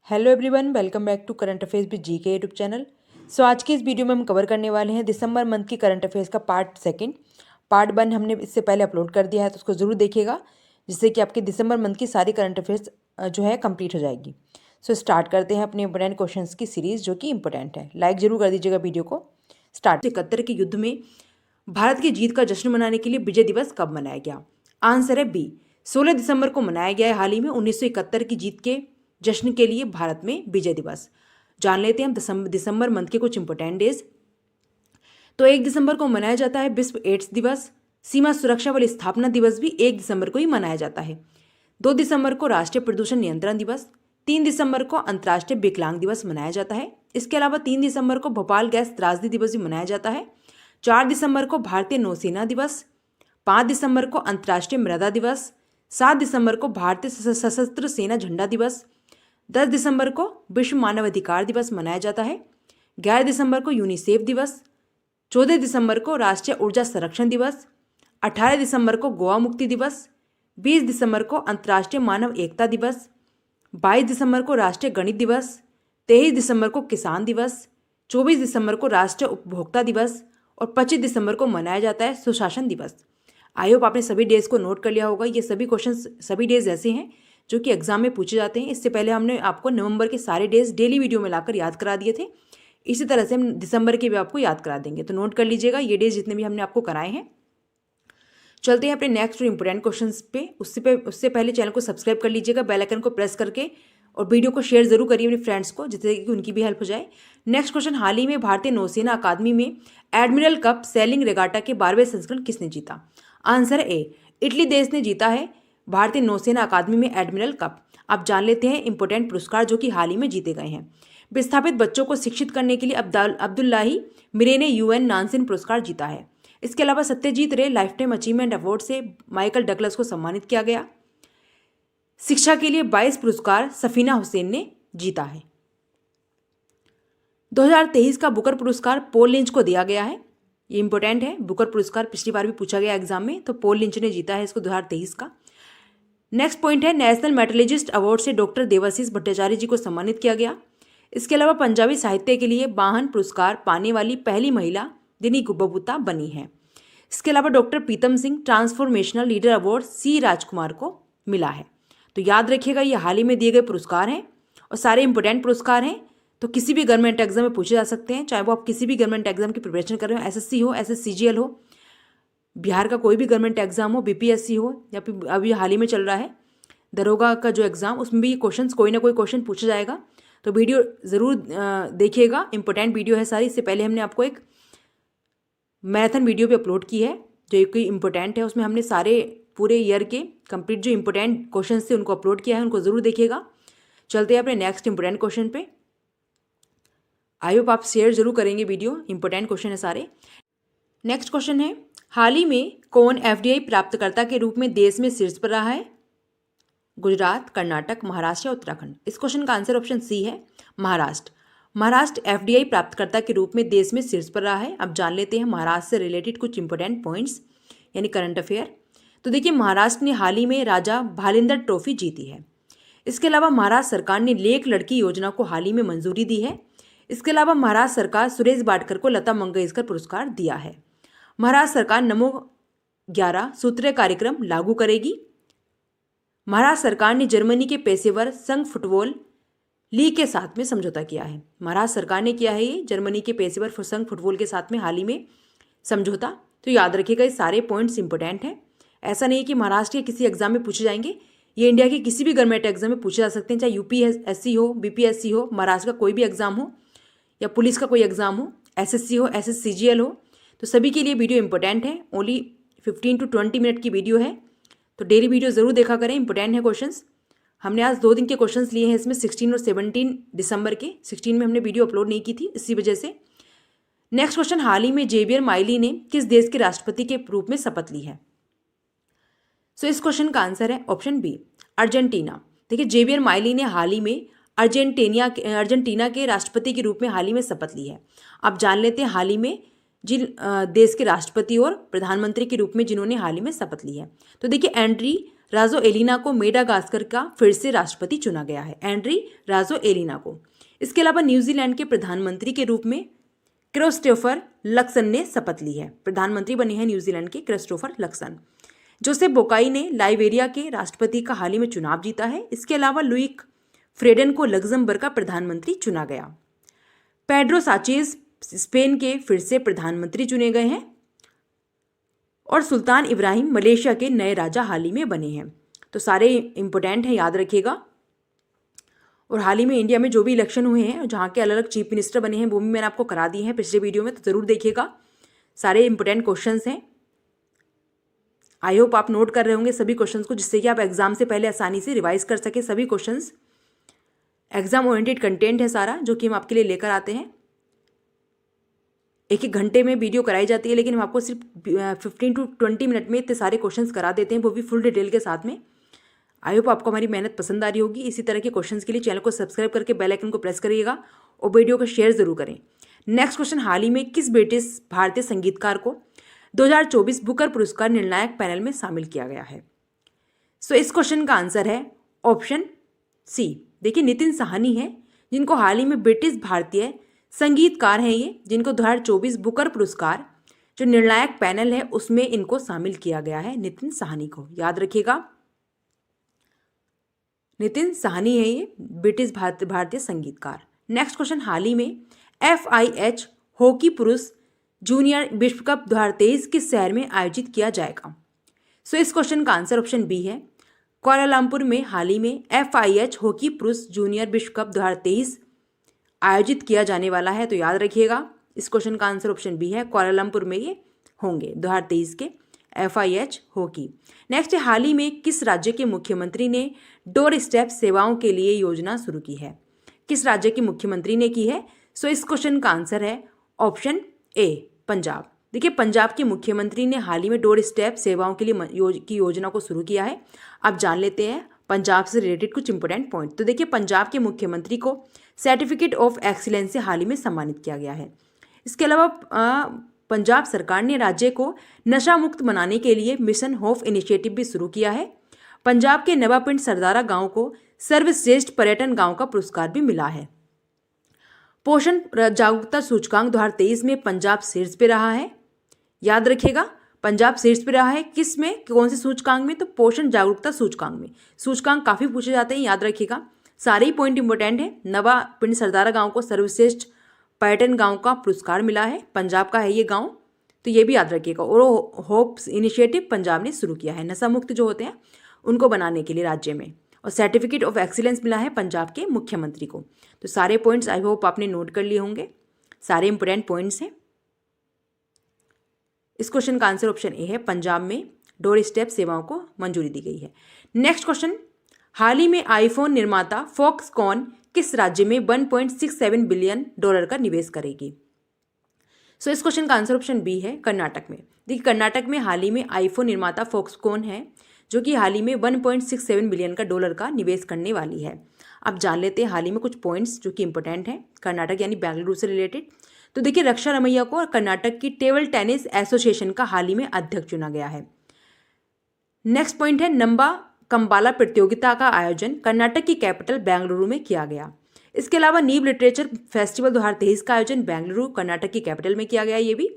Hello everyone, welcome back to current affairs with G K YouTube channel. सो आज के इस video में हम कवर करने वाले हैं दिसंबर मंथ की करंट अफेयर्स का पार्ट सेकंड। पार्ट 1 हमने इससे पहले अपलोड कर दिया है, तो उसको ज़रूर देखिएगा, जिससे कि आपके दिसंबर मंथ की सारी करंट अफेयर्स जो है कंप्लीट हो जाएगी। सो स्टार्ट करते हैं अपने इंपॉर्टेंट क्वेश्चन की सीरीज़, जो कि इंपॉर्टेंट है। लाइक जरूर कर दीजिएगा वीडियो को। स्टार्ट। 71 के युद्ध में भारत की जीत का जश्न मनाने के लिए विजय दिवस कब मनाया गया? आंसर है बी, 16 दिसंबर को मनाया गया है। हाल ही में 1971 की जीत के जश्न के लिए भारत में विजय दिवस। जान लेते हैं हम दिसंबर मंथ के कुछ इंपॉर्टेंट डेज। तो 1 दिसंबर को मनाया जाता है विश्व एड्स दिवस। सीमा सुरक्षा बल स्थापना दिवस भी 1 दिसंबर को ही मनाया जाता है। 2 दिसंबर को राष्ट्रीय प्रदूषण नियंत्रण दिवस। 3 दिसंबर को अंतर्राष्ट्रीय विकलांग दिवस मनाया जाता है। इसके अलावा 3 दिसंबर को भोपाल गैस त्रासदी दिवस भी मनाया जाता है। 4 दिसंबर को भारतीय नौसेना दिवस। 5 दिसंबर को अंतर्राष्ट्रीय मृदा दिवस। 7 दिसंबर को भारतीय सशस्त्र सेना झंडा दिवस। 10 दिसंबर को विश्व मानव अधिकार दिवस मनाया जाता है। 11 दिसंबर को यूनिसेफ दिवस। 14 दिसंबर को राष्ट्रीय ऊर्जा संरक्षण दिवस। 18 दिसंबर को गोवा मुक्ति दिवस। 20 दिसंबर को अंतर्राष्ट्रीय मानव एकता दिवस। 22 दिसंबर को राष्ट्रीय गणित दिवस। 23 दिसंबर को किसान दिवस। 24 दिसंबर को राष्ट्रीय उपभोक्ता दिवस। और 25 दिसंबर को मनाया जाता है सुशासन दिवस। आई होप आपने सभी डेज को नोट कर लिया होगा। ये सभी क्वेश्चन सभी डेज ऐसे हैं जो कि एग्जाम में पूछे जाते हैं। इससे पहले हमने आपको नवंबर के सारे डेज डेली वीडियो में लाकर याद करा दिए थे। इसी तरह से हम दिसंबर के भी आपको याद करा देंगे, तो नोट कर लीजिएगा ये डेज जितने भी हमने आपको कराए हैं। चलते हैं अपने नेक्स्ट इंपोर्टेंट क्वेश्चंस पे। उससे पहले चैनल को सब्सक्राइब कर लीजिएगा बेल आइकन को प्रेस करके, और वीडियो को शेयर जरूर करिए अपने फ्रेंड्स को, जिससे कि उनकी भी हेल्प हो जाए। नेक्स्ट क्वेश्चन, हाल ही में भारतीय नौसेना अकादमी में एडमिरल कप सेलिंग रेगाटा के 12वें संस्करण किसने जीता? आंसर ए, इटली देश ने जीता है भारतीय नौसेना अकादमी में एडमिरल कप। आप जान लेते हैं इंपोर्टेंट पुरस्कार जो कि हाल ही में जीते गए हैं। विस्थापित बच्चों को शिक्षित करने के लिए अब्दुल्लाही मिरे ने यूएन नानसेन पुरस्कार जीता है। इसके अलावा सत्यजीत रे लाइफ टाइम अचीवमेंट अवार्ड से माइकल डगलस को सम्मानित किया गया। शिक्षा के लिए 22 पुरस्कार सफीना हुसैन ने जीता है। 2023 का बुकर पुरस्कार पॉल लिंच को दिया गया है। ये इंपॉर्टेंट है, बुकर पुरस्कार पिछली बार भी पूछा गया एग्जाम में, तो पॉल लिंच ने जीता है इसको 2023 का। नेक्स्ट पॉइंट है, नेशनल मेटलर्जिस्ट अवार्ड से डॉक्टर देवाशीष भट्टाचार्य जी को सम्मानित किया गया। इसके अलावा पंजाबी साहित्य के लिए बाहन पुरस्कार पाने वाली पहली महिला दिनी गुब्बाबूता बनी है। इसके अलावा doctor Pritam Singh transformational leader award सी राजकुमार को मिला है। तो याद रखिएगा, ये हाल ही में दिए गए पुरस्कार हैं और सारे इंपॉर्टेंट पुरस्कार हैं। तो किसी भी गवर्नमेंट एग्जाम में पूछे जा सकते हैं, चाहे वो आप किसी भी गवर्नमेंट एग्जाम की प्रिपरेशन कर रहे हो, एसएससी हो, एसएससीजीएल हो, बिहार का कोई भी गवर्नमेंट एग्जाम हो, बीपीएससी हो, या फिर अभी हाल ही में चल रहा है दरोगा का जो एग्ज़ाम, उसमें भी क्वेश्चंस कोई ना कोई क्वेश्चन पूछा जाएगा। तो वीडियो ज़रूर देखिएगा, इंपॉर्टेंट वीडियो है सारी। इससे पहले हमने आपको एक मैराथन वीडियो भी अपलोड की है जो कि इम्पोर्टेंट है। उसमें हमने सारे पूरे ईयर के कंप्लीट जो इंपॉर्टेंट क्वेश्चन थे उनको अपलोड किया है, उनको ज़रूर देखिएगा। चलते हैं अपने नेक्स्ट इंपॉर्टेंट क्वेश्चन पे। आई होप आप शेयर जरूर करेंगे वीडियो, इंपॉर्टेंट क्वेश्चन है सारे। नेक्स्ट क्वेश्चन है, हाल ही में कौन एफडीआई प्राप्तकर्ता के रूप में देश में शीर्ष पर रहा है? गुजरात, कर्नाटक, महाराष्ट्र या उत्तराखंड? इस क्वेश्चन का आंसर ऑप्शन सी है, महाराष्ट्र। महाराष्ट्र एफडीआई प्राप्तकर्ता के रूप में देश में शीर्ष पर रहा है। अब जान लेते हैं महाराष्ट्र से रिलेटेड कुछ इंपॉर्टेंट पॉइंट्स, यानी करंट अफेयर। तो देखिए, महाराष्ट्र ने हाल ही में राजा भालिंदर ट्रॉफी जीती है। इसके अलावा महाराष्ट्र सरकार ने लेख लड़की योजना को हाल ही में मंजूरी दी है। इसके अलावा महाराष्ट्र सरकार सुरेश बाटकर को लता मंगेशकर पुरस्कार दिया है। महाराष्ट्र सरकार नमो 11 सूत्रीय कार्यक्रम लागू करेगी। महाराष्ट्र सरकार ने जर्मनी के पेशेवर संघ फुटबॉल लीग के साथ में समझौता किया है। महाराष्ट्र सरकार ने किया है ये जर्मनी के पेशेवर संघ फुटबॉल के साथ में हाल ही में समझौता। तो याद रखिएगा, ये सारे पॉइंट्स इंपॉर्टेंट हैं। ऐसा नहीं है कि महाराष्ट्र के किसी एग्जाम में पूछे जाएंगे, ये इंडिया के किसी भी गवर्नमेंट एग्जाम में पूछे जा सकते हैं, चाहे यूपीएससी हो, बीपीएससी हो, महाराष्ट्र का कोई भी एग्जाम हो, या पुलिस का कोई एग्जाम हो, एसएससी हो, एसएससीजीएल हो। तो सभी के लिए वीडियो इंपॉर्टेंट है। ओनली 15 to 20 मिनट की वीडियो है, तो डेली वीडियो जरूर देखा करें, इंपॉर्टेंट है क्वेश्चंस। हमने आज 2 दिन के क्वेश्चंस लिए हैं इसमें, 16 और 17 दिसंबर के। 16 में हमने वीडियो अपलोड नहीं की थी, इसी वजह से। नेक्स्ट क्वेश्चन, हाल ही में जेवियर माइली ने किस देश के राष्ट्रपति के रूप में शपथ ली है? सो इस क्वेश्चन का आंसर है ऑप्शन बी, अर्जेंटीना। देखिए, जेवियर माइली ने हाल ही में अर्जेंटीना के राष्ट्रपति के रूप में हाल ही में शपथ ली है। आप जान लेते हैं हाल ही में जिन देश के राष्ट्रपति और प्रधानमंत्री के रूप में जिन्होंने हाल ही में शपथ ली है। तो देखिए, एंड्री राजोएलिना को मेडागास्कर का फिर से राष्ट्रपति चुना गया है, एंड्री राजोएलिना को। इसके अलावा न्यूजीलैंड के प्रधानमंत्री के रूप में क्रिस्टोफर लक्सन ने शपथ ली है। प्रधानमंत्री बने हैं न्यूजीलैंड के क्रिस्टोफर लक्सन। जोसेफ बोकाई ने लाइबेरिया के राष्ट्रपति का हाल ही में चुनाव जीता है। इसके अलावा लुइक फ्रेडन को लग्जमबर्ग का प्रधानमंत्री चुना गया। पेड्रो साचेज स्पेन के फिर से प्रधानमंत्री चुने गए हैं। और सुल्तान इब्राहिम मलेशिया के नए राजा हाल ही में बने हैं। तो सारे इंपॉर्टेंट हैं, याद रखिएगा। और हाल ही में इंडिया में जो भी इलेक्शन हुए हैं, जहाँ के अलग अलग चीफ मिनिस्टर बने हैं, वो भी मैंने आपको करा दिए हैं पिछले वीडियो में, तो ज़रूर देखिएगा। सारे इंपॉर्टेंट क्वेश्चंस हैं। आई होप आप नोट कर रहे होंगे सभी क्वेश्चंस को, जिससे कि आप एग्जाम से पहले आसानी से रिवाइज कर सके सभी क्वेश्चंस। एग्जाम ओरिएंटेड कंटेंट है सारा, जो कि हम आपके लिए लेकर आते हैं। एक घंटे में वीडियो कराई जाती है, लेकिन हम आपको सिर्फ 15 to 20 मिनट में इतने सारे क्वेश्चंस करा देते हैं, वो भी फुल डिटेल के साथ में। आई होप आपको हमारी मेहनत पसंद आ रही होगी। इसी तरह के क्वेश्चंस के लिए चैनल को सब्सक्राइब करके बेल आइकन को प्रेस करिएगा और वीडियो को शेयर जरूर करें। नेक्स्ट क्वेश्चन, हाल ही में किस ब्रिटिश भारतीय संगीतकार को 2024 बुकर पुरस्कार निर्णायक पैनल में शामिल किया गया है? सो इस क्वेश्चन का आंसर है ऑप्शन सी। देखिए, नितिन साहनी है, जिनको हाल ही में ब्रिटिश भारतीय संगीतकार हैं ये, जिनको 2024 बुकर पुरस्कार जो निर्णायक पैनल है उसमें इनको शामिल किया गया है, नितिन साहनी को। याद रखिएगा, नितिन साहनी है ये, ब्रिटिश भारतीय संगीतकार। नेक्स्ट क्वेश्चन, हाल ही में FIH हॉकी पुरुष जूनियर विश्व कप 2023 किस शहर में आयोजित किया जाएगा? सो इस क्वेश्चन का आंसर ऑप्शन बी है। कुआलालंपुर में हाल ही में FIH हॉकी पुरुष जूनियर विश्व कप 2023 आयोजित किया जाने वाला है। तो याद रखिएगा, इस क्वेश्चन का आंसर ऑप्शन बी है। कुआलालंपुर में ये होंगे 2023 के FIH हॉकी। नेक्स्ट है, हाल ही में किस राज्य के मुख्यमंत्री ने डोर स्टेप सेवाओं के लिए योजना शुरू की है? किस राज्य के मुख्यमंत्री ने की है? सो इस क्वेश्चन का आंसर है ऑप्शन ए, पंजाब। देखिए, पंजाब के मुख्यमंत्री ने हाल ही में डोर स्टेप सेवाओं के लिए की योजना को शुरू किया है। अब जान लेते हैं पंजाब से रिलेटेड कुछ इंपॉर्टेंट पॉइंट। तो देखिए, पंजाब के मुख्यमंत्री को सर्टिफिकेट ऑफ एक्सीलेंस से हाल ही में सम्मानित किया गया है। इसके अलावा पंजाब सरकार ने राज्य को नशा मुक्त बनाने के लिए मिशन होप इनिशिएटिव भी शुरू किया है। पंजाब के नवापिंड सरदारा गांव को सर्वश्रेष्ठ पर्यटन गांव का पुरस्कार भी मिला है। पोषण जागरूकता सूचकांक 2023 में पंजाब शीर्ष पे रहा है। याद रखिएगा, पंजाब शीर्ष पे रहा है। किस में, कौन से सूचकांक में? तो पोषण जागरूकता सूचकांक में। सूचकांक काफ़ी पूछे जाते हैं, याद रखिएगा। सारे ही पॉइंट इंपॉर्टेंट है। नवापिंड सरदारा गांव को सर्वश्रेष्ठ पर्यटन गांव का पुरस्कार मिला है, पंजाब का है ये गांव, तो ये भी याद रखिएगा। और होप्स इनिशिएटिव पंजाब ने शुरू किया है नशा मुक्त जो होते हैं उनको बनाने के लिए राज्य में। और सर्टिफिकेट ऑफ एक्सीलेंस मिला है पंजाब के मुख्यमंत्री को। तो सारे पॉइंट्स आई होप आपने नोट कर लिए होंगे, सारे इंपॉर्टेंट पॉइंट्स हैं। इस क्वेश्चन का आंसर ऑप्शन ए है, पंजाब में डोर स्टेप सेवाओं को मंजूरी दी गई है। नेक्स्ट क्वेश्चन, हाल ही में आईफोन निर्माता फॉक्सकॉन किस राज्य में $1.67 बिलियन का निवेश करेगी? सो इस क्वेश्चन का आंसर ऑप्शन बी है, कर्नाटक में। देखिए, कर्नाटक में हाल ही में आईफोन निर्माता फॉक्सकॉन है, जो कि हाल ही में $1.67 बिलियन का निवेश करने वाली है। अब जान लेते हैं हाल ही में कुछ पॉइंट्स जो कि इंपॉर्टेंट हैं कर्नाटक यानी बेंगलुरु से रिलेटेड। तो देखिए, रक्षा रमैया को कर्नाटक की टेबल टेनिस एसोसिएशन का हाल ही में अध्यक्ष चुना गया है। नेक्स्ट पॉइंट है, नंबा कंबाला प्रतियोगिता का आयोजन कर्नाटक की कैपिटल बेंगलुरु में किया गया। इसके अलावा नीब लिटरेचर फेस्टिवल 2023 का आयोजन बेंगलुरु कर्नाटक की कैपिटल में किया गया ये भी।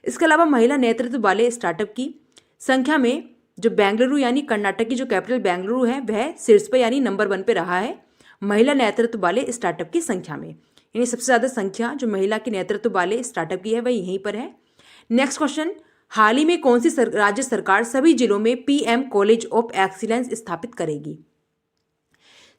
इसके अलावा महिला नेतृत्व वाले स्टार्टअप की संख्या में जो बेंगलुरु यानी कर्नाटक की जो कैपिटल बेंगलुरु है वह शीर्ष पर यानी नंबर 1 पे रहा है महिला नेतृत्व वाले स्टार्टअप की संख्या में। यानी सबसे ज़्यादा संख्या जो महिला के नेतृत्व वाले स्टार्टअप की है वह यहीं पर है। नेक्स्ट क्वेश्चन, हाल ही में कौन सी राज्य सरकार सभी जिलों में PM कॉलेज ऑफ एक्सीलेंस स्थापित करेगी?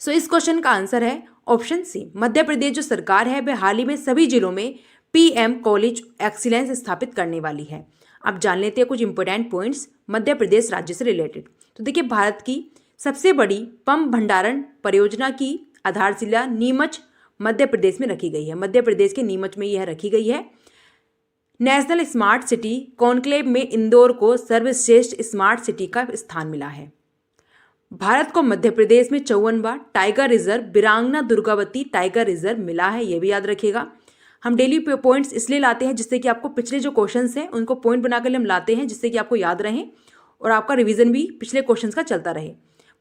सो इस क्वेश्चन का आंसर है ऑप्शन सी, मध्य प्रदेश जो सरकार है वह हाल ही में सभी जिलों में PM कॉलेज एक्सीलेंस स्थापित करने वाली है। अब जान लेते हैं कुछ इंपॉर्टेंट पॉइंट्स मध्य प्रदेश राज्य से रिलेटेड। तो देखिए, भारत की सबसे बड़ी पंप भंडारण परियोजना की आधारशिला नीमच मध्य प्रदेश में रखी गई है। मध्य प्रदेश के नीमच में यह रखी गई है। नेशनल स्मार्ट सिटी कॉन्क्लेव में इंदौर को सर्वश्रेष्ठ स्मार्ट सिटी का स्थान मिला है। भारत को मध्य प्रदेश में 54वां tiger reserve Birangana Durgavati tiger reserve मिला है, यह भी याद रखिएगा। हम डेली पॉइंट्स इसलिए लाते हैं जिससे कि आपको पिछले जो क्वेश्चंस हैं उनको पॉइंट बनाकर हम लाते हैं जिससे कि आपको याद रहें और आपका रिवीजन भी पिछले क्वेश्चंस का चलता रहे,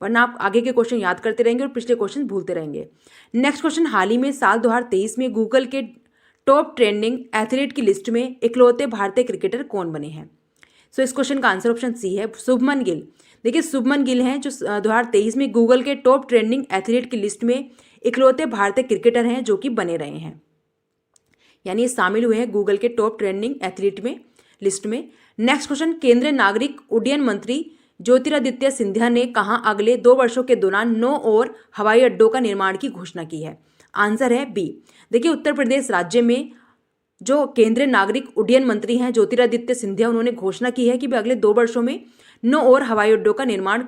वरना आप आगे के क्वेश्चन याद करते रहेंगे और पिछले क्वेश्चन भूलते रहेंगे। नेक्स्ट क्वेश्चन, हाल ही में साल 2023 में गूगल के टॉप ट्रेंडिंग एथलीट की लिस्ट में इकलौते भारतीय क्रिकेटर कौन बने हैं? सो इस क्वेश्चन का आंसर ऑप्शन सी है, शुभमन गिल। देखिए शुभमन गिल हैं जो 2023 में गूगल के टॉप ट्रेंडिंग एथलीट की लिस्ट में इकलौते भारतीय क्रिकेटर हैं जो कि बने रहे हैं, यानी ये शामिल हुए हैं गूगल के टॉप ट्रेंडिंग एथलीट में लिस्ट में। नेक्स्ट क्वेश्चन, केंद्रीय नागरिक उड्डयन मंत्री ज्योतिरादित्य सिंधिया ने कहाँ अगले 2 वर्षों के दौरान 9 और हवाई अड्डों का निर्माण की घोषणा की है? आंसर है बी। देखिए उत्तर प्रदेश राज्य में जो केंद्रीय नागरिक उड्डयन मंत्री हैं ज्योतिरादित्य सिंधिया, उन्होंने घोषणा की है कि वे अगले 2 वर्षों में 9 और हवाई अड्डों का निर्माण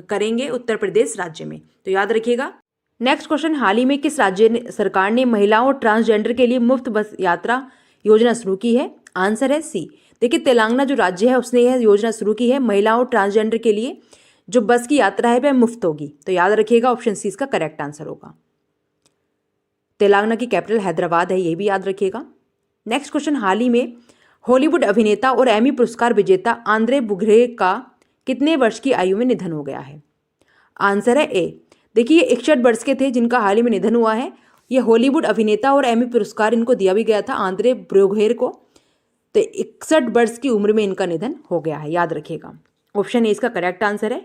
करेंगे उत्तर प्रदेश राज्य में, तो याद रखिएगा। नेक्स्ट क्वेश्चन, हाल ही में किस राज्य सरकार ने महिलाओं और ट्रांसजेंडर के लिए मुफ्त बस यात्रा योजना शुरू की है? आंसर है सी। देखिए तेलंगाना जो राज्य है उसने यह योजना शुरू की है, महिलाओं और ट्रांसजेंडर के लिए जो बस की यात्रा है वह मुफ्त होगी, तो याद रखिएगा ऑप्शन सी इसका करेक्ट आंसर होगा। तेलंगाना की कैपिटल हैदराबाद है, ये भी याद रखिएगा। नेक्स्ट क्वेश्चन, हाल ही में हॉलीवुड अभिनेता और एमी पुरस्कार विजेता आंद्रे बुघरे का कितने वर्ष की आयु में निधन हो गया है? आंसर है ए। देखिए 61 वर्ष के थे जिनका हाल ही में निधन हुआ है। ये हॉलीवुड अभिनेता और एमी पुरस्कार इनको दिया भी गया था आंद्रे ब्रुघेर को, तो 61 वर्ष की उम्र में इनका निधन हो गया है, याद रखिएगा। ऑप्शन ए इसका करेक्ट आंसर है।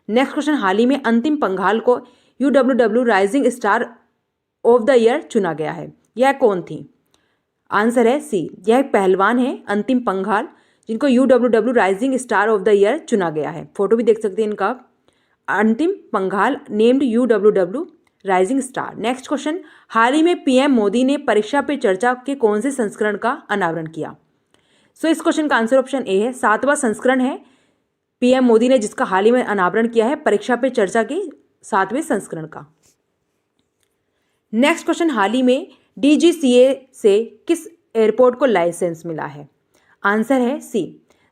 नेक्स्ट क्वेश्चन, हाल ही में अंतिम पंघाल को UWW rising star of the year चुना गया है, यह कौन थी? आंसर है सी, यह एक पहलवान है अंतिम पंघाल जिनको UWW rising star of the year चुना गया है। फोटो भी देख सकते हैं इनका, Antim Panghal named UWW rising star. Next question, हाल ही में PM मोदी ने परीक्षा पे चर्चा के कौन से संस्करण का अनावरण किया? सो इस क्वेश्चन का आंसर ऑप्शन ए है, 7वां संस्करण है PM मोदी ने जिसका हाल ही में अनावरण किया है परीक्षा पे चर्चा के 7वें संस्करण का। नेक्स्ट क्वेश्चन, हाल ही में DGCA से किस एयरपोर्ट को लाइसेंस मिला है? आंसर है सी।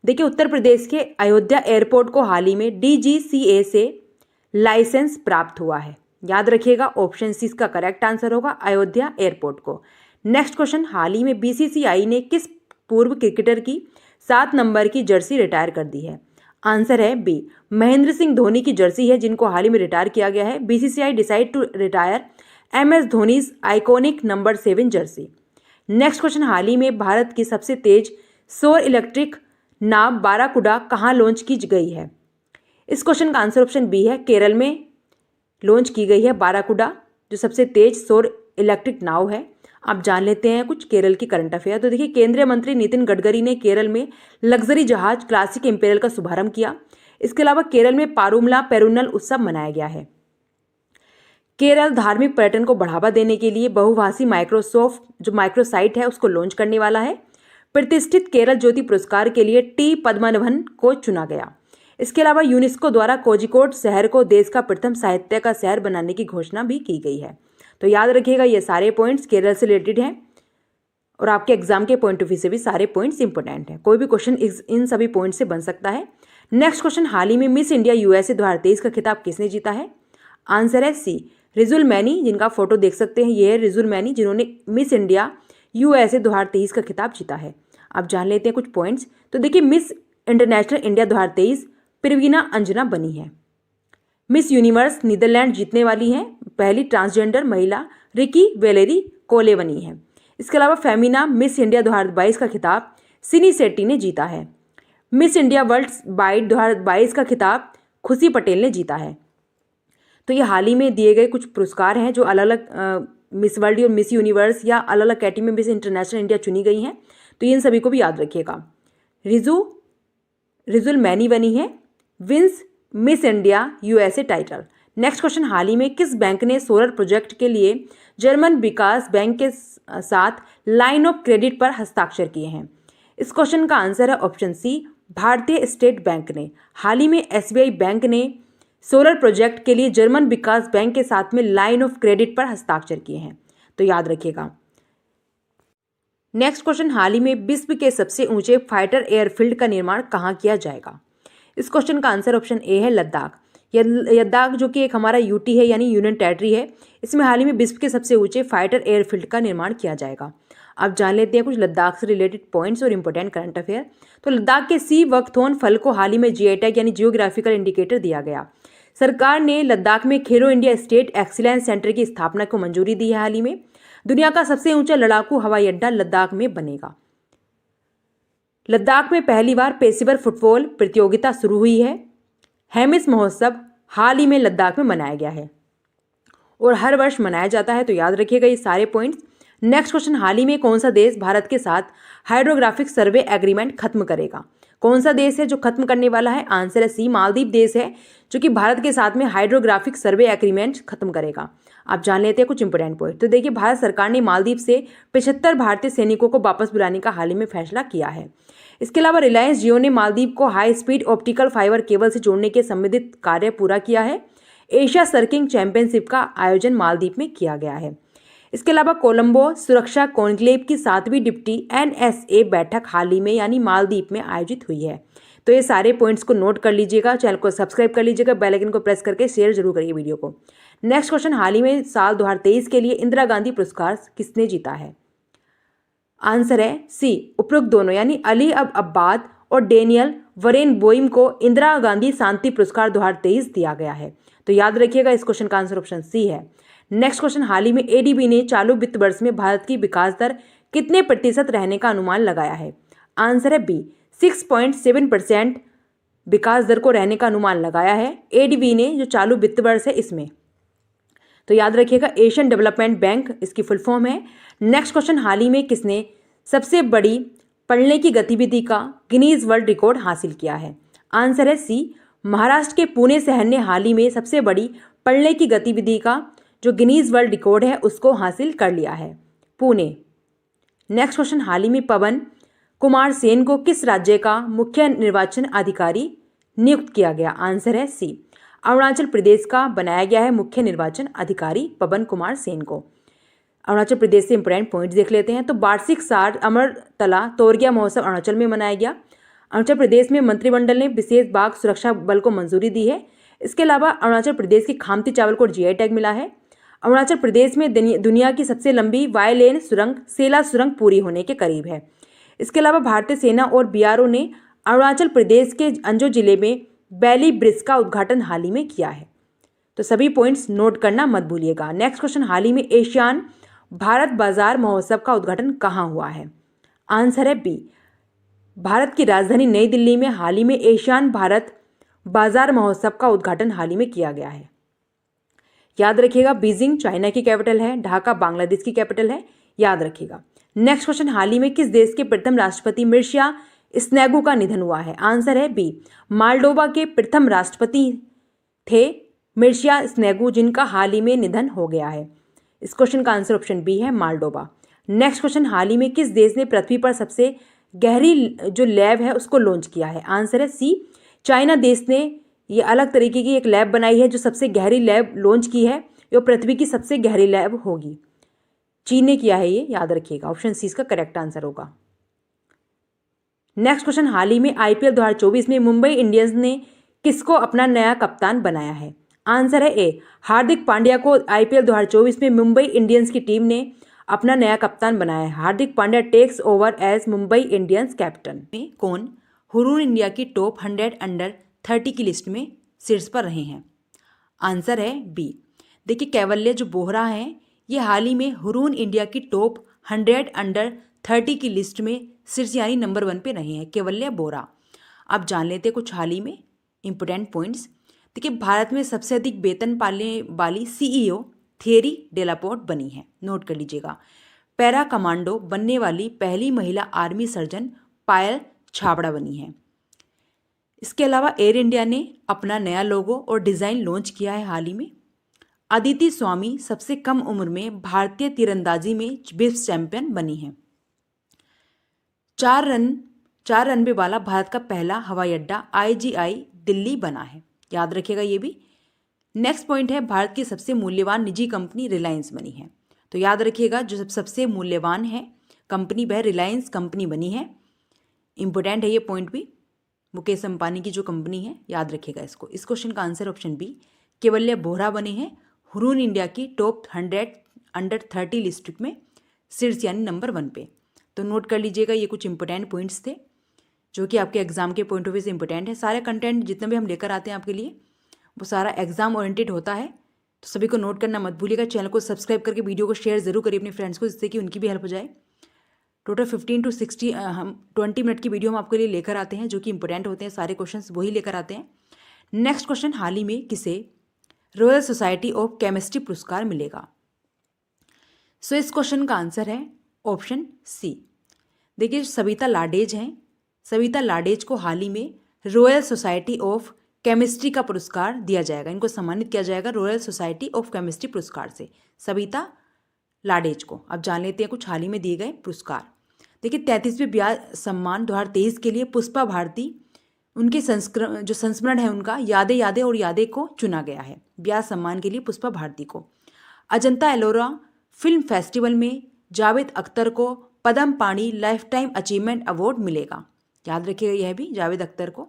देखिए उत्तर प्रदेश के अयोध्या एयरपोर्ट को हाल ही में DGCA से लाइसेंस प्राप्त हुआ है, याद रखिएगा ऑप्शन सी इसका करेक्ट आंसर होगा, अयोध्या एयरपोर्ट को। नेक्स्ट क्वेश्चन, हाल ही में BCCI ने किस पूर्व क्रिकेटर की 7 नंबर की जर्सी रिटायर कर दी है? आंसर है बी, महेंद्र सिंह धोनी की जर्सी है जिनको हाल ही में रिटायर किया गया है। BCCI decide to retire MS Dhoni's iconic number 7 jersey. Next question, हाल ही में भारत की सबसे तेज सौर इलेक्ट्रिक नाव बाराकुडा कहाँ लॉन्च की गई है? इस क्वेश्चन का आंसर ऑप्शन बी है, केरल में लॉन्च की गई है बाराकुडा, जो सबसे तेज सौर इलेक्ट्रिक नाव है। आप जान लेते हैं कुछ केरल की करंट अफेयर। तो देखिए केंद्रीय मंत्री नितिन गडकरी ने केरल में लग्जरी जहाज क्लासिक इंपेरियल का शुभारंभ किया। इसके अलावा केरल में पारुमला पेरुनल उत्सव मनाया गया है। केरल धार्मिक पर्यटन को बढ़ावा देने के लिए बहुभाषी माइक्रोसॉफ्ट जो माइक्रोसाइट है उसको लॉन्च करने वाला है। प्रतिष्ठित केरल ज्योति पुरस्कार के लिए टी पद्मनाभन को चुना गया। इसके अलावा यूनेस्को द्वारा कोझिकोड शहर को देश का प्रथम साहित्य का शहर बनाने की घोषणा भी की गई है। तो याद रखिएगा ये सारे पॉइंट्स केरल से रिलेटेड हैं और आपके एग्जाम के पॉइंट ऑफ व्यू से भी सारे पॉइंट्स इंपॉर्टेंट हैं। कोई भी क्वेश्चन इन सभी पॉइंट से बन सकता है। नेक्स्ट क्वेश्चन, हाल ही में मिस इंडिया USA 2023 का खिताब किसने जीता है? आंसर है सी, रिजुल मैनी, जिनका फोटो देख सकते हैं ये है रिजुल मैनी जिन्होंने मिस इंडिया USA 2023 का खिताब जीता है। आप जान लेते हैं कुछ पॉइंट्स। तो देखिए मिस इंटरनेशनल इंडिया 2023 प्रवीणा अंजना बनी है। मिस यूनिवर्स नीदरलैंड जीतने वाली हैं पहली ट्रांसजेंडर महिला रिकी वेलेरी कोले बनी है। इसके अलावा फेमिना मिस इंडिया 2022 का खिताब सिनी शेट्टी ने जीता है। मिस इंडिया वर्ल्ड वाइड 2022 का खिताब खुशी पटेल ने जीता है। तो ये हाल ही में दिए गए कुछ पुरस्कार हैं जो अलग अलग मिस वर्ल्ड और मिस यूनिवर्स या अलग अलग कैटेगरी में मिस इंटरनेशनल इंडिया चुनी गई हैं। तो इन सभी को भी याद रखिएगा। रिजुल मैनी बनी है wins Miss India USA title. Next question, हाल ही में किस बैंक ने सोलर प्रोजेक्ट के लिए जर्मन विकास बैंक के साथ लाइन ऑफ क्रेडिट पर हस्ताक्षर किए हैं? इस क्वेश्चन का आंसर है ऑप्शन सी, भारतीय स्टेट बैंक ने। हाल ही में SBI बैंक ने सोलर प्रोजेक्ट के लिए जर्मन विकास बैंक के साथ में लाइन ऑफ क्रेडिट पर हस्ताक्षर किए हैं, तो याद रखिएगा। नेक्स्ट क्वेश्चन, हाल ही में विश्व के सबसे ऊंचे फाइटर एयरफील्ड का निर्माण कहाँ किया जाएगा? इस क्वेश्चन का आंसर ऑप्शन ए है, लद्दाख। लद्दाख जो कि एक हमारा UT है यानी यूनियन टेरिटरी है, इसमें हाल ही में विश्व के सबसे ऊंचे फाइटर एयरफील्ड का निर्माण किया जाएगा। आप जान लेते हैं कुछ लद्दाख से रिलेटेड पॉइंट्स और इंपॉर्टेंट करंट अफेयर। तो लद्दाख के सी वक्थोन फल को हाल ही में जीआई टैग यानी जियोग्राफिकल इंडिकेटर दिया गया। सरकार ने लद्दाख में खेलो इंडिया स्टेट एक्सीलेंस सेंटर की स्थापना को मंजूरी दी है हाल ही में। दुनिया का सबसे ऊंचा लड़ाकू हवाई अड्डा लद्दाख में बनेगा। लद्दाख में पहली बार पेशेवर फुटबॉल प्रतियोगिता शुरू हुई है। हेमिस महोत्सव हाल ही में लद्दाख में मनाया गया है और हर वर्ष मनाया जाता है, तो याद रखिएगा ये सारे पॉइंट्स। नेक्स्ट क्वेश्चन, हाल ही में कौन सा देश भारत के साथ हाइड्रोग्राफिक सर्वे एग्रीमेंट खत्म करेगा? कौन सा देश है जो खत्म करने वाला है? आंसर है सी, मालदीव देश है जो कि भारत के साथ में हाइड्रोग्राफिक सर्वे एग्रीमेंट खत्म करेगा। आप जान लेते हैं कुछ इंपोर्टेंट पॉइंट। तो देखिए, भारत सरकार ने मालदीव से 75 भारतीय सैनिकों को वापस बुलाने का हाल ही में फैसला किया है। इसके अलावा रिलायंस जियो ने मालदीव को high speed optical fibre cable से जोड़ने के संबंधित कार्य पूरा किया है। एशिया सर्किंग चैंपियनशिप का आयोजन मालदीव में किया गया है। इसके अलावा कोलंबो सुरक्षा कॉन्क्लेव की 7वीं डिप्टी NSA बैठक हाल ही में यानी मालदीव में आयोजित हुई है। तो ये सारे पॉइंट्स को नोट कर लीजिएगा, चैनल को सब्सक्राइब कर लीजिएगा, बेल आइकन को प्रेस करके शेयर जरूर करिए वीडियो को। नेक्स्ट क्वेश्चन, हाल ही में साल 2023 के लिए इंदिरा गांधी पुरस्कार किसने जीता है? आंसर है सी, उपरोक्त दोनों यानी अली अब्बाद और डेनियल वरेनबोइम को इंदिरा गांधी शांति पुरस्कार 2023 दिया गया है। तो याद रखिएगा इस क्वेश्चन का आंसर ऑप्शन सी है। नेक्स्ट क्वेश्चन, हाल ही में ADB ने चालू वित्त वर्ष में भारत की विकास दर कितने प्रतिशत रहने का अनुमान लगाया है? आंसर है बी, 6.7% विकास दर को रहने का अनुमान लगाया है ADB ने, जो चालू वित्त वर्ष है इसमें। तो याद रखिएगा एशियन डेवलपमेंट बैंक इसकी फुल फॉर्म है। नेक्स्ट क्वेश्चन, हाल ही में किसने सबसे बड़ी पढ़ने की गतिविधि का गिनीज वर्ल्ड रिकॉर्ड हासिल किया है? आंसर है सी, महाराष्ट्र के पुणे शहर ने हाल ही में सबसे बड़ी पढ़ने की गतिविधि का जो गिनीज वर्ल्ड रिकॉर्ड है उसको हासिल कर लिया है, पुणे। नेक्स्ट क्वेश्चन, हाल ही में पवन कुमार सेन को किस राज्य का मुख्य निर्वाचन अधिकारी नियुक्त किया गया? आंसर है सी, अरुणाचल प्रदेश का बनाया गया है मुख्य निर्वाचन अधिकारी पवन कुमार सेन को। अरुणाचल प्रदेश से इंपोर्टेंट पॉइंट्स देख लेते हैं। तो वार्षिक सार अमरतला तोरगिया महोत्सव अरुणाचल में मनाया गया। अरुणाचल प्रदेश में मंत्रिमंडल ने विशेष बाघ सुरक्षा बल को मंजूरी दी है। इसके अलावा अरुणाचल प्रदेश की खामती चावल को GI टैग मिला है। अरुणाचल प्रदेश में दुनिया की सबसे लंबी वायलेन सुरंग सेला सुरंग पूरी होने के करीब है। इसके अलावा भारतीय सेना और BRO ने अरुणाचल प्रदेश के अंजो जिले में बैली ब्रिज का उद्घाटन हाल ही में किया है। तो सभी पॉइंट्स नोट करना मत भूलिएगा। नेक्स्ट क्वेश्चन, हाल ही में एशियान भारत बाजार महोत्सव का उद्घाटन कहाँ हुआ है? आंसर है बी, भारत की राजधानी नई दिल्ली में हाल ही में एशियान भारत बाजार महोत्सव का उद्घाटन हाल ही में किया गया है। याद रखिएगा बीजिंग चाइना की कैपिटल है, ढाका बांग्लादेश की कैपिटल है, याद रखिएगा। नेक्स्ट क्वेश्चन, हाल ही में किस देश के प्रथम राष्ट्रपति मिर्सिया स्नेगू का निधन हुआ है? आंसर है बी, मालडोवा के प्रथम राष्ट्रपति थे मिर्सिया स्नेगू, जिनका हाल ही में निधन हो गया है। इस क्वेश्चन का आंसर ऑप्शन बी है, मालडोवा। नेक्स्ट क्वेश्चन, हाल ही में किस देश ने पृथ्वी पर सबसे गहरी जो लैब है उसको लॉन्च किया है? आंसर है सी, चाइना देश ने ये अलग तरीके की एक लैब बनाई है जो सबसे गहरी लैब लॉन्च की है। ये पृथ्वी की सबसे गहरी लैब होगी, चीन ने किया है ये, याद रखिएगा। ऑप्शन सी इसका करेक्ट आंसर होगा। नेक्स्ट क्वेश्चन, हाल ही में IPL 2024 में मुंबई इंडियंस ने किसको अपना नया कप्तान बनाया है? आंसर है ए, हार्दिक पांड्या को IPL 2024 में मुंबई इंडियंस की टीम ने अपना नया कप्तान बनाया है। Hardik Pandya takes over as Mumbai Indians captain. में कौन हुरून इंडिया की टॉप 100 अंडर 30 की लिस्ट में शीर्ष पर रहे हैं? आंसर है बी। देखिए, कैवल्य जो बोहरा हैं ये हाल ही में हुरून इंडिया की टॉप 100 अंडर 30 की लिस्ट में शीर्ष यानी नंबर 1 पे रहे हैं, कैवल्य बोहरा। आप जान लेते हैं कुछ हाल ही में इंपोर्टेंट पॉइंट्स। देखिए, भारत में सबसे अधिक वेतन पाने वाली CEO थियरी डेलापोर्ट बनी है, नोट कर लीजिएगा। पैरा कमांडो बनने वाली पहली महिला आर्मी सर्जन पायल छाबड़ा बनी है। इसके अलावा एयर इंडिया ने अपना नया लोगो और डिज़ाइन लॉन्च किया है हाल ही में। अदिति स्वामी सबसे कम उम्र में भारतीय तीरंदाजी में विश्व चैंपियन बनी है। 4 रनवे वाला भारत का पहला हवाई अड्डा IGI दिल्ली बना है, याद रखिएगा ये भी। नेक्स्ट पॉइंट है, भारत की सबसे मूल्यवान निजी कंपनी रिलायंस बनी है। तो याद रखिएगा जो सबसे मूल्यवान है कंपनी वह रिलायंस कंपनी बनी है। इंपॉर्टेंट है ये पॉइंट भी, मुकेश अंबानी की जो कंपनी है, याद रखिएगा इसको। इस क्वेश्चन का आंसर ऑप्शन बी, कैवल्य बोहरा बने हैं हुरून इंडिया की टॉप 100 अंडर 30 लिस्ट में शीर्ष यानी नंबर 1 पे। तो नोट कर लीजिएगा, ये कुछ इंपॉर्टेंट पॉइंट्स थे जो कि आपके एग्जाम के पॉइंट ऑफ व्यू से इंपॉर्टेंट है। सारे कंटेंट जितने भी हम लेकर आते हैं आपके लिए वो सारा एग्जाम ओरिएंटेड होता है, तो सभी को नोट करना मत भूलिएगा। चैनल को सब्सक्राइब करके वीडियो को शेयर जरूर करिए अपने फ्रेंड्स को, जिससे कि उनकी भी हेल्प हो जाए। टोटल 15 to 60 हम 20 मिनट की वीडियो हम आपके लिए लेकर आते हैं जो कि इंपॉर्टेंट होते हैं, सारे क्वेश्चन वही लेकर आते हैं। नेक्स्ट क्वेश्चन, हाल ही में किसे रॉयल सोसाइटी ऑफ केमिस्ट्री पुरस्कार मिलेगा? सो इस क्वेश्चन का आंसर है ऑप्शन सी। देखिए, सविता लाडेज हैं। सविता लाडेज को हाल ही में रॉयल सोसाइटी ऑफ केमिस्ट्री का पुरस्कार दिया जाएगा, इनको सम्मानित किया जाएगा रॉयल सोसाइटी ऑफ केमिस्ट्री पुरस्कार से, सविता लाडेज को। अब जान लेते हैं कुछ हाल ही में दिए गए पुरस्कार। देखिए, 33वें ब्याह सम्मान 2023 के लिए पुष्पा भारती, उनके जो संस्मरण है उनका यादें यादें और यादें को चुना गया है ब्याह सम्मान के लिए पुष्पा भारती को। अजंता एलोरा फिल्म फेस्टिवल में जावेद अख्तर को पद्म पाणी लाइफ टाइम अचीवमेंट अवार्ड मिलेगा, याद रखिएगा यह भी, जावेद अख्तर को।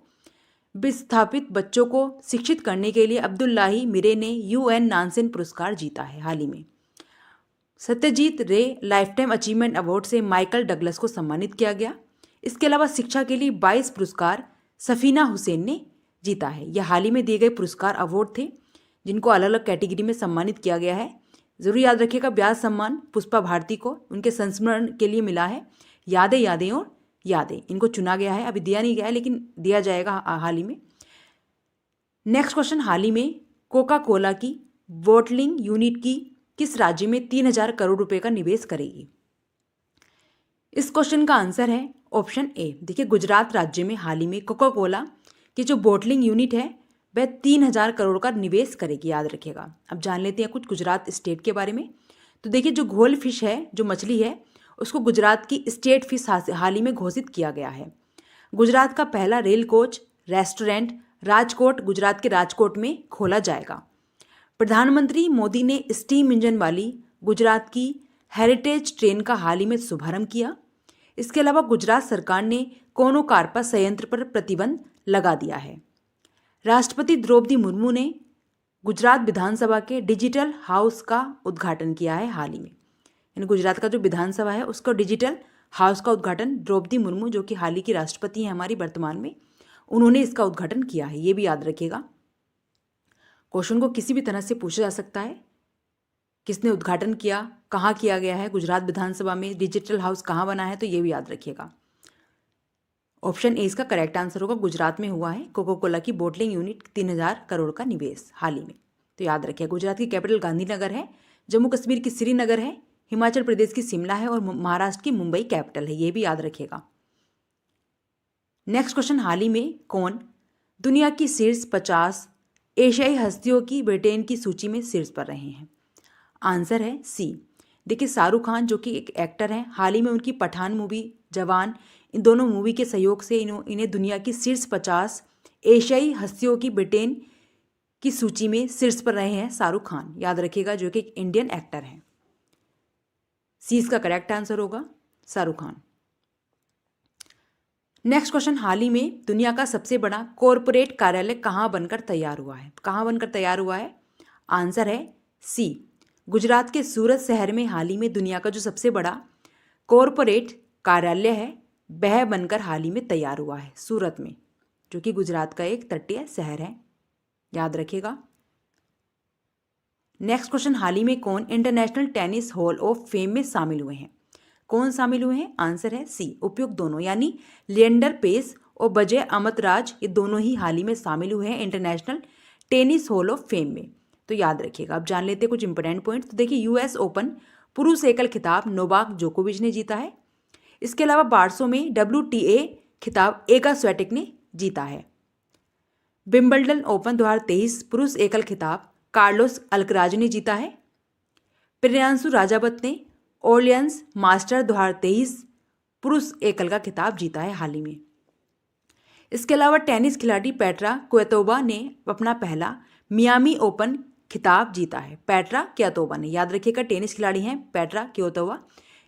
विस्थापित बच्चों को शिक्षित करने के लिए अब्दुल्लाही मिरे ने UN नानसेन पुरस्कार जीता है हाल ही में। सत्यजीत रे लाइफ टाइम अचीवमेंट अवार्ड से माइकल डगलस को सम्मानित किया गया। इसके अलावा शिक्षा के लिए 22 पुरस्कार सफीना हुसैन ने जीता है। यह हाल ही में दिए गए पुरस्कार अवार्ड थे जिनको अलग अलग कैटेगरी में सम्मानित किया गया है। जरूर याद रखिएगा, ब्याह सम्मान पुष्पा भारती को उनके संस्मरण के लिए मिला है। यादें यादें और यादें, इनको चुना गया है, अभी दिया नहीं गया है लेकिन दिया जाएगा हाल ही में। नेक्स्ट क्वेश्चन, हाल ही में कोका कोला की बॉटलिंग यूनिट की किस राज्य में 3000 करोड़ रुपए का निवेश करेगी? इस क्वेश्चन का आंसर है ऑप्शन ए। देखिए, गुजरात राज्य में हाल ही में कोका कोला की जो बॉटलिंग यूनिट है वह 3000 करोड़ का निवेश करेगी, याद रखिएगा। अब जान लेते हैं कुछ गुजरात स्टेट के बारे में। तो देखिए, जो घोल फिश है, जो मछली है, उसको गुजरात की स्टेट फिश हाल ही में घोषित किया गया है। गुजरात का पहला rail coach restaurant Rajkot, Gujarat के राजकोट में खोला जाएगा। प्रधानमंत्री मोदी ने स्टीम इंजन वाली गुजरात की हेरिटेज ट्रेन का हाल ही में शुभारंभ किया। इसके अलावा गुजरात सरकार ने कोनो कार्पा संयंत्र पर प्रतिबंध लगा दिया है। राष्ट्रपति द्रौपदी मुर्मू ने गुजरात विधानसभा के डिजिटल हाउस का उद्घाटन किया है हाल ही में। यानी गुजरात का जो विधानसभा है उसका डिजिटल हाउस का उद्घाटन द्रौपदी मुर्मू, जो कि हाल ही की राष्ट्रपति हैं हमारी वर्तमान में, उन्होंने इसका उद्घाटन किया है। ये भी याद रखिएगा, क्वेश्चन को किसी भी तरह से पूछा जा सकता है। किसने उद्घाटन किया, कहाँ किया गया है, गुजरात विधानसभा में डिजिटल हाउस कहाँ बना है, तो ये भी याद रखिएगा। ऑप्शन ए इसका करेक्ट आंसर होगा, गुजरात में हुआ है कोका कोला की बोटलिंग यूनिट 3000 करोड़ का निवेश हाल ही में। तो याद रखिए, गुजरात की कैपिटल गांधीनगर है, जम्मू कश्मीर की श्रीनगर है, हिमाचल प्रदेश की शिमला है और महाराष्ट्र की मुंबई कैपिटल है, ये भी याद रखिएगा। नेक्स्ट क्वेश्चन, हाल ही में कौन दुनिया की शीर्ष 50 एशियाई हस्तियों की ब्रिटेन की सूची में शीर्ष पर रहे हैं? आंसर है सी। देखिए, शाहरुख खान जो कि एक एक्टर हैं, हाल ही में उनकी पठान मूवी, जवान, इन दोनों मूवी के सहयोग से इन्हें दुनिया की शीर्ष 50 एशियाई हस्तियों की ब्रिटेन की सूची में शीर्ष पर रहे हैं शाहरुख खान, याद रखिएगा, जो कि एक इंडियन एक्टर हैं। सी इसका करेक्ट आंसर होगा, शाहरुख खान। नेक्स्ट क्वेश्चन, हाल ही में दुनिया का सबसे बड़ा कॉरपोरेट कार्यालय कहाँ बनकर तैयार हुआ है? कहाँ बनकर तैयार हुआ है? आंसर है सी, गुजरात के सूरत शहर में हाल ही में दुनिया का जो सबसे बड़ा कॉरपोरेट कार्यालय है वह बनकर हाल ही में तैयार हुआ है सूरत में, जो कि गुजरात का एक तटीय शहर है, याद रखिएगा। नेक्स्ट क्वेश्चन, हाल ही में कौन international tennis hall of fame में शामिल हुए हैं? कौन शामिल हुए हैं? आंसर है सी, उपयुक्त दोनों, यानी लिएंडर पेस और बजय अमृतराज, ये दोनों ही हाल ही में शामिल हुए हैं international tennis hall of fame में, तो याद रखिएगा। अब जान लेते हैं कुछ इंपॉर्टेंट पॉइंट्स। तो देखिए, US ओपन पुरुष एकल खिताब नोवाक जोकोविच ने जीता है। इसके अलावा बारसो में WTA खिताब एगा स्वियाटेक ने जीता है। विंबलडन ओपन 2023 पुरुष एकल खिताब कार्लोस अल्कराज ने जीता है। प्रियांशु राजावत ने ओरलियंस मास्टर 2023 पुरुष एकल का खिताब जीता है हाल ही में। इसके अलावा टेनिस खिलाड़ी पेट्रा क्विटोवा ने अपना पहला मियामी ओपन खिताब जीता है। पेट्रा क्विटोवा ने, याद रखिएगा, टेनिस खिलाड़ी हैं पेट्रा क्विटोवा,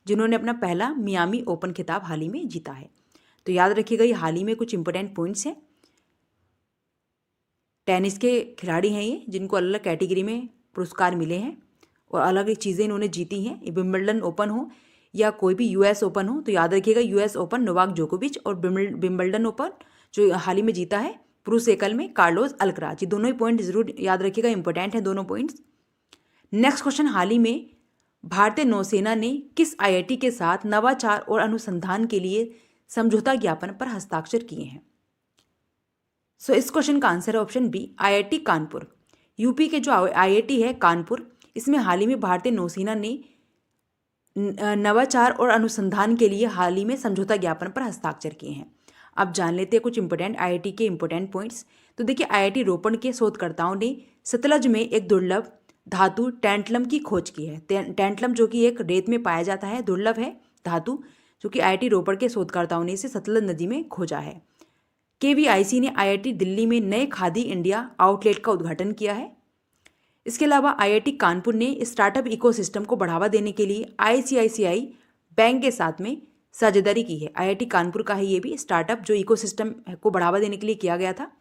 जिन्होंने अपना पहला मियामी ओपन खिताब हाल ही में जीता है। तो याद रखिएगा, ये हाल ही में कुछ इंपॉर्टेंट पॉइंट्स हैं। टेनिस के खिलाड़ी हैं ये, जिनको अलग अलग कैटेगरी में पुरस्कार मिले हैं और अलग अलग चीज़ें इन्होंने जीती हैं। विंबलडन ओपन हो या कोई भी यूएस ओपन हो, तो याद रखिएगा यूएस ओपन नोवाक जोकोविच, और विंबलडन ओपन जो हाल ही में जीता है पुरुष एकल में कार्लोस अल्कराज। ये दोनों ही पॉइंट जरूर याद रखिएगा, इंपॉर्टेंट है दोनों पॉइंट्स। नेक्स्ट क्वेश्चन, हाल ही में भारतीय नौसेना ने किस आईआईटी के साथ नवाचार और अनुसंधान के लिए समझौता ज्ञापन पर हस्ताक्षर किए हैं? सो इस क्वेश्चन का आंसर है option B, IIT Kanpur. UP के जो आईआईटी है कानपुर, इसमें हाल ही में भारतीय नौसेना ने नवाचार और अनुसंधान के लिए हाल ही में समझौता ज्ञापन पर हस्ताक्षर किए हैं। अब जान लेते हैं कुछ इंपॉर्टेंट आईआईटी के इंपॉर्टेंट पॉइंट्स। तो देखिए, आईआईटी रोपण के शोधकर्ताओं ने सतलज में एक दुर्लभ धातु टैंटलम की खोज की है। टैंटलम जो कि एक रेत में पाया जाता है, दुर्लभ है धातु, जो कि आईआईटी रोपण के शोधकर्ताओं ने इसे सतलज नदी में खोजा है। केवीआईसी ने आईआईटी दिल्ली में नए खादी इंडिया आउटलेट का उद्घाटन किया है। इसके अलावा आईआईटी कानपुर ने स्टार्टअप इकोसिस्टम को बढ़ावा देने के लिए आईसीआईसीआई बैंक के साथ में साझेदारी की है। आईआईटी कानपुर का है ये भी स्टार्टअप, जो इकोसिस्टम को बढ़ावा देने के लिए किया गया था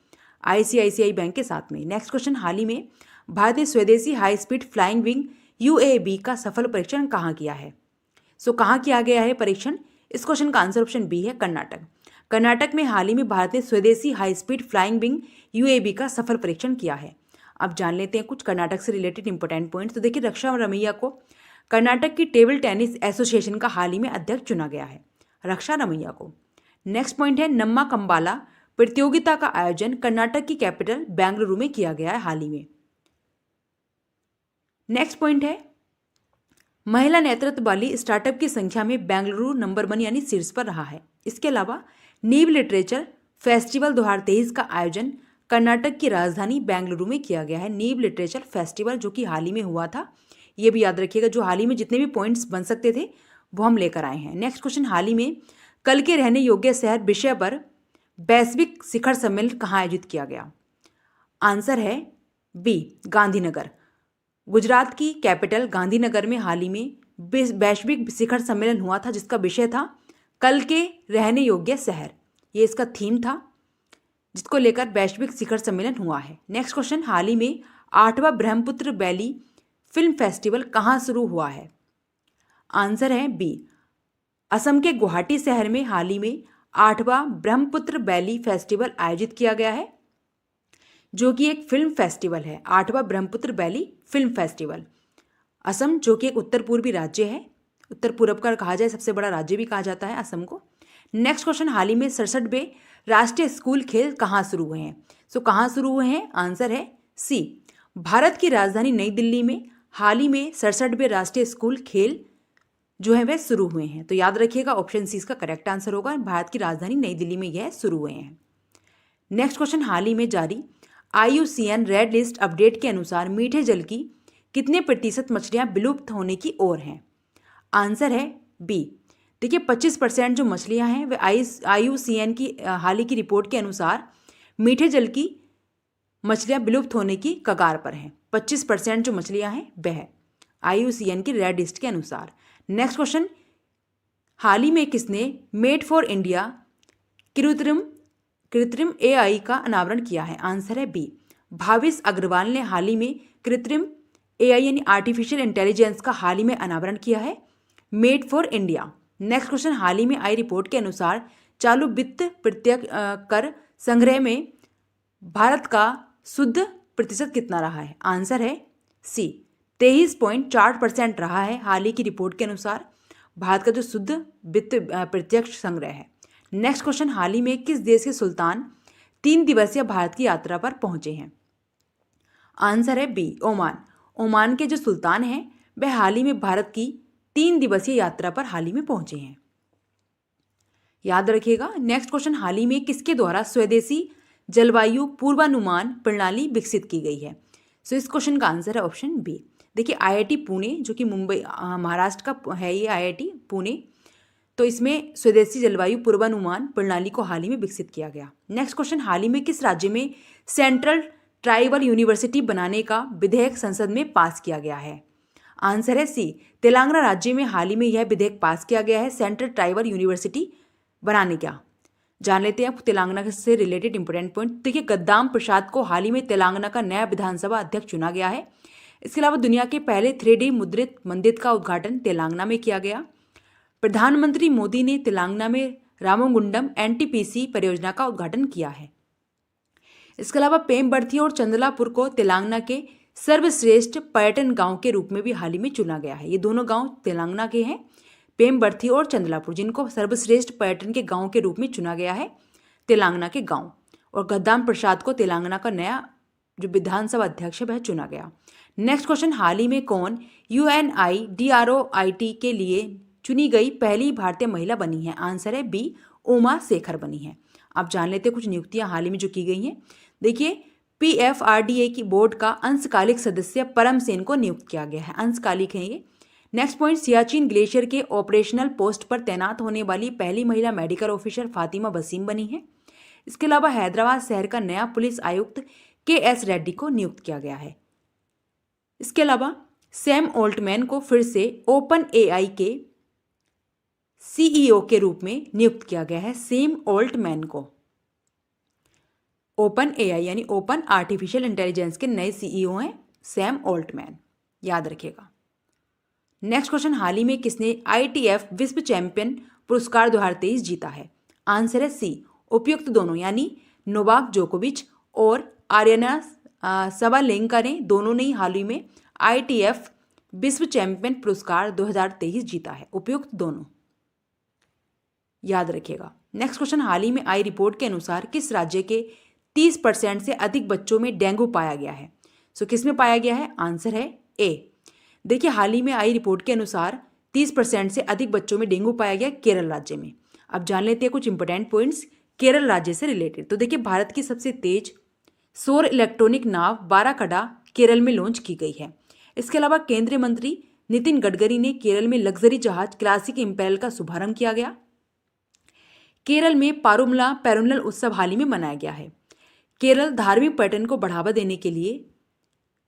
आईसीआईसीआई बैंक के साथ में। नेक्स्ट क्वेश्चन, हाल ही में भारत ने स्वदेशी high speed flying wing UAV का सफल परीक्षण कहाँ किया है? सो कहाँ किया गया है परीक्षण? इस क्वेश्चन का आंसर ऑप्शन बी है, कर्नाटक। कर्नाटक में हाल ही में भारत ने स्वदेशी high speed flying wing UAV का सफल परीक्षण किया है। अब जान लेते हैं कुछ कर्नाटक से रिलेटेड इंपॉर्टेंट पॉइंट्स। तो देखिए, रक्षा रमैया को कर्नाटक की टेबल टेनिस एसोसिएशन का हाल ही में अध्यक्ष चुना गया है, रक्षा रमैया को। नेक्स्ट पॉइंट है, नम्मा कंबाला प्रतियोगिता का आयोजन कर्नाटक की कैपिटल बेंगलुरु में किया गया है हाल ही में। नेक्स्ट पॉइंट है, महिला नेतृत्व वाली स्टार्टअप की संख्या में बेंगलुरु नंबर 1 यानी शीर्ष पर रहा है। इसके अलावा नीव लिटरेचर फेस्टिवल 2023 का आयोजन कर्नाटक की राजधानी बेंगलुरु में किया गया है। नीव लिटरेचर फेस्टिवल जो कि हाल ही में हुआ था, ये भी याद रखिएगा। जो हाल ही में जितने भी पॉइंट्स बन सकते थे वो हम लेकर आए हैं। नेक्स्ट क्वेश्चन, हाल ही में कल के रहने योग्य शहर विषय पर वैश्विक शिखर सम्मेलन कहाँ आयोजित किया गया? आंसर है बी, गांधीनगर। गुजरात की कैपिटल गांधीनगर में हाल ही में वैश्विक शिखर सम्मेलन हुआ था, जिसका विषय था कल के रहने योग्य शहर। ये इसका थीम था, जिसको लेकर वैश्विक शिखर सम्मेलन हुआ है। नेक्स्ट क्वेश्चन, हाल ही में 8वां ब्रह्मपुत्र वैली फिल्म फेस्टिवल कहाँ शुरू हुआ है? आंसर है बी, असम के गुवाहाटी शहर में हाल ही में 8वां ब्रह्मपुत्र वैली फेस्टिवल आयोजित किया गया है, जो कि एक फिल्म फेस्टिवल है। 8वां Brahmaputra valley film festival. Assam जो कि एक उत्तर पूर्वी राज्य है, उत्तर पूर्व का कहा जाए सबसे बड़ा राज्य भी कहा जाता है असम को। नेक्स्ट क्वेश्चन, हाल ही में 67वें राष्ट्रीय स्कूल खेल कहाँ शुरू हुए हैं? सो कहाँ शुरू हुए हैं? आंसर है सी, भारत की राजधानी नई दिल्ली में हाल ही में 67वें राष्ट्रीय स्कूल खेल जो है वह शुरू हुए हैं। तो याद रखिएगा ऑप्शन सी इसका करेक्ट आंसर होगा, भारत की राजधानी नई दिल्ली में यह शुरू हुए हैं। नेक्स्ट क्वेश्चन, हाल ही में जारी IUCN रेड लिस्ट अपडेट के अनुसार मीठे जल की कितने प्रतिशत मछलियां विलुप्त होने की ओर हैं? आंसर है बी। देखिए, 25% जो मछलियां हैं वे IUCN की हाल ही की रिपोर्ट के अनुसार मीठे जल की मछलियां विलुप्त होने की कगार पर हैं। 25% जो मछलियां हैं वह IUCN की रेड लिस्ट के अनुसार। नेक्स्ट क्वेश्चन, हाल ही में किसने मेड फॉर इंडिया कृत्रिम AI का अनावरण किया है? आंसर है बी, भाविश अग्रवाल ने हाल ही में कृत्रिम AI यानी आर्टिफिशियल इंटेलिजेंस का हाल ही में अनावरण किया है, made for India. Next question, हाल ही में आई रिपोर्ट के अनुसार चालू वित्त प्रत्यक्ष कर संग्रह में भारत का शुद्ध प्रतिशत कितना रहा है? आंसर है सी, 23.4% रहा है हाल ही की रिपोर्ट के अनुसार भारत का जो शुद्ध वित्त प्रत्यक्ष संग्रह है। नेक्स्ट क्वेश्चन, हाल ही में किस देश के सुल्तान 3 दिवसीय भारत की यात्रा पर पहुंचे हैं? आंसर है बी, ओमान। ओमान के जो सुल्तान हैं वह हाल ही में भारत की 3 दिवसीय यात्रा पर हाल ही में पहुंचे हैं, याद रखिएगा। नेक्स्ट क्वेश्चन, हाल ही में किसके द्वारा स्वदेशी जलवायु पूर्वानुमान प्रणाली विकसित की गई है? सो इस क्वेश्चन का आंसर है ऑप्शन बी। देखिए, IIT पुणे जो कि मुंबई महाराष्ट्र का है, ये IIT पुणे, तो इसमें स्वदेशी जलवायु पूर्वानुमान प्रणाली को हाल ही में विकसित किया गया। नेक्स्ट क्वेश्चन, हाल ही में किस राज्य में सेंट्रल ट्राइबल यूनिवर्सिटी बनाने का विधेयक संसद में पास किया गया है? आंसर है सी, तेलंगाना राज्य में हाल ही में यह विधेयक पास किया गया है, सेंट्रल ट्राइबल यूनिवर्सिटी बनाने का। जान लेते हैं तेलंगाना से रिलेटेड इंपोर्टेंट पॉइंट। देखिए, गद्दाम प्रसाद को हाल ही में तेलंगाना का नया विधानसभा अध्यक्ष चुना गया है। इसके अलावा दुनिया के पहले 3D मुद्रित मंदिर का उद्घाटन तेलंगाना में किया गया। प्रधानमंत्री मोदी ने तेलंगाना में रामगुंडम एनटीपीसी परियोजना का उद्घाटन किया है। इसके अलावा पेमबर्ती और चंदलापुर को तेलंगाना के सर्वश्रेष्ठ पर्यटन गांव के रूप में भी हाल ही में चुना गया है। ये दोनों गांव तेलंगाना के हैं, पेमबर्ती और चंदलापुर, जिनको सर्वश्रेष्ठ पर्यटन के गांव के रूप में चुना गया है तेलंगाना के गांव। और गद्दाम प्रसाद को तेलंगाना का नया जो विधानसभा अध्यक्ष है वह चुना गया। नेक्स्ट क्वेश्चन, हाल ही में कौन UNIDROIT के लिए चुनी गई पहली भारतीय महिला बनी है? आंसर है बी, उमा शेखर बनी है। आप जान लेते हैं कुछ नियुक्तियां हाल ही में जो की गई हैं। देखिए, PFRDA की बोर्ड का अंशकालिक सदस्य परम सेन को नियुक्त किया गया है, अंशकालिक है ये। नेक्स्ट पॉइंट, सियाचिन ग्लेशियर के ऑपरेशनल पोस्ट पर तैनात होने वाली पहली महिला मेडिकल ऑफिसर फातिमा वसीम बनी है। इसके अलावा हैदराबाद शहर का नया पुलिस आयुक्त KS रेड्डी को नियुक्त किया गया है। इसके अलावा सैम ऑल्टमैन को फिर से ओपन AI के CEO के रूप में नियुक्त किया गया है। सैम ऑल्टमैन को ओपन AI यानी ओपन आर्टिफिशियल इंटेलिजेंस के नए CEO हैं सैम ऑल्टमैन, याद रखिएगा। नेक्स्ट क्वेश्चन, हाल ही में किसने ITF विश्व चैंपियन पुरस्कार 2023 जीता है? आंसर है सी, उपयुक्त दोनों यानी नोवाक जोकोविच और आर्यना सबालेंका ने दोनों ने हाल ही में ITF विश्व चैंपियन पुरस्कार 2023 जीता है, उपयुक्त दोनों, याद रखिएगा। नेक्स्ट क्वेश्चन, हाल ही में आई रिपोर्ट के अनुसार किस राज्य के 30% से अधिक बच्चों में डेंगू पाया गया है? सो किस में पाया गया है? आंसर है ए। देखिए, हाल ही में आई रिपोर्ट के अनुसार 30% से अधिक बच्चों में डेंगू पाया गया केरल राज्य में। अब जान लेते हैं कुछ इंपॉर्टेंट पॉइंट्स केरल राज्य से रिलेटेड। तो देखिए, भारत की सबसे तेज सौर इलेक्ट्रॉनिक नाव बाराकड़ा केरल में लॉन्च की गई है। इसके अलावा केंद्रीय मंत्री नितिन गडकरी ने केरल में लग्जरी जहाज क्लासिक इम्पेरल का शुभारंभ किया गया। केरल में पारुमला पेरुनल उत्सव हाल ही में मनाया गया है। केरल धार्मिक पर्यटन को बढ़ावा देने के लिए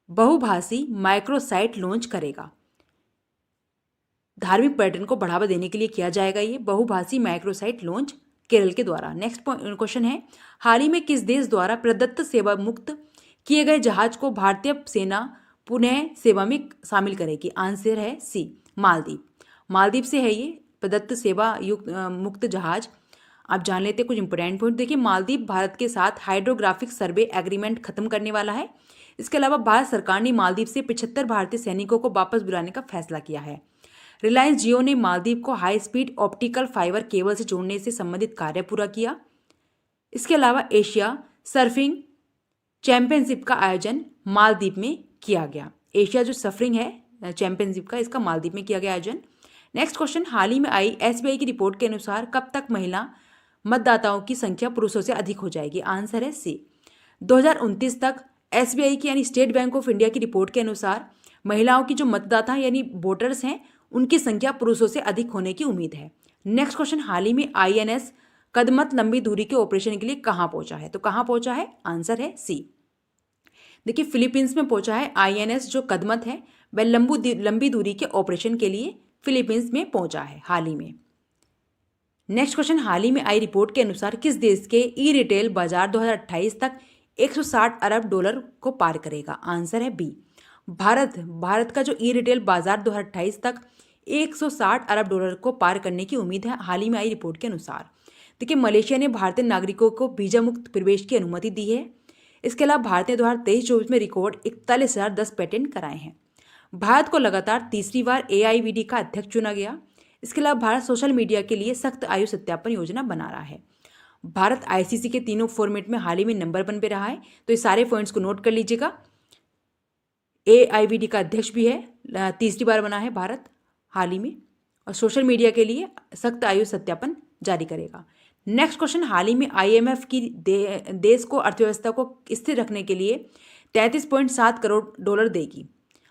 बहुभाषी माइक्रोसाइट लॉन्च करेगा। धार्मिक पर्यटन को बढ़ावा देने के लिए किया जाएगा ये बहुभाषी माइक्रोसाइट लॉन्च केरल के द्वारा। नेक्स्ट क्वेश्चन है, हाल ही में किस देश द्वारा प्रदत्त सेवा मुक्त किए गए जहाज को भारतीय सेना पुनः सेवा में शामिल करेगी? आंसर है सी, मालदीव। मालदीव से है ये प्रदत्त सेवा युक्त मुक्त जहाज। आप जान लेते हैं कुछ इंपॉर्टेंट पॉइंट। देखिए, मालदीव भारत के साथ हाइड्रोग्राफिक सर्वे एग्रीमेंट खत्म करने वाला है। इसके अलावा भारत सरकार ने मालदीव से 75 भारतीय सैनिकों को वापस बुलाने का फैसला किया है। रिलायंस जियो ने मालदीव को high speed optical fibre cable से जोड़ने से संबंधित कार्य पूरा किया। इसके अलावा एशिया सर्फिंग चैंपियनशिप का आयोजन मालदीव में किया गया। एशिया जो सर्फिंग है चैंपियनशिप का, इसका मालदीव में किया गया आयोजन। नेक्स्ट क्वेश्चन, हाल ही में आई SBI की रिपोर्ट के अनुसार कब तक महिला मतदाताओं की संख्या पुरुषों से अधिक हो जाएगी? आंसर है सी, 2029 तक। SBI की यानी स्टेट बैंक ऑफ इंडिया की रिपोर्ट के अनुसार महिलाओं की जो मतदाता यानी वोटर्स हैं उनकी संख्या पुरुषों से अधिक होने की उम्मीद है। नेक्स्ट क्वेश्चन, हाल ही में INS कदमत लंबी दूरी के ऑपरेशन के लिए कहाँ पहुंचा है? तो कहाँ पहुंचा है? आंसर है सी। देखिए, फिलीपींस में पहुंचा है INS जो कदमत है वह लंबी दूरी के ऑपरेशन के लिए फिलीपींस में पहुंचा है हाल ही में। नेक्स्ट क्वेश्चन, हाल ही में आई रिपोर्ट के अनुसार किस देश के रिटेल बाजार 2028 तक $160 अरब को पार करेगा? आंसर है बी, भारत का जो रिटेल बाजार 2028 तक $160 अरब को पार करने की उम्मीद है हाल ही में आई रिपोर्ट के अनुसार। देखिए, मलेशिया ने भारतीय नागरिकों को वीजा मुक्त प्रवेश की अनुमति दी है। इसके अलावा भारत ने 2023-24 में रिकॉर्ड 41,010 पेटेंट कराए हैं। भारत को लगातार तीसरी बार AIVD का अध्यक्ष चुना गया। इसके अलावा भारत सोशल मीडिया के लिए सख्त आयु सत्यापन योजना बना रहा है। भारत ICC के तीनों फॉर्मेट में हाल ही में नंबर 1 पे रहा है। तो ये सारे पॉइंट्स को नोट कर लीजिएगा। AIVD का अध्यक्ष भी है, तीसरी बार बना है भारत हाल ही में, और सोशल मीडिया के लिए सख्त आयु सत्यापन जारी करेगा। नेक्स्ट क्वेश्चन, हाल ही में IMF की देश को अर्थव्यवस्था को स्थिर रखने के लिए $33.7 करोड़ देगी।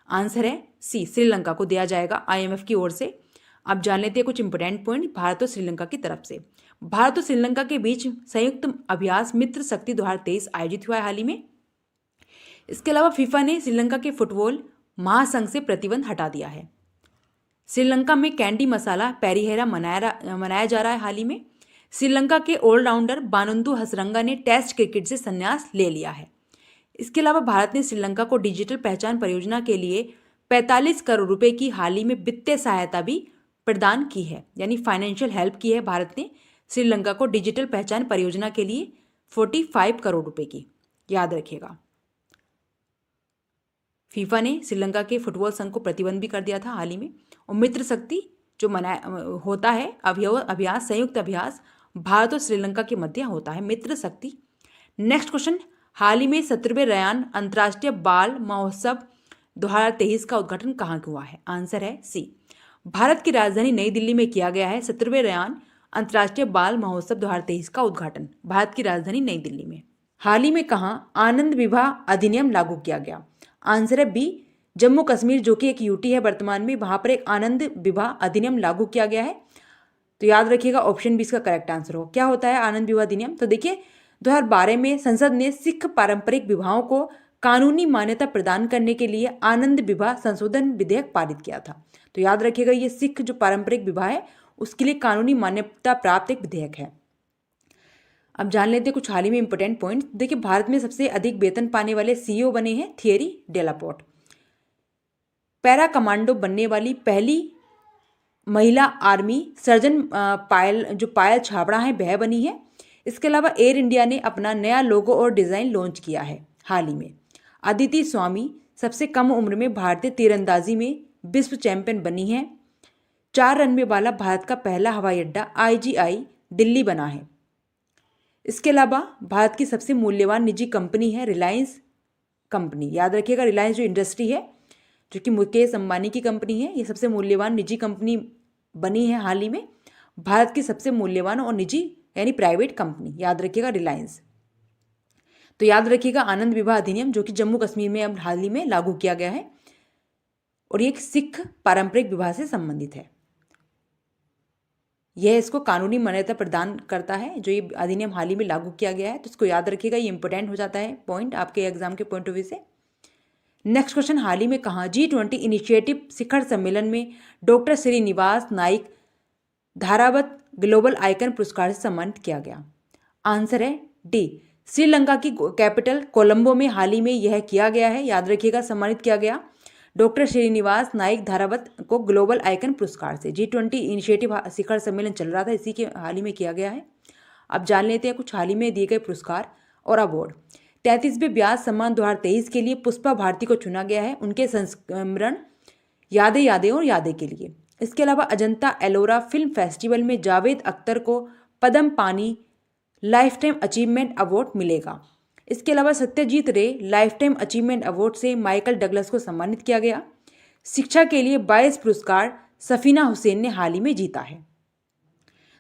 आंसर है सी, श्रीलंका को दिया जाएगा IMF की ओर से। आप जान लेते हैं कुछ इंपॉर्टेंट पॉइंट भारत और श्रीलंका की तरफ से। भारत और श्रीलंका के बीच संयुक्त अभ्यास मित्र शक्ति 2023 आयोजित हुआ है हाल ही में। इसके अलावा फीफा ने श्रीलंका के फुटबॉल महासंघ से प्रतिबंध हटा दिया है। श्रीलंका में कैंडी मसाला पेरिहेरा मनाया जा रहा है हाल ही में। श्रीलंका के ऑलराउंडर बानुंदु हसरंगा ने टेस्ट क्रिकेट से संन्यास ले लिया है। इसके अलावा भारत ने श्रीलंका को डिजिटल पहचान परियोजना के लिए 45 करोड़ रुपए की हाल ही में वित्तीय सहायता भी प्रदान की है, यानी फाइनेंशियल हेल्प की है भारत ने श्रीलंका को डिजिटल पहचान परियोजना के लिए 45 करोड़ रुपए की, याद रखिएगा। फीफा ने श्रीलंका के फुटबॉल संघ को प्रतिबंध भी कर दिया था हाल ही में। और मित्र शक्ति जो होता है अभ्यास, संयुक्त अभ्यास भारत और श्रीलंका के मध्य होता है मित्र शक्ति। नेक्स्ट क्वेश्चन, हाल ही में 17वें रयान अंतर्राष्ट्रीय बाल महोत्सव 2023 का उद्घाटन कहाँ हुआ है? आंसर है सी, भारत की राजधानी नई दिल्ली में किया गया है 17वें रयान अंतर्राष्ट्रीय बाल महोत्सव 2023 का उद्घाटन भारत की राजधानी नई दिल्ली में। हाल ही में कहाँ आनंद विवाह अधिनियम लागू किया गया? आंसर है बी, जम्मू कश्मीर जो कि एक यूटी है वर्तमान में, वहां पर एक आनंद विवाह अधिनियम लागू किया गया है। तो याद रखिएगा ऑप्शन बी इसका करेक्ट आंसर हो। क्या होता है आनंद विवाह अधिनियम? तो देखिए 2012 में संसद ने सिख पारंपरिक विवाहों को कानूनी मान्यता प्रदान करने के लिए आनंद विवाह संशोधन विधेयक पारित किया था। तो याद रखिएगा ये सिख जो पारंपरिक विवाह है उसके लिए कानूनी मान्यता प्राप्त एक विधेयक है। अब जान लेते हैं कुछ हाल ही में इंपॉर्टेंट पॉइंट। देखिए भारत में सबसे अधिक वेतन पाने वाले सीईओ बने हैं थियरी डेलापोर्ट। पैरा कमांडो बनने वाली पहली महिला आर्मी सर्जन पायल छाबड़ा है वह बनी है। इसके अलावा एयर इंडिया ने अपना नया लोगो और डिज़ाइन लॉन्च किया है हाल ही में। अदिति स्वामी सबसे कम उम्र में भारतीय तीरंदाजी में विश्व चैंपियन बनी है। 4 रनवे वाला भारत का पहला हवाई अड्डा IGI दिल्ली बना है। इसके अलावा भारत की सबसे मूल्यवान निजी कंपनी है रिलायंस कंपनी। याद रखिएगा रिलायंस जो इंडस्ट्री है जो कि मुकेश अंबानी की कंपनी है, ये सबसे मूल्यवान निजी कंपनी बनी है हाल ही में। भारत की सबसे मूल्यवान और निजी यानी प्राइवेट कंपनी, याद रखिएगा रिलायंस। तो याद रखिएगा आनंद विवाह अधिनियम जो कि जम्मू कश्मीर में अब हाल ही में लागू किया गया है और ये एक सिख पारंपरिक विवाह से संबंधित है। यह इसको कानूनी मान्यता प्रदान करता है जो ये अधिनियम हाल ही में लागू किया गया है। तो इसको याद रखिएगा, ये इंपॉर्टेंट हो जाता है पॉइंट आपके एग्जाम के पॉइंट ऑफ व्यू से। नेक्स्ट क्वेश्चन, हाल ही में कहाँ G20 इनिशिएटिव शिखर सम्मेलन में doctor Srinivas Naik Dharavat global icon पुरस्कार से सम्मानित किया गया? आंसर है डी, श्रीलंका की कैपिटल कोलंबो में हाल ही में यह किया गया है। याद रखिएगा सम्मानित किया गया डॉक्टर श्रीनिवास नाइक धारावत को ग्लोबल आइकन पुरस्कार से। G20 इनिशिएटिव शिखर सम्मेलन चल रहा था, इसी के हाल ही में किया गया है। अब जान लेते हैं कुछ हाल ही में दिए गए पुरस्कार और अवार्ड। 33वें व्यास सम्मान 2023 के लिए पुष्पा भारती को चुना गया है उनके संस्मरण यादें यादें और यादें के लिए। इसके अलावा अजंता एलोरा फिल्म फेस्टिवल में जावेद अख्तर को पद्म पानी लाइफ टाइम अचीवमेंट अवार्ड मिलेगा। इसके अलावा सत्यजीत रे लाइफ टाइम अचीवमेंट अवार्ड से माइकल डगलस को सम्मानित किया गया। शिक्षा के लिए 22 पुरस्कार सफीना हुसैन ने हाल ही में जीता है।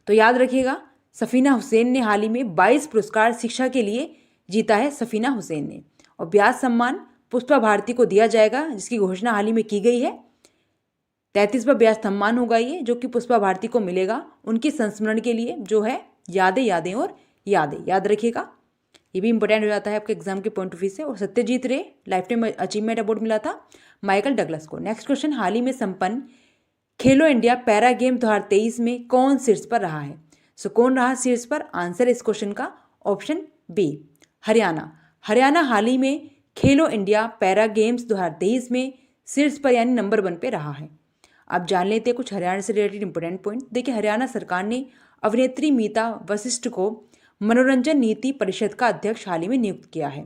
तो याद रखिएगा सफीना हुसैन ने हाल ही में 22 पुरस्कार शिक्षा के लिए जीता है सफीना हुसैन ने। और व्यास सम्मान पुष्पा भारती को दिया जाएगा जिसकी घोषणा हाल ही में की गई है। 33वां व्यास सम्मान होगा ये जो कि पुष्पा भारती को मिलेगा उनके संस्मरण के लिए जो है यादें यादें और यादें, याद रखिएगा ये भी इंपॉर्टेंट हो जाता है आपके एग्जाम के पॉइंट ऑफ व्यू से। और सत्यजीत रे लाइफ टाइम अचीवमेंट अवार्ड मिला था माइकल डगलस को। नेक्स्ट क्वेश्चन, हाल ही में संपन्न खेलो इंडिया पैरा गेम 2023 में कौन शीर्ष पर रहा है? सो कौन रहा शीर्ष पर? आंसर इस क्वेश्चन का ऑप्शन बी, हरियाणा। हरियाणा हाल ही में खेलो इंडिया पैरा गेम्स 2023 में शीर्ष पर यानी नंबर 1 पे रहा है। अब जान लेते हैं कुछ हरियाणा से रिलेटेड इंपॉर्टेंट पॉइंट। देखिए हरियाणा सरकार ने अभिनेत्री मीता वशिष्ठ को मनोरंजन नीति परिषद का अध्यक्ष हाल ही में नियुक्त किया है।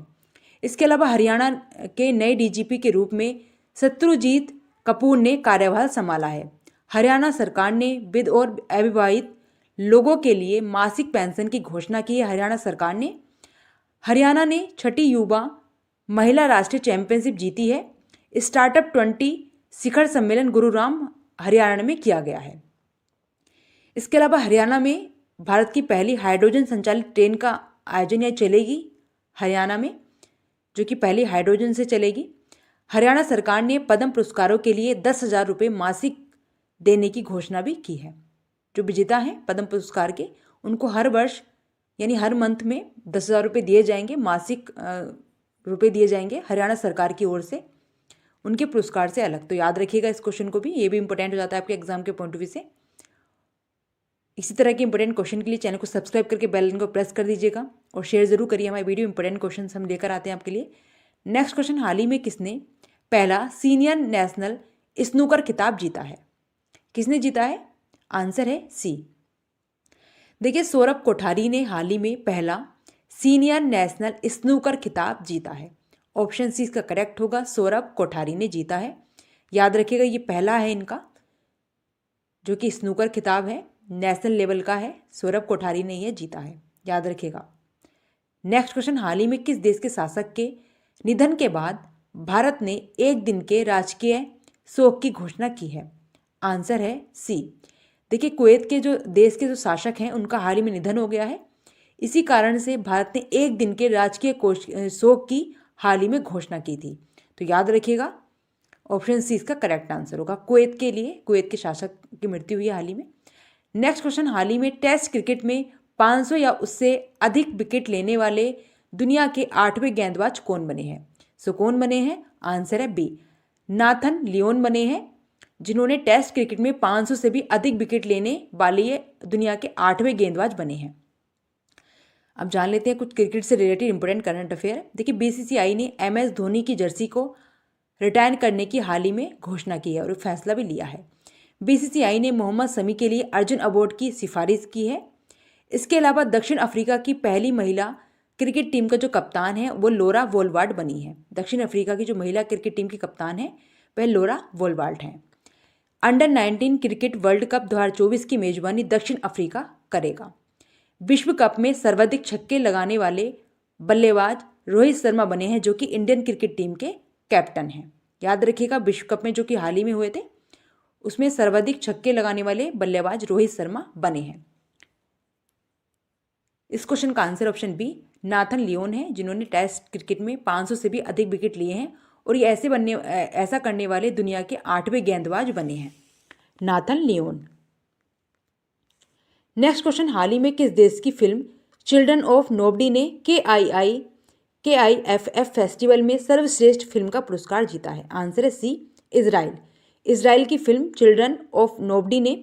इसके अलावा हरियाणा के नए DGP के रूप में शत्रुजीत कपूर ने कार्यभार संभाला है। हरियाणा सरकार ने विध और अविवाहित लोगों के लिए मासिक पेंशन की घोषणा की है। हरियाणा ने 6ठी युवा महिला राष्ट्रीय चैंपियनशिप जीती है। स्टार्टअप 20 शिखर सम्मेलन गुरुग्राम हरियाणा में किया गया है। इसके अलावा हरियाणा में भारत की पहली हाइड्रोजन संचालित ट्रेन का आयोजन यह चलेगी हरियाणा में, जो कि पहली हाइड्रोजन से चलेगी। हरियाणा सरकार ने पद्म पुरस्कारों के लिए 10,000 रुपये मासिक देने की घोषणा भी की है। जो विजेता हैं पद्म पुरस्कार के उनको हर वर्ष यानी हर मंथ में 10,000 रुपये दिए जाएंगे, मासिक रुपये दिए जाएंगे हरियाणा सरकार की ओर से उनके पुरस्कार से अलग। तो याद रखिएगा इस क्वेश्चन को भी, ये भी इंपॉर्टेंट हो जाता है आपके एग्जाम के पॉइंट ऑफ व्यू से। इसी तरह के इंपॉर्टेंट क्वेश्चन के लिए चैनल को सब्सक्राइब करके बेल आइकन को प्रेस कर दीजिएगा और शेयर जरूर करिए हमारी वीडियो। इंपॉर्टेंट क्वेश्चन हम लेकर आते हैं आपके लिए। नेक्स्ट क्वेश्चन, हाल ही में किसने पहला सीनियर नेशनल स्नूकर खिताब जीता है? किसने जीता है? आंसर है सी। देखिए सौरभ कोठारी ने हाल ही में पहला सीनियर नेशनल स्नूकर खिताब जीता है। ऑप्शन सी इसका करेक्ट होगा, सौरभ कोठारी ने जीता है। याद रखिएगा ये पहला है इनका जो कि स्नूकर खिताब है, नेशनल लेवल का है। सौरभ कोठारी ने यह जीता है, याद रखिएगा। नेक्स्ट क्वेश्चन, हाल ही में किस देश के शासक के निधन के बाद भारत ने एक दिन के राजकीय शोक की घोषणा की है? आंसर है सी। देखिए कुवैत के जो देश के जो शासक हैं उनका हाल ही में निधन हो गया है, इसी कारण से भारत ने एक दिन के राजकीय शोक की हाल ही में घोषणा की थी। तो याद रखिएगा ऑप्शन सी इसका करेक्ट आंसर होगा। कुवैत के लिए, कुवैत के शासक की मृत्यु हुई है हाल ही में। नेक्स्ट क्वेश्चन, हाल ही में टेस्ट क्रिकेट में 500 या उससे अधिक विकेट लेने वाले दुनिया के 8वें गेंदबाज कौन बने हैं? सो कौन बने हैं? आंसर है बी, नाथन लियोन बने हैं, जिन्होंने टेस्ट क्रिकेट में 500 से भी अधिक विकेट लेने वाले ये दुनिया के 8वें गेंदबाज बने हैं। अब जान लेते हैं कुछ क्रिकेट से रिलेटेड इंपॉर्टेंट करंट अफेयर। देखिए बीसीसीआई ने MS धोनी की जर्सी को रिटायर करने की हाल ही में घोषणा की है और फैसला भी लिया है। बीसीसीआई ने मोहम्मद शमी के लिए अर्जुन अवार्ड की सिफारिश की है। इसके अलावा दक्षिण अफ्रीका की पहली महिला क्रिकेट टीम का जो कप्तान है वो लोरा वोलवार्ड बनी है। दक्षिण अफ्रीका की जो महिला क्रिकेट टीम की कप्तान है वह लोरा वोलवार्ड हैं। अंडर 19 क्रिकेट वर्ल्ड कप 2024 की मेजबानी दक्षिण अफ्रीका करेगा। विश्व कप में सर्वाधिक छक्के लगाने वाले बल्लेबाज रोहित शर्मा बने हैं, जो कि इंडियन क्रिकेट टीम के कैप्टन हैं। याद रखिएगा विश्व कप में जो कि हाल ही में हुए थे उसमें सर्वाधिक छक्के लगाने वाले बल्लेबाज रोहित शर्मा बने हैं। इस क्वेश्चन का answer option B, Nathan Lyon है, जिन्होंने टेस्ट क्रिकेट में 500 से भी अधिक विकेट लिए हैं और ये ऐसा करने वाले दुनिया के 8वें गेंदबाज बने हैं, नाथन लियोन। नेक्स्ट क्वेश्चन, हाल ही में किस देश की फिल्म चिल्ड्रन ऑफ नोबडी ने KIFF फेस्टिवल में सर्वश्रेष्ठ फिल्म का पुरस्कार जीता है? आंसर है सी, इजराइल। इजराइल की फिल्म चिल्ड्रन ऑफ नोबडी ने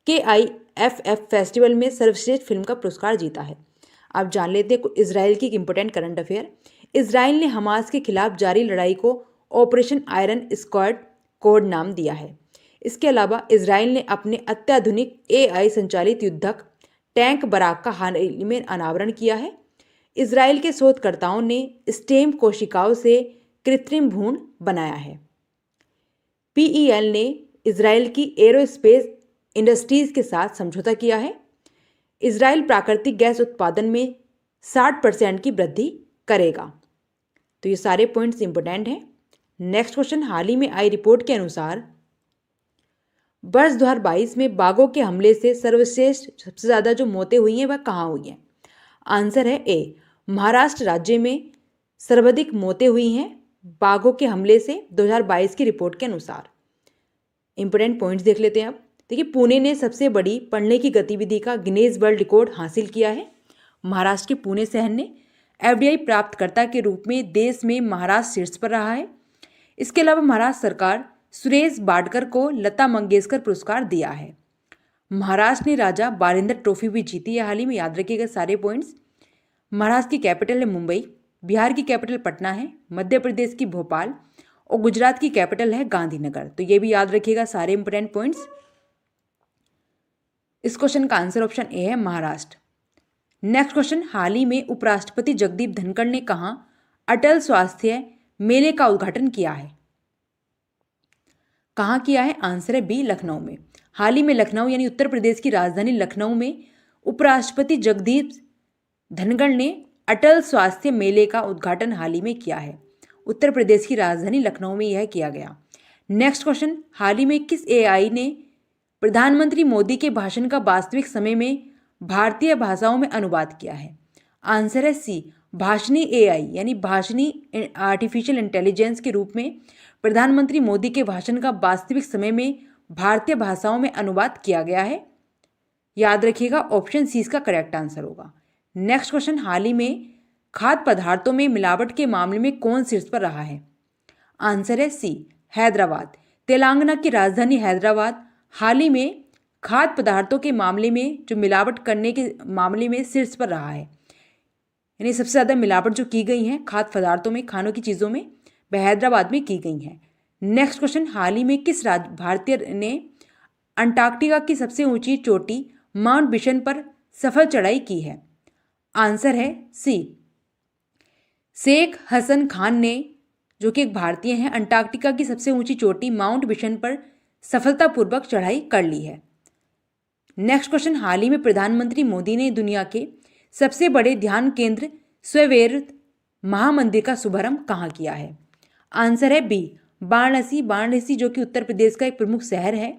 KIFF फेस्टिवल में सर्वश्रेष्ठ फिल्म का पुरस्कार जीता है। आप जान लेते हैं इजराइल की एक इंपॉर्टेंट करंट अफेयर। इजराइल ने हमास के खिलाफ जारी लड़ाई को ऑपरेशन आयरन स्क्वाड कोड नाम दिया है। इसके अलावा इजराइल ने अपने अत्याधुनिक AI संचालित युद्धक टैंक बराक का हाल ही में अनावरण किया है। इजराइल के शोधकर्ताओं ने स्टेम कोशिकाओं से कृत्रिम भ्रूण बनाया है। PEL ने इजराइल की एरोस्पेस इंडस्ट्रीज के साथ समझौता किया है। इजराइल प्राकृतिक गैस उत्पादन में 60% की वृद्धि करेगा। तो ये सारे पॉइंट्स इंपोर्टेंट हैं। नेक्स्ट क्वेश्चन, हाल ही में आई रिपोर्ट के अनुसार वर्ष 2022 में बाघों के हमले से सर्वश्रेष्ठ सबसे ज़्यादा जो मौतें हुई हैं वह कहाँ हुई हैं? आंसर है ए, महाराष्ट्र राज्य में सर्वाधिक मौतें हुई हैं बाघों के हमले से 2022 की रिपोर्ट के अनुसार। इंपोर्टेंट पॉइंट्स देख लेते हैं अब। देखिए पुणे ने सबसे बड़ी पढ़ने की गतिविधि का गिनीज वर्ल्ड रिकॉर्ड हासिल किया है। महाराष्ट्र के पुणे शहर ने FDI प्राप्तकर्ता के रूप में देश में महाराष्ट्र शीर्ष पर रहा है। इसके अलावा महाराष्ट्र सरकार सुरेश बाडकर को लता मंगेशकर पुरस्कार दिया है। महाराष्ट्र ने राजा बारिंदर ट्रॉफी भी जीती है हाल ही में, याद रखिएगा सारे पॉइंट्स। महाराष्ट्र की कैपिटल है मुंबई, बिहार की कैपिटल पटना है, मध्य प्रदेश की भोपाल और गुजरात की कैपिटल है गांधीनगर। तो ये भी याद रखिएगा सारे इंपोर्टेंट पॉइंट्स। इस क्वेश्चन का आंसर ऑप्शन ए है, महाराष्ट्र। नेक्स्ट क्वेश्चन, हाल ही में उपराष्ट्रपति जगदीप धनखड़ ने कहाँ अटल स्वास्थ्य मेले का उद्घाटन किया है? कहाँ किया है? आंसर है बी, लखनऊ में। हाल ही में लखनऊ यानी उत्तर प्रदेश की राजधानी लखनऊ में उपराष्ट्रपति जगदीप धनखड़ ने अटल स्वास्थ्य मेले का उद्घाटन हाल ही में किया है। उत्तर प्रदेश की राजधानी लखनऊ में यह किया गया। नेक्स्ट क्वेश्चन, हाल ही में किस AI ने प्रधानमंत्री मोदी के भाषण का वास्तविक समय में भारतीय भाषाओं में अनुवाद किया है? आंसर है सी, भाषणी AI यानी भाषणी आर्टिफिशियल इंटेलिजेंस के रूप में प्रधानमंत्री मोदी के भाषण का वास्तविक समय में भारतीय भाषाओं में अनुवाद किया गया है। याद रखिएगा ऑप्शन सी इसका करेक्ट आंसर होगा। नेक्स्ट क्वेश्चन, हाल ही में खाद्य पदार्थों में मिलावट के मामले में कौन शीर्ष पर रहा है? आंसर है सी, हैदराबाद। तेलंगाना की राजधानी हैदराबाद हाल ही में खाद्य पदार्थों के मामले में जो मिलावट करने के मामले में शीर्ष पर रहा है, यानी सबसे ज़्यादा मिलावट जो की गई है खाद्य पदार्थों में, खानों की चीज़ों में, वह हैदराबाद में की गई हैं। नेक्स्ट क्वेश्चन, हाल ही में किस भारतीय ने अंटार्कटिका की सबसे ऊंची चोटी माउंट बिशन पर सफल चढ़ाई की है? आंसर है सी। शेख हसन खान ने, जो कि एक भारतीय हैं, अंटार्कटिका की सबसे ऊंची चोटी माउंट बिशन पर सफलतापूर्वक चढ़ाई कर ली है। नेक्स्ट क्वेश्चन, हाल ही में प्रधानमंत्री मोदी ने दुनिया के सबसे बड़े ध्यान केंद्र स्वयंवृत महामंदिर का शुभारंभ कहाँ किया है? आंसर है बी, वाराणसी। वाराणसी जो कि उत्तर प्रदेश का एक प्रमुख शहर है,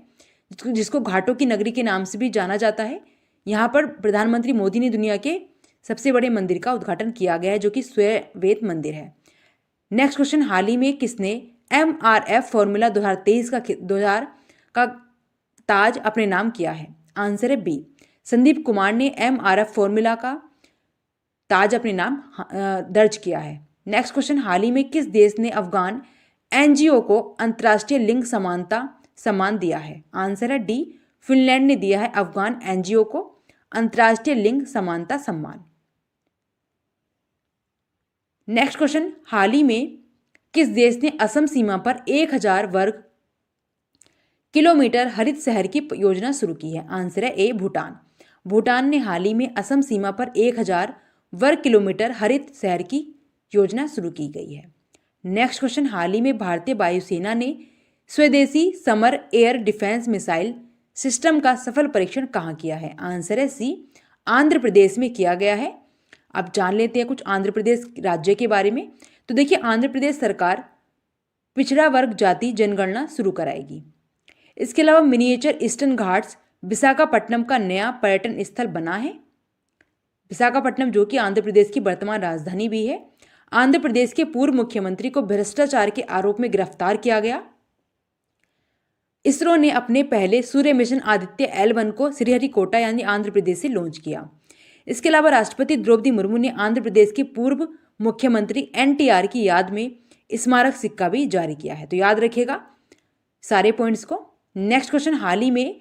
जिसको घाटों की नगरी के नाम से भी जाना जाता है। यहाँ पर प्रधानमंत्री मोदी ने दुनिया के सबसे बड़े मंदिर का उद्घाटन किया गया है, जो कि स्वयंवृत मंदिर है। नेक्स्ट क्वेश्चन, हाल ही में किसने MRF फॉर्मूला 2023 का ताज अपने नाम किया है? आंसर है बी, संदीप कुमार ने MRF फॉर्मूला का ताज अपने नाम दर्ज किया है। नेक्स्ट क्वेश्चन, हाल ही में किस देश ने अफगान NGO को अंतर्राष्ट्रीय लिंग समानता सम्मान दिया है? आंसर है डी, फिनलैंड ने दिया है अफगान NGO को अंतर्राष्ट्रीय लिंग समानता सम्मान। नेक्स्ट क्वेश्चन, हाल ही में किस देश ने असम सीमा पर 1000 वर्ग किलोमीटर हरित शहर की योजना शुरू की है? आंसर है ए, भूटान। भूटान ने हाल ही में असम सीमा पर 1000 वर्ग किलोमीटर हरित शहर की योजना शुरू की गई है। नेक्स्ट क्वेश्चन, हाल ही में भारतीय वायुसेना ने स्वदेशी summer air defence missile system का सफल परीक्षण कहाँ किया है? आंसर है सी, आंध्र प्रदेश में किया गया है। अब जान लेते हैं कुछ आंध्र प्रदेश राज्य के बारे में। तो देखिए, आंध्र प्रदेश सरकार पिछड़ा वर्ग जाति जनगणना शुरू कराएगी। इसके अलावा मिनिएचर ईस्टर्न घाट्स विशाखापट्टनम का नया पर्यटन स्थल बना है। विशाखापट्टनम जो कि आंध्र प्रदेश की वर्तमान राजधानी भी है। आंध्र प्रदेश के पूर्व मुख्यमंत्री को भ्रष्टाचार के आरोप में गिरफ्तार किया गया। इसरो ने अपने पहले सूर्य मिशन आदित्य L1 को श्रीहरिकोटा यानी आंध्र प्रदेश से लॉन्च किया। इसके अलावा राष्ट्रपति द्रौपदी मुर्मू ने आंध्र प्रदेश के पूर्व मुख्यमंत्री NTR की याद में स्मारक सिक्का भी जारी किया है। तो याद रखिएगा सारे पॉइंट्स को। नेक्स्ट क्वेश्चन, हाल ही में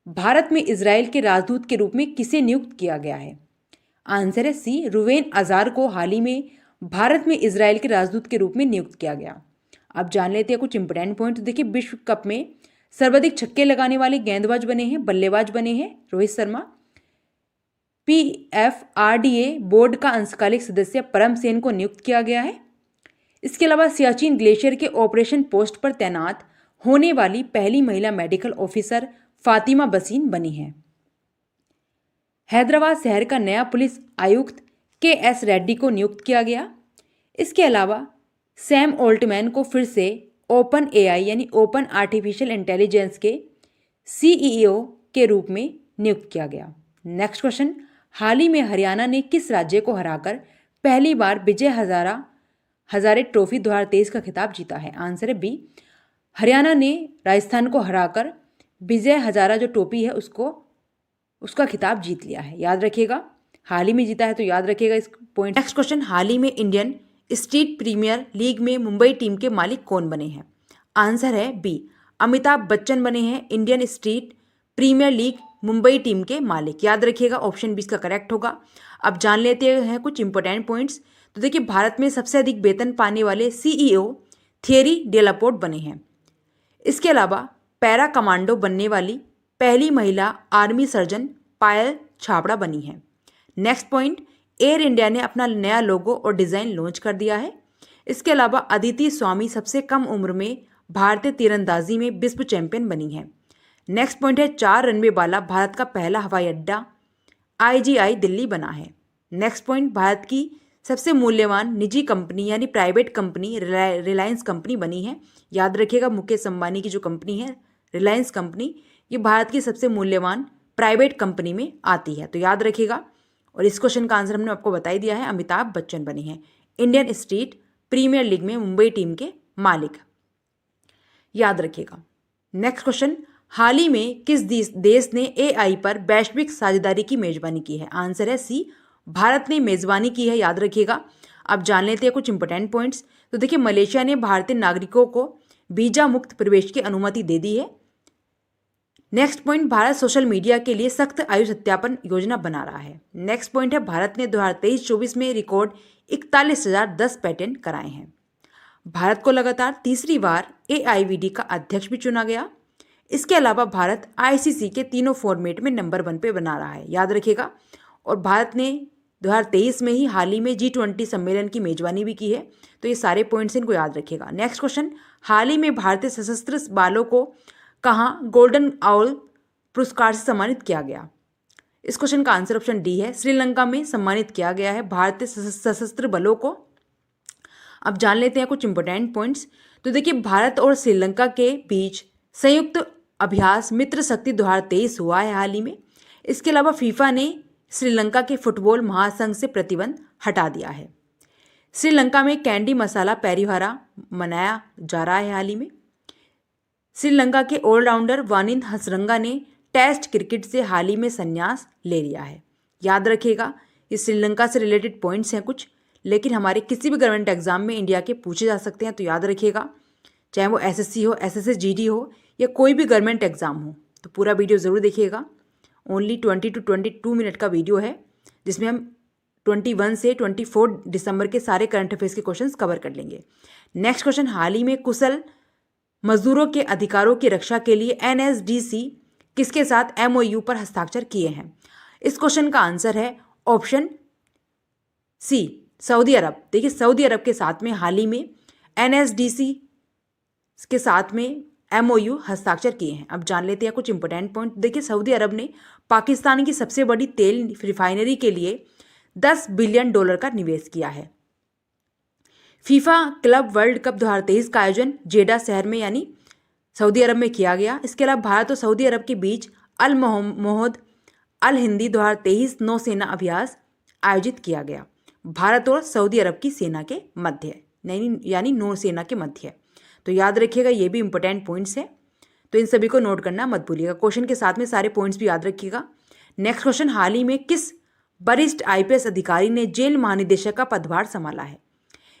भारत में इजराइल के राजदूत के रूप में किसे नियुक्त किया गया है? आंसर है सी, रुवेन अजार को हाल ही में भारत में इजराइल के राजदूत के रूप में नियुक्त किया गया। अब जान लेते हैं कुछ इंपोर्टेंट पॉइंट। देखिए, विश्व कप में सर्वाधिक छक्के लगाने वाले गेंदबाज बने हैं, बल्लेबाज बने हैं रोहित शर्मा। PFRDA बोर्ड का अंशकालिक सदस्य परम सेन को नियुक्त किया गया है। इसके अलावा सियाचिन ग्लेशियर के ऑपरेशन पोस्ट पर तैनात होने वाली पहली महिला मेडिकल ऑफिसर फातिमा बसीन बनी है। हैदराबाद शहर का नया पुलिस आयुक्त KS रेड्डी को नियुक्त किया गया। इसके अलावा सैम ऑल्टमैन को फिर से ओपन AI यानी ओपन आर्टिफिशियल इंटेलिजेंस के CEO के रूप में नियुक्त किया गया। नेक्स्ट क्वेश्चन, हाल ही में हरियाणा ने किस राज्य को हराकर पहली बार विजय हजारे ट्रॉफी 2023 का खिताब जीता है? आंसर है बी, हरियाणा ने राजस्थान को हराकर विजय हजारा जो ट्रॉफी है उसका खिताब जीत लिया है। याद रखिएगा, हाल ही में जीता है तो याद रखिएगा इस पॉइंट। नेक्स्ट क्वेश्चन, हाल ही में इंडियन स्ट्रीट प्रीमियर लीग में मुंबई टीम के मालिक कौन बने हैं? आंसर है बी, अमिताभ बच्चन बने हैं Indian street premier league Mumbai team के मालिक। याद रखिएगा ऑप्शन 20 का करेक्ट होगा। अब जान लेते हैं कुछ इंपॉर्टेंट पॉइंट्स। तो देखिए, भारत में सबसे अधिक वेतन पाने वाले CEO थियरी डेलापोर्ट बने हैं। इसके अलावा पैरा कमांडो बनने वाली पहली महिला आर्मी सर्जन पायल छाबड़ा बनी है। नेक्स्ट पॉइंट, एयर इंडिया ने अपना नया लोगो और डिज़ाइन लॉन्च कर दिया है। इसके अलावा अदिति स्वामी सबसे कम उम्र में भारतीय तीरंदाजी में विश्व चैंपियन बनी है। नेक्स्ट पॉइंट है, 4 रनवे वाला भारत का पहला हवाई अड्डा IGI दिल्ली बना है। नेक्स्ट पॉइंट, भारत की सबसे मूल्यवान निजी कंपनी यानी प्राइवेट कंपनी रिलायंस कंपनी बनी है। याद रखिएगा, मुकेश अंबानी की जो कंपनी है रिलायंस कंपनी, ये भारत की सबसे मूल्यवान प्राइवेट कंपनी में आती है। तो याद रखिएगा। और इस क्वेश्चन का आंसर हमने आपको बता ही दिया है, अमिताभ बच्चन बने हैं इंडियन स्ट्रीट प्रीमियर लीग में मुंबई टीम के मालिक। याद रखिएगा। नेक्स्ट क्वेश्चन, हाल ही में किस देश ने AI पर वैश्विक साझेदारी की मेजबानी की है? आंसर है सी, भारत ने मेजबानी की है। याद रखिएगा। अब जान लेते हैं कुछ इंपॉर्टेंट पॉइंट्स। तो देखिए, मलेशिया ने भारतीय नागरिकों को वीजा मुक्त प्रवेश की अनुमति दे दी है। Next point, Bharat social media के लिए सख्त आयु सत्यापन योजना बना रहा है। नेक्स्ट पॉइंट है, भारत ने 2023-24 में रिकॉर्ड 41,010 पेटेंट कराए हैं। भारत को लगातार तीसरी बार AIVD का अध्यक्ष भी चुना गया। इसके अलावा भारत आईसीसी के तीनों फॉर्मेट में नंबर 1 पे बना रहा है, याद रखिएगा। और भारत ने 2023 में ही हाल ही में G20 सम्मेलन की मेजबानी भी की है। तो ये सारे पॉइंट्स इनको याद रखिएगा। नेक्स्ट क्वेश्चन, हाल ही में भारतीय सशस्त्र बलों को कहाँ गोल्डन आउल पुरस्कार से सम्मानित किया गया? इस क्वेश्चन का आंसर ऑप्शन डी है, श्रीलंका में सम्मानित किया गया है भारतीय सशस्त्र बलों को। अब जान लेते हैं कुछ इंपॉर्टेंट पॉइंट्स। तो देखिए, भारत और श्रीलंका के बीच संयुक्त अभ्यास मित्र शक्ति 2023 हुआ है हाल ही में। इसके अलावा फीफा ने श्रीलंका के फुटबॉल महासंघ से प्रतिबंध हटा दिया है। श्रीलंका में कैंडी मसाला पेरिवारा मनाया जा रहा है हाल ही में। श्रीलंका के ऑलराउंडर वानिंद हसरंगा ने टेस्ट क्रिकेट से हाल ही में संन्यास ले लिया है, याद रखिएगा। ये श्रीलंका से रिलेटेड पॉइंट्स हैं कुछ, लेकिन हमारे किसी भी गवर्नमेंट एग्जाम में इंडिया के पूछे जा सकते हैं, तो याद रखिएगा। चाहे वो एसएससी हो, एसएससी जीडी हो, या कोई भी गवर्नमेंट एग्जाम हो, तो पूरा वीडियो ज़रूर देखिएगा। ओनली 20 to 22 मिनट का वीडियो है, जिसमें हम 21 से 24 दिसंबर के सारे करंट अफेयर्स के क्वेश्चंस कवर कर लेंगे। नेक्स्ट क्वेश्चन, हाल ही में कुशल मजदूरों के अधिकारों की रक्षा के लिए एनएसडीसी किसके साथ एमओयू पर हस्ताक्षर किए हैं? इस क्वेश्चन का आंसर है ऑप्शन सी, सऊदी अरब। देखिए, सऊदी अरब के साथ में हाल ही में एनएसडीसी के साथ में एमओयू हस्ताक्षर किए हैं। अब जान लेते हैं कुछ इंपॉर्टेंट पॉइंट। देखिए, सऊदी अरब ने पाकिस्तान की सबसे बड़ी तेल रिफाइनरी के लिए $10 बिलियन का निवेश किया है। फीफा क्लब वर्ल्ड कप 2023 का आयोजन जेडा शहर में यानी सऊदी अरब में किया गया। इसके अलावा भारत और सऊदी अरब के बीच अल मोहम्मद अल हिंदी 2023 नौसेना अभ्यास आयोजित किया गया, भारत और सऊदी अरब की सेना के मध्य, यानी नौसेना के मध्य। तो याद रखिएगा, ये भी इंपॉर्टेंट पॉइंट्स हैं, तो इन सभी को नोट करना मत भूलिएगा। क्वेश्चन के साथ में सारे पॉइंट्स भी याद रखिएगा। नेक्स्ट क्वेश्चन, हाल ही में किस वरिष्ठ आईपीएस अधिकारी ने जेल महानिदेशक का पदभार संभाला है?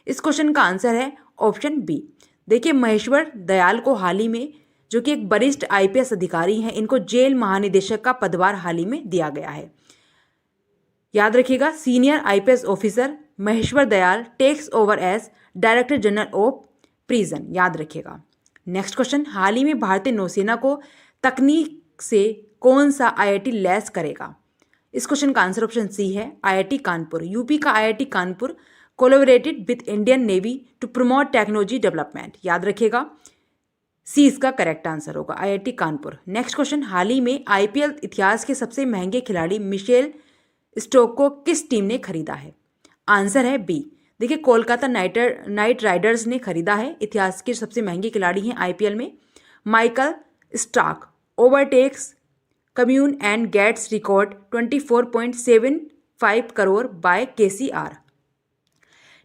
इस क्वेश्चन का आंसर है ऑप्शन बी। देखिए, महेश्वर दयाल को हाल ही में, जो कि एक वरिष्ठ आईपीएस अधिकारी हैं, इनको जेल महानिदेशक का पदभार हाल ही में दिया गया है। याद रखिएगा, senior IPS officer Maheshwar Dayal takes over as director general of prison, याद रखिएगा। नेक्स्ट क्वेश्चन, हाल ही में भारतीय नौसेना को तकनीक से कौन सा आईआईटी लैस करेगा? इस क्वेश्चन का आंसर ऑप्शन सी है, आईआईटी कानपुर। यूपी का IIT Kanpur collaborated with Indian navy to promote technology development, याद रखिएगा। सी इसका करेक्ट आंसर होगा, आईआईटी कानपुर। नेक्स्ट क्वेश्चन, हाल ही में आईपीएल इतिहास के सबसे महंगे खिलाड़ी मिशेल स्टोक को किस टीम ने खरीदा है? आंसर है बी। देखिए, कोलकाता नाइट राइडर्स ने खरीदा है। इतिहास के सबसे महंगे खिलाड़ी हैं आईपीएल में। Michael Starc overtakes Cummins and gets record 24.75 crore by KCR.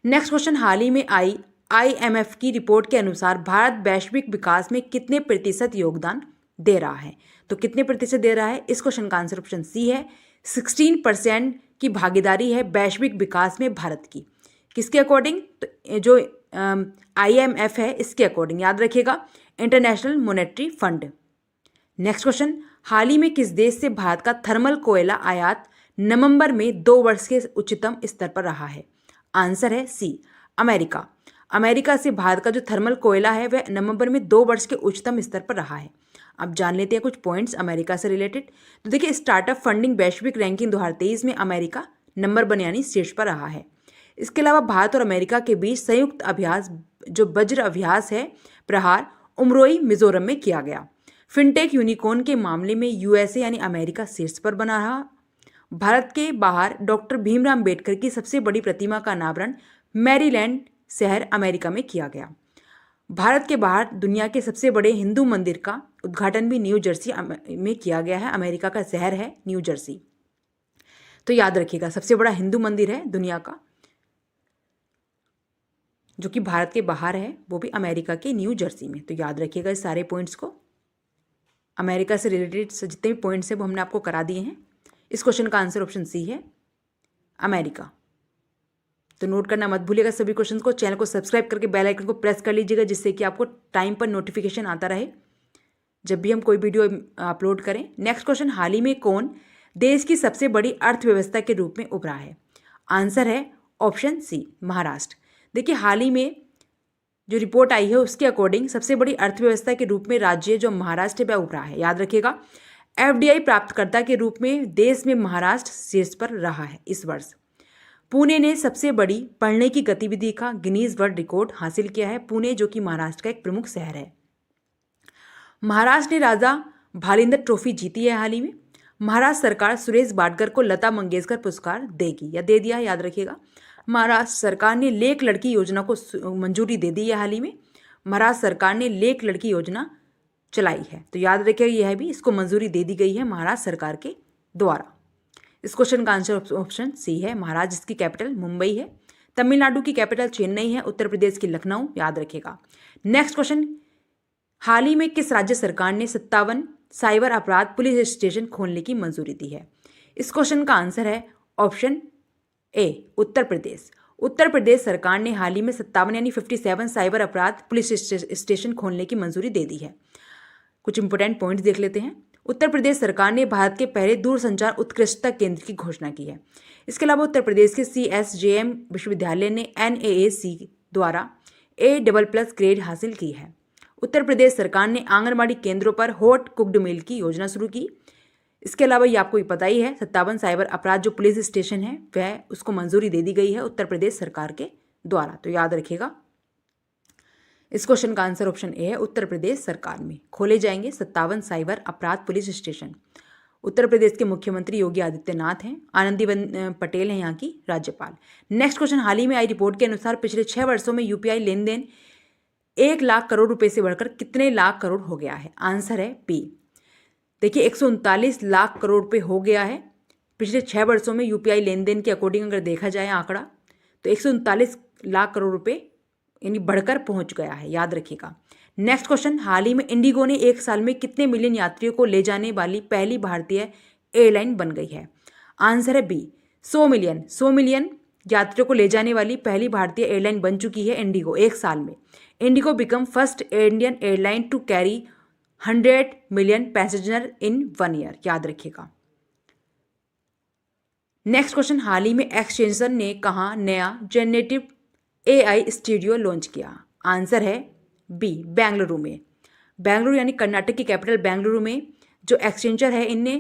Next question, हाल ही में आईएमएफ की रिपोर्ट के अनुसार भारत वैश्विक विकास में कितने प्रतिशत योगदान दे रहा है? तो कितने प्रतिशत दे रहा है? इस क्वेश्चन का आंसर ऑप्शन सी है, 16% की भागीदारी है वैश्विक विकास में भारत की। किसके अकॉर्डिंग? तो जो आईएमएफ है इसके अकॉर्डिंग, याद रखिएगा, international monetary fund. Next question, हाल ही में किस देश से भारत का थर्मल कोयला आयात नवंबर में 2 वर्ष के उच्चतम स्तर पर रहा है? आंसर है सी, अमेरिका। अमेरिका से भारत का जो थर्मल कोयला है वह नवंबर में 2 वर्ष के उच्चतम स्तर पर रहा है। अब जान लेते हैं कुछ पॉइंट्स अमेरिका से रिलेटेड। तो देखिए, स्टार्टअप फंडिंग वैश्विक रैंकिंग 2023 में अमेरिका नंबर 1 यानी शीर्ष पर रहा है। इसके अलावा भारत और अमेरिका के बीच संयुक्त अभ्यास जो वज्र अभ्यास है प्रहार उमरोई मिजोरम में किया गया। फिनटेक यूनिकॉर्न के मामले में यूएसए यानी अमेरिका शीर्ष पर बना रहा। भारत के बाहर डॉक्टर भीमराव अम्बेडकर की सबसे बड़ी प्रतिमा का अनावरण मैरीलैंड शहर अमेरिका में किया गया। भारत के बाहर दुनिया के सबसे बड़े हिंदू मंदिर का उद्घाटन भी न्यू जर्सी में किया गया है। अमेरिका का शहर है न्यू जर्सी। तो याद रखिएगा, सबसे बड़ा हिंदू मंदिर है दुनिया का जो कि भारत के बाहर है, वो भी अमेरिका के न्यू जर्सी में। तो याद रखिएगा इस सारे पॉइंट्स को। अमेरिका से रिलेटेड जितने भी पॉइंट्स हैं वो हमने आपको करा दिए हैं। इस क्वेश्चन का आंसर ऑप्शन सी है, अमेरिका। तो नोट करना मत भूलिएगा सभी क्वेश्चंस को। चैनल को सब्सक्राइब करके बेल आइकन को प्रेस कर लीजिएगा, जिससे कि आपको टाइम पर नोटिफिकेशन आता रहे जब भी हम कोई वीडियो अपलोड करें। नेक्स्ट क्वेश्चन, हाल ही में कौन देश की सबसे बड़ी अर्थव्यवस्था के रूप में उभरा है? आंसर है ऑप्शन सी, महाराष्ट्र। देखिए, हाल ही में जो रिपोर्ट आई है उसके अकॉर्डिंग सबसे बड़ी अर्थव्यवस्था के रूप में राज्य जो महाराष्ट्र वह उभरा है। याद रखिएगा, एफडीआई प्राप्तकर्ता के रूप में देश में महाराष्ट्र शीर्ष पर रहा है इस वर्ष। पुणे ने सबसे बड़ी पढ़ने की गतिविधि का गिनीज वर्ल्ड रिकॉर्ड हासिल किया है। पुणे जो कि महाराष्ट्र का एक प्रमुख शहर है। महाराष्ट्र ने राजा भालिंदर ट्रॉफी जीती है हाल ही में। महाराष्ट्र सरकार सुरेश बाटकर को लता मंगेशकर पुरस्कार देगी या दे दिया है, याद रखिएगा। महाराष्ट्र सरकार ने लेक लड़की योजना को मंजूरी दे दी है हाल ही में। महाराष्ट्र सरकार ने लेक लड़की योजना चलाई है, तो याद रखिएगा यह भी इसको मंजूरी दे दी गई है महाराष्ट्र सरकार के द्वारा। इस क्वेश्चन का आंसर ऑप्शन सी है। महाराष्ट्र जिसकी कैपिटल मुंबई है, तमिलनाडु की कैपिटल चेन्नई है, उत्तर प्रदेश की लखनऊ, याद रखिएगा। नेक्स्ट क्वेश्चन, हाल ही में किस राज्य सरकार ने 57 साइबर अपराध पुलिस स्टेशन खोलने की मंजूरी दी है? इस क्वेश्चन का आंसर है ऑप्शन ए, उत्तर प्रदेश। उत्तर प्रदेश सरकार ने हाल ही में 57 यानी 57 साइबर अपराध पुलिस स्टेशन खोलने की मंजूरी दे दी है। कुछ इंपोर्टेंट पॉइंट्स देख लेते हैं। उत्तर प्रदेश सरकार ने भारत के पहले दूरसंचार उत्कृष्टता केंद्र की घोषणा की है। इसके अलावा उत्तर प्रदेश के CSJM विश्वविद्यालय ने NAAC द्वारा A++ ग्रेड हासिल की है। उत्तर प्रदेश सरकार ने आंगनबाड़ी केंद्रों पर हॉट कुक्ड मील की योजना शुरू की। इसके अलावा ये आपको पता ही है 57 साइबर अपराध जो पुलिस स्टेशन है वह उसको मंजूरी दे दी गई है उत्तर प्रदेश सरकार के द्वारा, तो याद रखिएगा। इस क्वेश्चन का आंसर ऑप्शन ए है, उत्तर प्रदेश सरकार में खोले जाएंगे 57 साइबर अपराध पुलिस स्टेशन। उत्तर प्रदेश के मुख्यमंत्री योगी आदित्यनाथ हैं। आनंदीबेन पटेल हैं यहाँ की राज्यपाल। नेक्स्ट क्वेश्चन, हाल ही में आई रिपोर्ट के अनुसार पिछले 6 वर्षों में UPI लेन देन 1 लाख करोड़ रुपए से बढ़कर कितने लाख करोड़ हो गया है? आंसर है बी। देखिए 139 लाख करोड़ रुपए हो गया है पिछले 6 वर्षों में UPI लेन देन के अकॉर्डिंग अगर देखा जाए आंकड़ा, तो 139 लाख करोड़ रुपए यानी बढ़कर पहुंच गया है, याद रखिएगा। नेक्स्ट क्वेश्चन, हाल ही में इंडिगो ने 1 साल में कितने मिलियन यात्रियों को ले जाने वाली पहली भारतीय एयरलाइन बन गई है? आंसर है बी, 100 मिलियन। 100 मिलियन यात्रियों को ले जाने वाली पहली भारतीय एयरलाइन बन चुकी है इंडिगो 1 साल में। IndiGo become first Indian airline to carry 100 million passenger in 1 year, याद रखिएगा। नेक्स्ट क्वेश्चन, हाल ही में एक्सचेंजर ने कहा नया जेनरेटिव AI स्टूडियो लॉन्च किया? आंसर है बी, बेंगलुरु में। बेंगलुरु यानी कर्नाटक की कैपिटल बेंगलुरु में जो एक्सचेंजर है इनने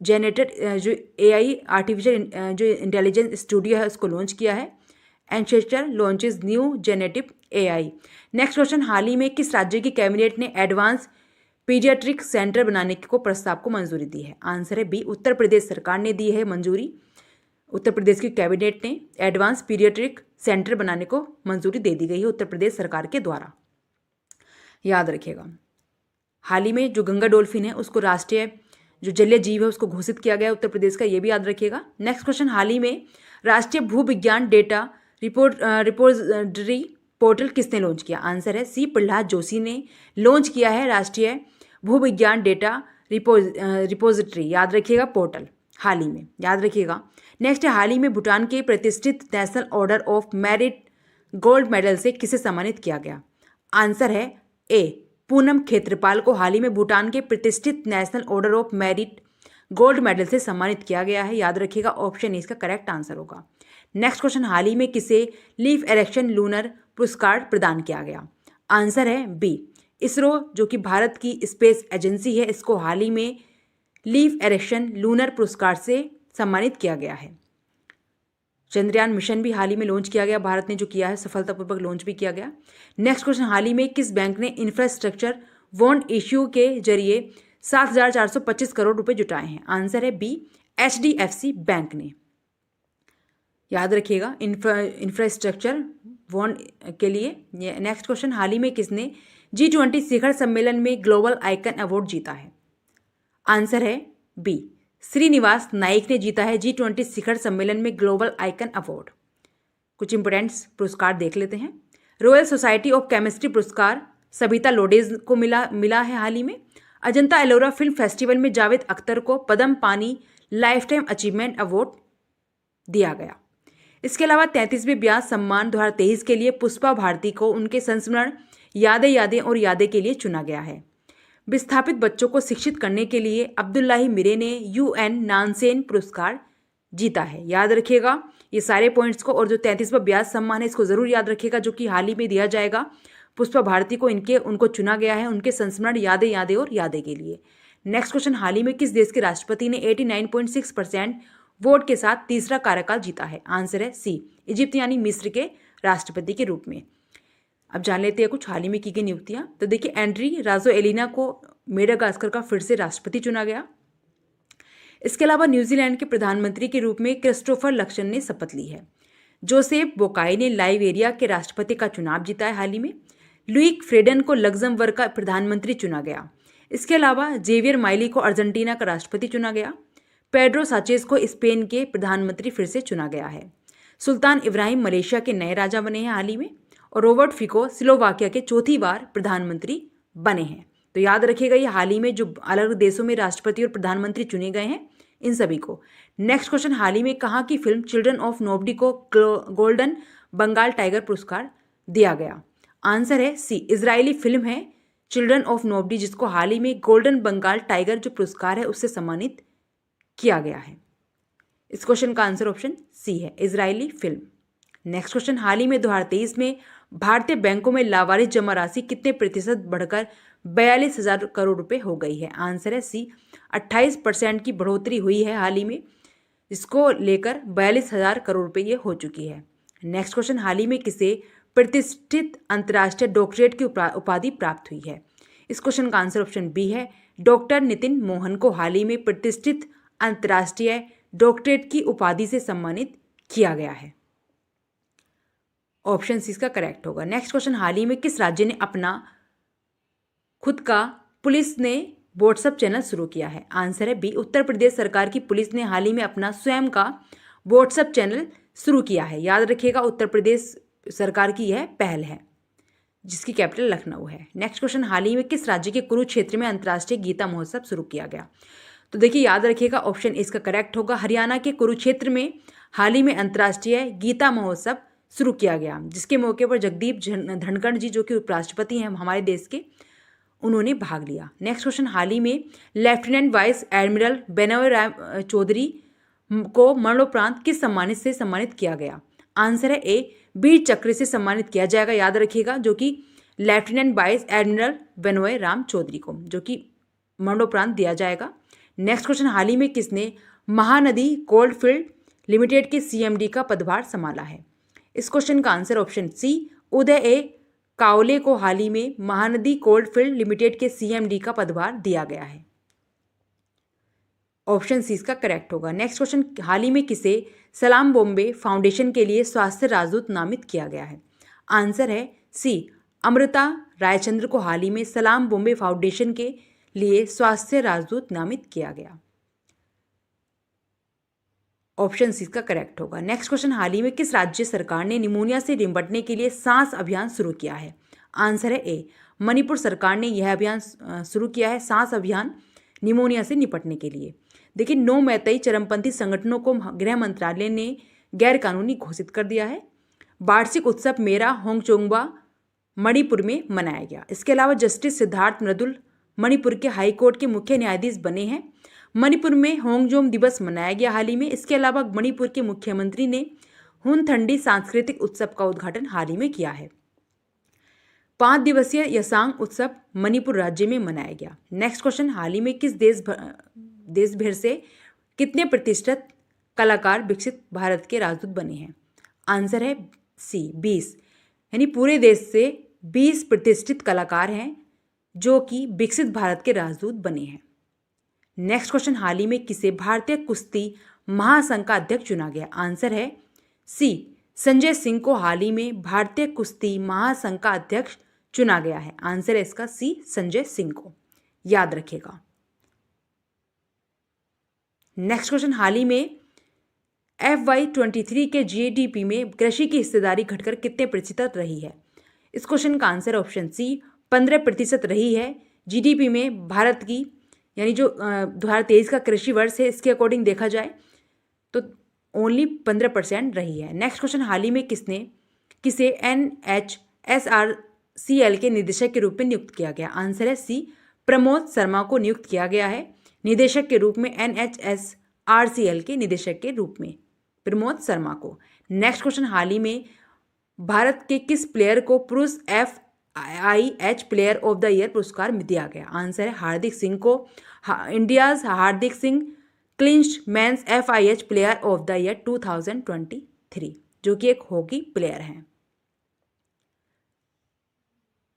जेनरेटेड जो AI आर्टिफिशियल जो इंटेलिजेंस स्टूडियो है उसको लॉन्च किया है। Exchanger launches new generative AI। Next question, हाल ही में किस राज्य की कैबिनेट ने एडवांस पीडियाट्रिक सेंटर बनाने को प्रस्ताव को मंजूरी दी है? आंसर है बी, उत्तर प्रदेश सरकार ने दी है मंजूरी। उत्तर प्रदेश की कैबिनेट ने एडवांस पीडियाट्रिक सेंटर बनाने को मंजूरी दे दी गई है उत्तर प्रदेश सरकार के द्वारा, याद रखिएगा। हाल ही में जो गंगा डॉल्फिन है उसको राष्ट्रीय जो जलीय जीव है उसको घोषित किया गया उत्तर प्रदेश का, ये भी याद रखिएगा। नेक्स्ट क्वेश्चन, हाल ही में राष्ट्रीय भूविज्ञान डेटा रिपोजिटरी पोर्टल किसने लॉन्च किया? आंसर है सी, प्रहलाद जोशी ने लॉन्च किया है राष्ट्रीय भूविज्ञान डेटा रिपोजिटरी, याद रखिएगा, पोर्टल हाल ही में, याद रखिएगा। नेक्स्ट है, हाल ही में भूटान के प्रतिष्ठित national order of merit gold medal से किसे सम्मानित किया गया? आंसर है ए, पूनम खेत्रपाल को हाल ही में भूटान के प्रतिष्ठित national order of merit gold medal से सम्मानित किया गया है, याद रखिएगा। ऑप्शन इसका करेक्ट आंसर होगा। नेक्स्ट क्वेश्चन, हाल ही में किसे लीफ एरेक्शन लूनर पुरस्कार प्रदान किया गया? आंसर है बी, इसरो जो कि भारत की स्पेस एजेंसी है इसको हाल ही में लीफ एरेक्शन लूनर पुरस्कार से सम्मानित किया गया है। चंद्रयान मिशन भी हाल ही में लॉन्च किया गया, भारत ने जो किया है सफलतापूर्वक लॉन्च भी किया गया। नेक्स्ट क्वेश्चन, हाल ही में किस बैंक ने इंफ्रास्ट्रक्चर बॉन्ड इश्यू के जरिए 7,425 करोड़ रुपए जुटाए हैं? आंसर है बी, HDFC बैंक ने, याद रखिएगा, इंफ्रास्ट्रक्चर बॉन्ड के लिए। नेक्स्ट क्वेश्चन, हाल ही में किसने G20 शिखर सम्मेलन में ग्लोबल आइकन अवार्ड जीता है? आंसर है बी, श्रीनिवास नाइक ने जीता है G20 शिखर सम्मेलन में ग्लोबल आइकन अवार्ड। कुछ इंपोर्टेंट पुरस्कार देख लेते हैं। रॉयल सोसाइटी ऑफ केमिस्ट्री पुरस्कार सबिता लोडेज को मिला है हाल ही में। अजंता एलोरा फिल्म फेस्टिवल में जावेद अख्तर को पद्म पानी लाइफ टाइम अचीवमेंट अवार्ड दिया गया। इसके अलावा 33वें ब्याज सम्मान 2023 के लिए पुष्पा भारती को उनके संस्मरण यादें और यादें के लिए चुना गया है। विस्थापित बच्चों को शिक्षित करने के लिए अब्दुल्लाही मिरे ने UN नानसेन पुरस्कार जीता है। याद रखिएगा ये सारे पॉइंट्स को, और जो 33वां ब्याज सम्मान है इसको जरूर याद रखिएगा, जो कि हाल ही में दिया जाएगा पुष्पा भारती को। उनको चुना गया है उनके संस्मरण यादें यादें और यादें के लिए। नेक्स्ट क्वेश्चन, हाल ही में किस देश के राष्ट्रपति ने 89.6% वोट के साथ तीसरा कार्यकाल जीता है? आंसर है सी, इजिप्ट यानी मिस्र के राष्ट्रपति के रूप में। अब जान लेते हैं कुछ हाल ही में की गई नियुक्तियां। तो देखिए, एंड्री राजोएलिना को मेडागास्कर का फिर से राष्ट्रपति चुना गया। इसके अलावा न्यूजीलैंड के प्रधानमंत्री के रूप में क्रिस्टोफर लक्सन ने शपथ ली है। जोसेफ बोकाई ने लाइबेरिया के राष्ट्रपति का चुनाव जीता है हाल ही में। लुइक फ्रेडन को लग्जमबर्ग का प्रधानमंत्री चुना गया। इसके अलावा जेवियर माइली को अर्जेंटीना का राष्ट्रपति चुना गया। पेड्रो साचेज को स्पेन के प्रधानमंत्री फिर से चुना गया है। सुल्तान इब्राहिम मलेशिया के नए राजा बने हैं हाल ही में। और रॉबर्ट फिको स्लोवाकिया के चौथी बार प्रधानमंत्री बने हैं। तो याद रखिएगा ये हाल ही में जो अलग देशों में राष्ट्रपति और प्रधानमंत्री चुने गए हैं इन सभी को। नेक्स्ट क्वेश्चन, हाल ही में कहाँ की फिल्म चिल्ड्रन ऑफ नोबडी को गोल्डन बंगाल टाइगर पुरस्कार दिया गया? आंसर है सी, इजरायली फिल्म है चिल्ड्रन ऑफ नोबडी, जिसको हाल ही में गोल्डन बंगाल टाइगर जो पुरस्कार है उससे सम्मानित किया गया है। इस क्वेश्चन का आंसर ऑप्शन सी है, इजरायली फिल्म। नेक्स्ट क्वेश्चन, हाल ही में 2023 में भारतीय बैंकों में लावारिस जमा राशि कितने प्रतिशत बढ़कर 42,000 करोड़ रुपए हो गई है? आंसर है सी, 28% की बढ़ोतरी हुई है हाल ही में, इसको लेकर 42,000 करोड़ रुपए ये हो चुकी है। नेक्स्ट क्वेश्चन, हाल ही में किसे प्रतिष्ठित अंतर्राष्ट्रीय डॉक्टरेट की उपाधि प्राप्त हुई है? इस क्वेश्चन का आंसर ऑप्शन बी है, डॉक्टर नितिन मोहन को हाल ही में प्रतिष्ठित अंतर्राष्ट्रीय डॉक्टरेट की उपाधि से सम्मानित किया गया है। ऑप्शन सी इसका करेक्ट होगा। नेक्स्ट क्वेश्चन, हाल ही में किस राज्य ने अपना खुद का पुलिस ने व्हाट्सएप चैनल शुरू किया है? आंसर है बी, उत्तर प्रदेश सरकार की पुलिस ने हाल ही में अपना स्वयं का व्हाट्सएप चैनल शुरू किया है। याद रखिएगा उत्तर प्रदेश सरकार की यह पहल है, जिसकी कैपिटल लखनऊ है। नेक्स्ट क्वेश्चन, हाल ही में किस राज्य के कुरुक्षेत्र में अंतर्राष्ट्रीय गीता महोत्सव शुरू किया गया? तो देखिए याद रखिएगा ऑप्शन इसका करेक्ट होगा, हरियाणा के कुरुक्षेत्र में हाल ही में अंतर्राष्ट्रीय गीता महोत्सव शुरू किया गया, जिसके मौके पर जगदीप धनखड़ जी जो कि उपराष्ट्रपति हैं हमारे देश के, उन्होंने भाग लिया। नेक्स्ट क्वेश्चन, हाल ही में lieutenant vice admiral Benoy Ram Chaudhary को मरणोपरांत किस सम्मानित से सम्मानित किया गया? आंसर है ए, वीर चक्र से सम्मानित किया जाएगा। याद रखिएगा जो कि lieutenant vice admiral Benoy Ram Chaudhary को जो कि मरणोपरांत दिया जाएगा। नेक्स्ट क्वेश्चन, हाल ही में किसने महानदी कोल्डफील्ड लिमिटेड के सीएमडी का पदभार संभाला है? इस क्वेश्चन का आंसर ऑप्शन सी, उदय ए कावले को हाल ही में महानदी कोल्डफील्ड लिमिटेड के सीएमडी का पदभार दिया गया है। ऑप्शन सी इसका करेक्ट होगा। नेक्स्ट क्वेश्चन, हाल ही में किसे सलाम बॉम्बे फाउंडेशन के लिए स्वास्थ्य राजदूत नामित किया गया है? आंसर है सी, अमृता रायचंद्र को हाल ही में सलाम बॉम्बे फाउंडेशन के लिए स्वास्थ्य राजदूत नामित किया गया। ऑप्शन सी इसका करेक्ट होगा। नेक्स्ट क्वेश्चन, हाल ही में किस राज्य सरकार ने निमोनिया से निपटने के लिए सांस अभियान शुरू किया है? आंसर है ए, मणिपुर सरकार ने यह अभियान शुरू किया है, सांस अभियान निमोनिया से निपटने के लिए। देखिए 9 मैतेई चरमपंथी संगठनों को गृह मंत्रालय ने गैरकानूनी घोषित कर दिया है। वार्षिक उत्सव मेरा होंगचोंगबा मणिपुर में मनाया गया। इसके अलावा जस्टिस सिद्धार्थ मृदुल मणिपुर के हाईकोर्ट के मुख्य न्यायाधीश बने हैं। मणिपुर में होंगजोम दिवस मनाया गया हाल ही में। इसके अलावा मणिपुर के मुख्यमंत्री ने हुनथंडी सांस्कृतिक उत्सव का उद्घाटन हाल ही में किया है। 5 दिवसीय यसांग उत्सव मणिपुर राज्य में मनाया गया। नेक्स्ट क्वेश्चन, हाल ही में किस देश भर से कितने प्रतिशत कलाकार विकसित भारत के राजदूत बने हैं? आंसर है सी, 20, यानी पूरे देश से 20 प्रतिष्ठित कलाकार हैं जो कि विकसित भारत के राजदूत बने हैं। नेक्स्ट क्वेश्चन, हाल ही में किसे भारतीय कुश्ती महासंघ का अध्यक्ष चुना गया? आंसर है सी, संजय सिंह को हाल ही में भारतीय कुश्ती महासंघ का अध्यक्ष चुना गया है। आंसर है इसका सी, संजय सिंह को, याद रखिएगा। नेक्स्ट क्वेश्चन, हाल ही में FY23 के GDP में कृषि की हिस्सेदारी घटकर कितने प्रतिशत रही है? इस क्वेश्चन का आंसर ऑप्शन सी, 15% रही है। GDP में भारत की, यानी जो 2023 का कृषि वर्ष है इसके अकॉर्डिंग देखा जाए तो ओनली 15% रही है। नेक्स्ट क्वेश्चन, हाल ही में किसे NHSRCL के निदेशक के रूप में नियुक्त किया गया? आंसर है सी, प्रमोद शर्मा को नियुक्त किया गया है निदेशक के रूप में NHSRCL RCL के निदेशक के रूप में प्रमोद शर्मा को। नेक्स्ट क्वेश्चन, हाल ही में भारत के किस प्लेयर को पुरुष FIH player of the year पुरस्कार दिया गया? आंसर है हार्दिक सिंह को। India's Hardik Singh clinched men's FIH player of the year 2023, जो कि एक हॉकी प्लेयर हैं।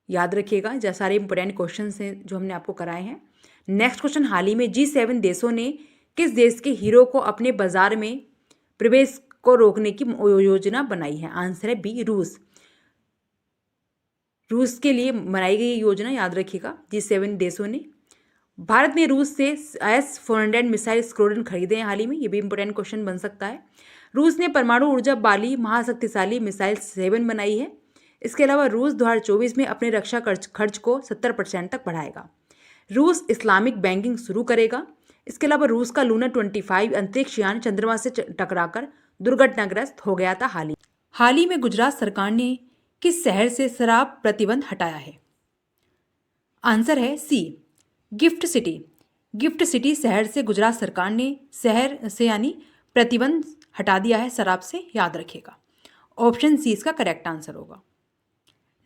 याद रखिएगा, जो सारे इंपोर्टेंट क्वेश्चन हैं जो हमने आपको कराए हैं। नेक्स्ट क्वेश्चन, हाल ही में G7 देशों ने किस देश के हीरो को अपने बाजार में प्रवेश को रोकने की योजना बनाई है? आंसर है बी, रूस। रूस के लिए बनाई गई योजना, याद रखिएगा, G7 देशों ने। भारत ने रूस से S-400 मिसाइल स्क्वाड्रन खरीदे हैं हाल ही में, ये भी इंपोर्टेंट क्वेश्चन बन सकता है। रूस ने परमाणु ऊर्जा वाली महाशक्तिशाली मिसाइल 7 बनाई है। इसके अलावा रूस 2024 में अपने रक्षा खर्च को 70% तक बढ़ाएगा। रूस इस्लामिक बैंकिंग शुरू करेगा। इसके अलावा रूस का लूना 25 अंतरिक्ष यान चंद्रमा से टकराकर दुर्घटनाग्रस्त हो गया था हाल ही में गुजरात सरकार ने किस शहर से शराब प्रतिबंध हटाया है? आंसर है सी, गिफ्ट सिटी। गिफ्ट सिटी शहर से गुजरात सरकार ने शहर से यानी प्रतिबंध हटा दिया है शराब से, याद रखिएगा। ऑप्शन सी इसका करेक्ट आंसर होगा।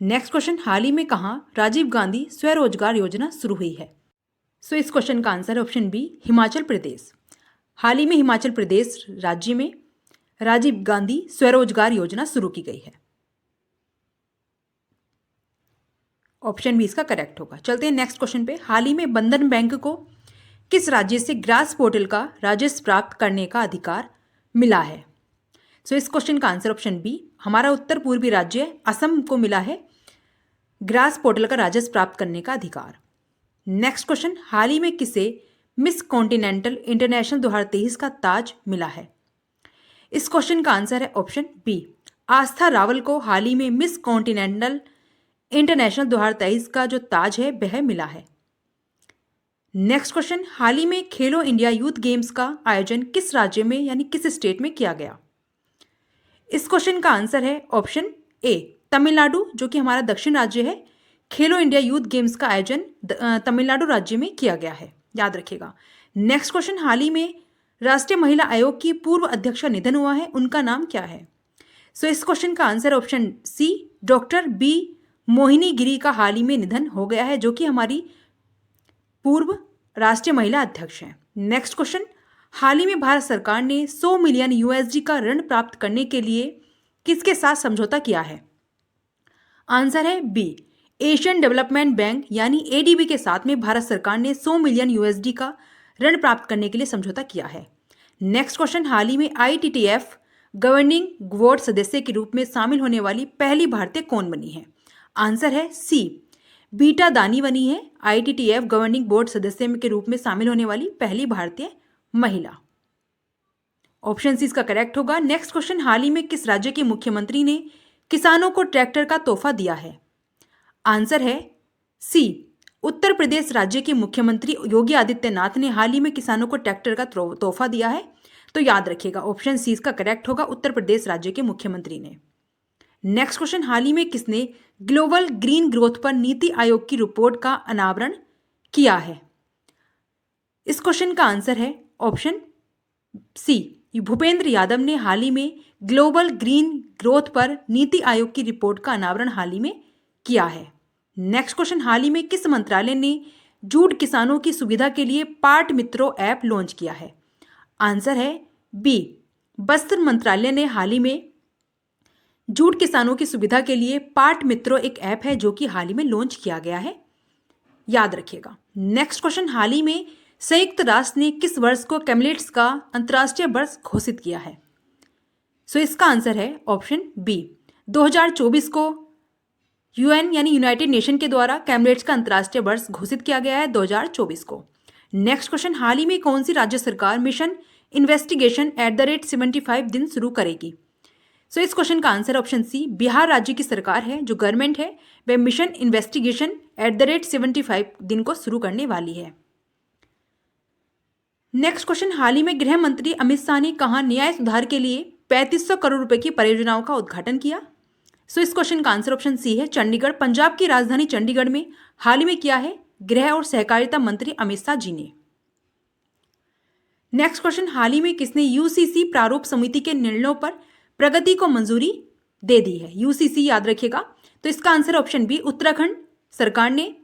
नेक्स्ट क्वेश्चन, हाल ही में कहाँ राजीव गांधी स्वरोजगार योजना शुरू हुई है? सो इस क्वेश्चन का आंसर है ऑप्शन बी, हिमाचल प्रदेश। हाल ही में हिमाचल प्रदेश राज्य में राजीव गांधी स्वरोजगार योजना शुरू की गई है। ऑप्शन बी इसका करेक्ट होगा। चलते हैं नेक्स्ट क्वेश्चन पे। हाल ही में बंधन बैंक को किस राज्य से ग्रास पोर्टल का राजस्व प्राप्त करने का अधिकार मिला है? सो इस क्वेश्चन का आंसर ऑप्शन बी, हमारा उत्तर पूर्वी राज्य असम को मिला है ग्रास पोर्टल का राजस्व प्राप्त करने का अधिकार। नेक्स्ट क्वेश्चन, हाल ही में किसे मिस कॉन्टिनेंटल इंटरनेशनल 2023 का ताज मिला है? इस क्वेश्चन का आंसर है ऑप्शन बी, आस्था रावल को हाल ही में मिस कॉन्टिनेंटल इंटरनेशनल 2023 का जो ताज है वह मिला है। नेक्स्ट क्वेश्चन, हाल ही में खेलो इंडिया यूथ गेम्स का आयोजन किस राज्य में यानी किस स्टेट में किया गया? इस क्वेश्चन का आंसर है ऑप्शन ए, तमिलनाडु, जो कि हमारा दक्षिण राज्य है। खेलो इंडिया यूथ गेम्स का आयोजन तमिलनाडु राज्य में किया गया है, याद रखिएगा। नेक्स्ट क्वेश्चन, हाल ही में राष्ट्रीय महिला आयोग की पूर्व अध्यक्ष का निधन हुआ है, उनका नाम क्या है? सो इस क्वेश्चन का answer option C, doctor B Mohini Giri का हाल ही में निधन हो गया है, जो कि हमारी पूर्व राष्ट्रीय महिला अध्यक्ष हैं। नेक्स्ट क्वेश्चन, हाल ही में भारत सरकार ने 100 मिलियन USD का ऋण प्राप्त करने के लिए किसके साथ समझौता किया है? आंसर है बी, एशियन डेवलपमेंट बैंक यानी ADB के साथ में भारत सरकार ने 100 मिलियन USD का ऋण प्राप्त करने के लिए समझौता किया है। नेक्स्ट क्वेश्चन, हाल ही में ITTF गवर्निंग बोर्ड सदस्य के रूप में शामिल होने वाली पहली भारतीय कौन बनी है? आंसर है सी, बीटा दानी बनी है ITTF गवर्निंग बोर्ड सदस्य के रूप में शामिल होने वाली पहली भारतीय महिला। ऑप्शन सी इसका करेक्ट होगा। नेक्स्ट क्वेश्चन, हाल ही में किस राज्य के मुख्यमंत्री ने किसानों को ट्रैक्टर का तोहफा दिया है? आंसर है सी, उत्तर प्रदेश राज्य के मुख्यमंत्री योगी आदित्यनाथ ने हाल ही में किसानों को ट्रैक्टर का तोहफा दिया है, तो याद रखिएगा ऑप्शन सी इसका करेक्ट होगा, उत्तर प्रदेश राज्य के मुख्यमंत्री ने। नेक्स्ट क्वेश्चन, हाल ही में किसने ग्लोबल ग्रीन ग्रोथ पर नीति आयोग की रिपोर्ट का अनावरण किया है? इस क्वेश्चन का आंसर है ऑप्शन सी, भूपेंद्र यादव ने हाल ही में ग्लोबल ग्रीन ग्रोथ पर नीति आयोग की रिपोर्ट का अनावरण हाल ही में किया है। नेक्स्ट क्वेश्चन, हाल ही में किस मंत्रालय ने जूट किसानों की सुविधा के लिए पाट मित्रों ऐप लॉन्च किया है? आंसर है बी, वस्त्र मंत्रालय ने हाल ही में जूट किसानों की सुविधा के लिए पाट मित्रों एक ऐप है जो कि हाल ही में लॉन्च किया गया है, याद रखिएगा। नेक्स्ट क्वेश्चन, हाल ही में संयुक्त राष्ट्र ने किस वर्ष को कैमलेट्स का अंतर्राष्ट्रीय वर्ष घोषित किया है? सो इसका आंसर है ऑप्शन बी, 2024 को UN यानी यूनाइटेड नेशन के द्वारा कैमलेट्स का अंतर्राष्ट्रीय वर्ष घोषित किया गया है 2024 को। नेक्स्ट क्वेश्चन, हाल ही में कौन सी राज्य सरकार मिशन इन्वेस्टिगेशन @75 दिन शुरू करेगी? सो इस क्वेश्चन का आंसर ऑप्शन सी, बिहार राज्य की सरकार है जो गवर्नमेंट है वह मिशन इन्वेस्टिगेशन @75 दिन को शुरू करने वाली है। नेक्स्ट क्वेश्चन, हाल ही में गृह मंत्री अमित शाह ने कहा न्याय सुधार के लिए 3500 करोड़ रुपए की परियोजनाओं का उद्घाटन किया? सो इस क्वेश्चन का आंसर ऑप्शन सी है, चंडीगढ़, पंजाब की राजधानी चंडीगढ़ में हाल ही में किया है गृह और सहकारिता मंत्री अमित शाह जी ने। नेक्स्ट क्वेश्चन, हाल ही में किसने यूसीसी प्रारूप समिति के निर्णयों पर प्रगति को मंजूरी दे दी है? यूसीसी याद रखिएगा, तो इसका आंसर ऑप्शन बी, उत्तराखंड सरकार ने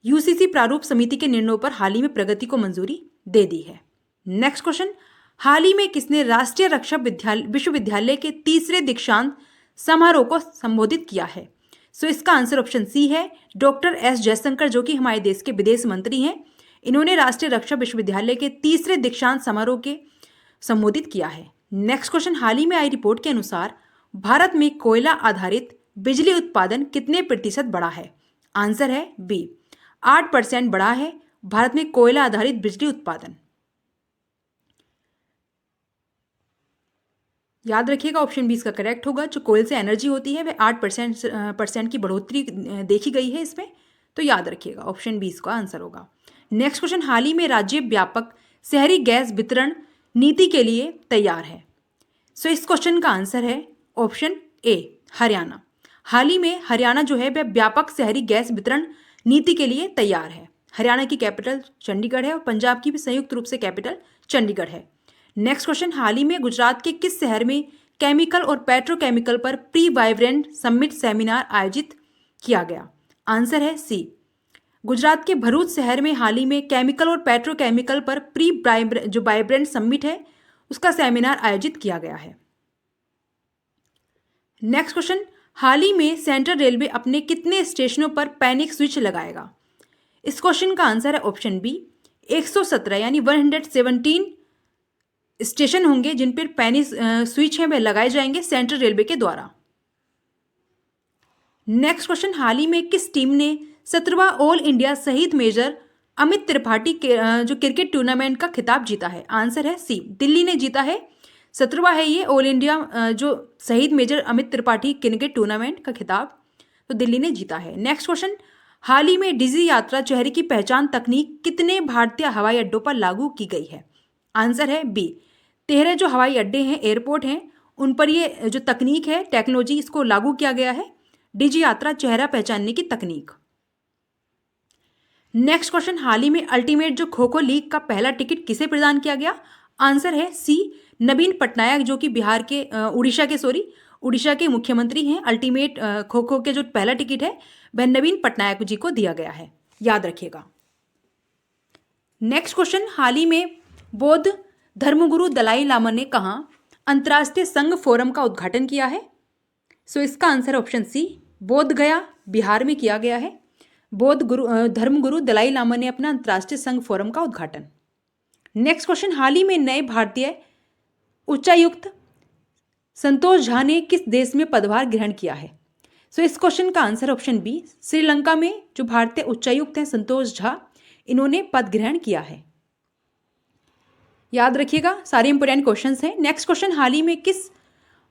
यूसीसी प्रारूप समिति के निर्णयों पर हाल ही में प्रगति को मंजूरी दे दी है। नेक्स्ट क्वेश्चन, हाल ही में किसने राष्ट्रीय रक्षा विश्वविद्यालय के तीसरे दीक्षांत समारोह को संबोधित किया है? सो इसका आंसर ऑप्शन सी है, डॉक्टर एस जयशंकर, जो कि हमारे देश के विदेश मंत्री हैं। इन्होंने राष्ट्रीय रक्षा विश्वविद्यालय के तीसरे दीक्षांत समारोह के संबोधित किया है। नेक्स्ट क्वेश्चन, हाल ही में आई रिपोर्ट के अनुसार भारत में कोयला आधारित बिजली उत्पादन कितने प्रतिशत बढ़ा है? आंसर है बी, 8% बढ़ा है भारत में कोयला आधारित बिजली उत्पादन। याद रखिएगा, ऑप्शन बी इसका करेक्ट होगा। जो कोयल से एनर्जी होती है वह 8% की बढ़ोतरी देखी गई है इसमें, तो याद रखिएगा ऑप्शन बी इसका आंसर होगा। नेक्स्ट क्वेश्चन, हाल ही में राज्य व्यापक शहरी गैस वितरण नीति के लिए तैयार है? सो इस क्वेश्चन का आंसर है ऑप्शन ए, हरियाणा। हाल ही में हरियाणा जो है वह व्यापक शहरी गैस वितरण नीति के लिए तैयार है। हरियाणा की कैपिटल चंडीगढ़ है और पंजाब की भी संयुक्त रूप से कैपिटल चंडीगढ़ है। नेक्स्ट क्वेश्चन, हाल ही में गुजरात के किस शहर में केमिकल और पेट्रोकेमिकल पर प्री वाइब्रेंट समिट सेमिनार आयोजित किया गया? आंसर है सी, गुजरात के भरूच शहर में हाल ही में केमिकल और पेट्रोकेमिकल पर प्री जो वाइब्रेंट समिट है उसका सेमिनार आयोजित किया गया है। नेक्स्ट क्वेश्चन, हाल ही में सेंट्रल रेलवे अपने कितने स्टेशनों पर पैनिक स्विच लगाएगा? इस क्वेश्चन का आंसर है ऑप्शन बी, 117 यानी 117 स्टेशन होंगे जिन पर पैनिक स्विच है वह लगाए जाएंगे सेंट्रल रेलवे के द्वारा। नेक्स्ट क्वेश्चन, हाल ही में किस टीम ने 17वां ऑल इंडिया शहीद मेजर अमित त्रिपाठी के जो क्रिकेट टूर्नामेंट का खिताब जीता है? आंसर है सी, दिल्ली ने जीता है। 17वां है ये ऑल इंडिया जो शहीद major Amit Tripathi cricket tournament का खिताब, तो दिल्ली ने जीता है। नेक्स्ट क्वेश्चन, हाल ही में डिजी यात्रा चेहरे की पहचान तकनीक कितने भारतीय हवाई अड्डों पर लागू की गई है? आंसर है बी, 13 जो हवाई अड्डे हैं, एयरपोर्ट हैं, उन पर ये जो तकनीक है, टेक्नोलॉजी, इसको लागू किया गया है, डिजी यात्रा चेहरा पहचानने की तकनीक। नेक्स्ट क्वेश्चन, हाल ही में अल्टीमेट जो खो खो लीग का पहला टिकट किसे प्रदान किया गया? आंसर है सी, नवीन पटनायक, जो कि उड़ीसा के मुख्यमंत्री हैं। अल्टीमेट खो खो के जो पहला टिकट है वह नवीन पटनायक जी को दिया गया है, याद रखिएगा। नेक्स्ट क्वेश्चन, हाल ही में बौद्ध धर्मगुरु दलाई लामा ने कहाँ अंतर्राष्ट्रीय संघ फोरम का उद्घाटन किया है? सो इसका आंसर ऑप्शन सी, बोध गया, बिहार में किया गया है। धर्मगुरु दलाई लामा ने अपना अंतर्राष्ट्रीय संघ फोरम का उद्घाटन। नेक्स्ट क्वेश्चन, हाल ही में नए भारतीय उच्चायुक्त संतोष झा ने किस देश में पदभार ग्रहण किया है? सो इस क्वेश्चन का आंसर ऑप्शन बी, श्रीलंका में जो भारतीय उच्चायुक्त हैं संतोष झा, इन्होंने पद ग्रहण किया है। याद रखिएगा, सारे इंपोर्टेंट क्वेश्चंस हैं। नेक्स्ट क्वेश्चन, हाल ही में किस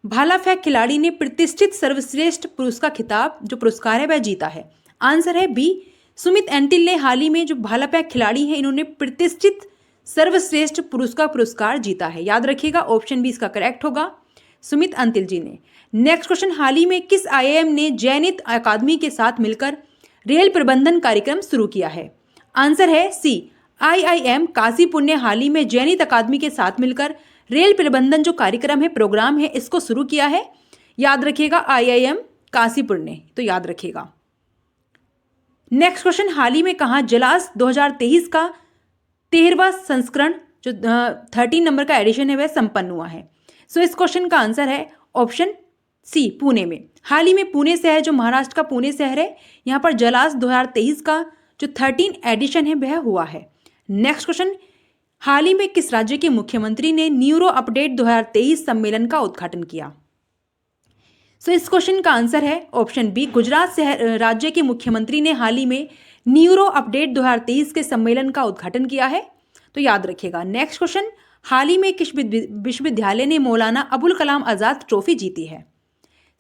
भाला फेंक खिलाड़ी ने प्रतिष्ठित सर्वश्रेष्ठ पुरुष का खिताब जो पुरस्कार है वह जीता है? आंसर है बी, सुमित एंटिल ने हाल ही में जो भाला फेंक खिलाड़ी हैं इन्होंने प्रतिष्ठित सर्वश्रेष्ठ पुरुष का पुरस्कार जीता है। याद रखिएगा, ऑप्शन बी इसका करेक्ट होगा, सुमित एंटिल जी ने। नेक्स्ट क्वेश्चन, हाल ही में किस आईआईएम ने जैनित अकादमी के साथ मिलकर रेल प्रबंधन कार्यक्रम शुरू किया है? आंसर है सी, आईआईएम काशीपुर ने हाल ही में जैनित अकादमी के साथ मिलकर रेल प्रबंधन जो कार्यक्रम है, प्रोग्राम है, इसको शुरू किया है। याद रखिएगा, आईआईएम काशीपुर ने, तो याद रखिएगा। नेक्स्ट क्वेश्चन, हाल ही में कहाँ जलास 2023 का 13वां संस्करण जो 13 नंबर का एडिशन है वह संपन्न हुआ है? सो इस क्वेश्चन का आंसर है ऑप्शन सी, पुणे में। हाल ही में पुणे शहर जो महाराष्ट्र का पुणे शहर है, यहाँ पर जलास 2023 का जो 13 एडिशन है वह हुआ है। नेक्स्ट क्वेश्चन, हाल ही में किस राज्य के मुख्यमंत्री ने न्यूरो अपडेट 2023 सम्मेलन का उद्घाटन किया? सो इस क्वेश्चन का आंसर है ऑप्शन बी, गुजरात राज्य के मुख्यमंत्री ने हाल ही में न्यूरो अपडेट 2023 के सम्मेलन का उद्घाटन किया है, तो याद रखिएगा। नेक्स्ट क्वेश्चन, हाल ही में किस विश्वविद्यालय ने मौलाना अबुल कलाम आज़ाद ट्रॉफी जीती है?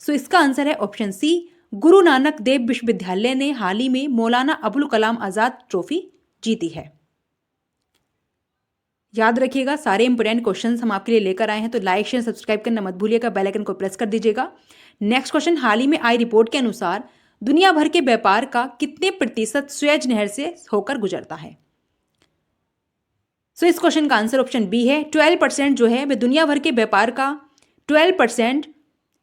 सो इसका आंसर है ऑप्शन सी, गुरु नानक देव विश्वविद्यालय ने हाल ही में मौलाना अबुल कलाम आज़ाद ट्रॉफी जीती है। याद रखिएगा, सारे इंपोर्टेंट क्वेश्चंस हम आपके लिए लेकर आए हैं, तो लाइक शेयर सब्सक्राइब करना मत भूलिएगा, बेल आइकन को प्रेस कर दीजिएगा। नेक्स्ट क्वेश्चन, हाल ही में आई रिपोर्ट के अनुसार दुनिया भर के व्यापार का कितने प्रतिशत सुएज नहर से होकर गुजरता है? सो इस क्वेश्चन का आंसर ऑप्शन बी है। 12% जो है वह दुनिया भर के व्यापार का 12%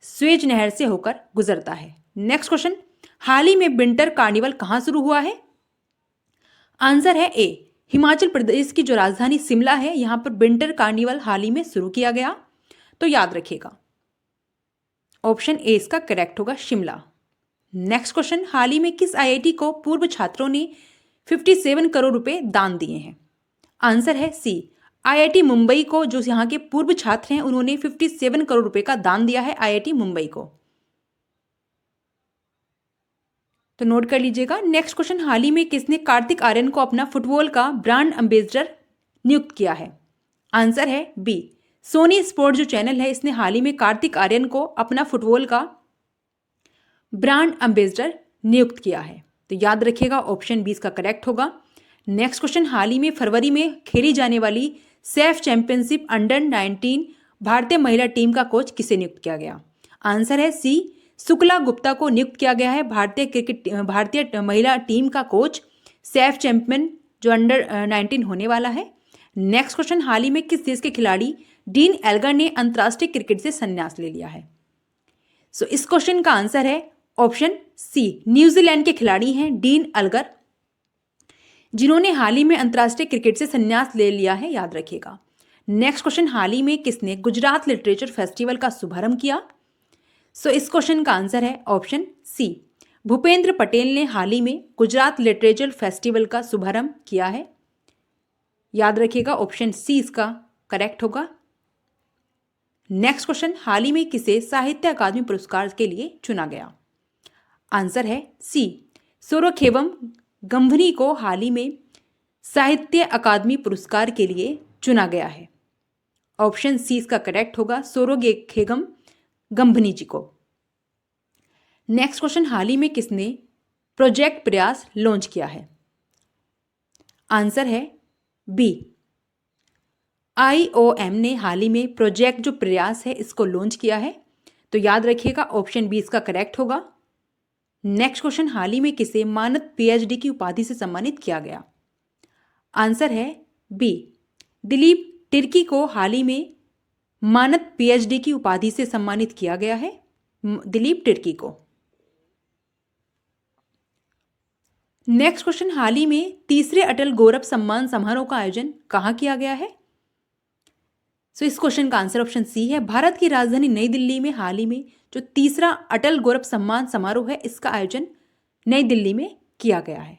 स्वेज नहर से होकर गुजरता है। नेक्स्ट क्वेश्चन, हाल ही में विंटर कार्निवल कहाँ शुरू हुआ है? आंसर है ए, हिमाचल प्रदेश की जो राजधानी शिमला है यहां पर विंटर कार्निवल हाल ही में शुरू किया गया। तो याद रखिएगा ऑप्शन ए इसका करेक्ट होगा, शिमला। नेक्स्ट क्वेश्चन, हाल ही में किस आईआईटी को पूर्व छात्रों ने 57 करोड़ रुपए दान दिए हैं? आंसर है सी, आईआईटी मुंबई को जो यहाँ के पूर्व छात्र हैं उन्होंने 57 करोड़ रुपए का दान दिया है आईआईटी मुंबई को। तो नोट कर लीजिएगा। नेक्स्ट क्वेश्चन, हाल ही में किसने कार्तिक आर्यन को अपना फुटबॉल का ब्रांड एम्बेसडर नियुक्त किया है? आंसर है बी, सोनी स्पोर्ट जो चैनल है इसने हाल ही में कार्तिक आर्यन को अपना फुटबॉल का ब्रांड एम्बेसडर नियुक्त किया है। तो याद रखिएगा ऑप्शन बी इसका करेक्ट होगा। नेक्स्ट क्वेश्चन, हाल ही में फरवरी में खेली जाने वाली सैफ चैंपियनशिप अंडर 19 भारतीय महिला टीम का कोच किसे नियुक्त किया गया? आंसर है सी, शुक्ला गुप्ता को नियुक्त किया गया है भारतीय महिला टीम का कोच सैफ चैंपियन जो अंडर 19 होने वाला है। नेक्स्ट क्वेश्चन, हाल ही में किस देश के खिलाड़ी डीन एल्गर ने अंतर्राष्ट्रीय क्रिकेट से संन्यास ले लिया है? सो इस क्वेश्चन का आंसर है ऑप्शन सी, न्यूजीलैंड के खिलाड़ी हैं डीन एल्गर जिन्होंने हाल ही में अंतर्राष्ट्रीय क्रिकेट से संन्यास ले लिया है, याद रखिएगा। नेक्स्ट क्वेश्चन, हाल ही में किसने गुजरात लिटरेचर फेस्टिवल का शुभारंभ किया? सो इस क्वेश्चन का आंसर है ऑप्शन सी, भूपेंद्र पटेल ने हाल ही में गुजरात लिटरेचर फेस्टिवल का शुभारंभ किया है। याद रखिएगा ऑप्शन सी इसका करेक्ट होगा। नेक्स्ट क्वेश्चन, हाल ही में किसे साहित्य अकादमी पुरस्कार के लिए चुना गया? आंसर है सी, सोरोखेवम गंभनी को हाल ही में साहित्य अकादमी पुरस्कार के लिए चुना गया है। ऑप्शन सी इसका करेक्ट होगा, सोरोखेगम गंभनी जी को। नेक्स्ट क्वेश्चन, हाल ही में किसने प्रोजेक्ट प्रयास लॉन्च किया है? आंसर है बी, IOM ने हाल ही में प्रोजेक्ट जो प्रयास है इसको लॉन्च किया है। तो याद रखिएगा ऑप्शन बी इसका करेक्ट होगा। नेक्स्ट क्वेश्चन, हाल ही में किसे मानद PhD की उपाधि से सम्मानित किया गया? आंसर है बी, दिलीप तिर्की को हाल ही में मानद PhD की उपाधि से सम्मानित किया गया है, दिलीप तिर्की को। नेक्स्ट क्वेश्चन, हाल ही में तीसरे अटल गौरव सम्मान समारोह का आयोजन कहाँ किया गया है? सो इस क्वेश्चन का आंसर ऑप्शन सी है, भारत की राजधानी नई दिल्ली में हाल ही में जो तीसरा अटल गौरव सम्मान समारोह है इसका आयोजन नई दिल्ली में किया गया है।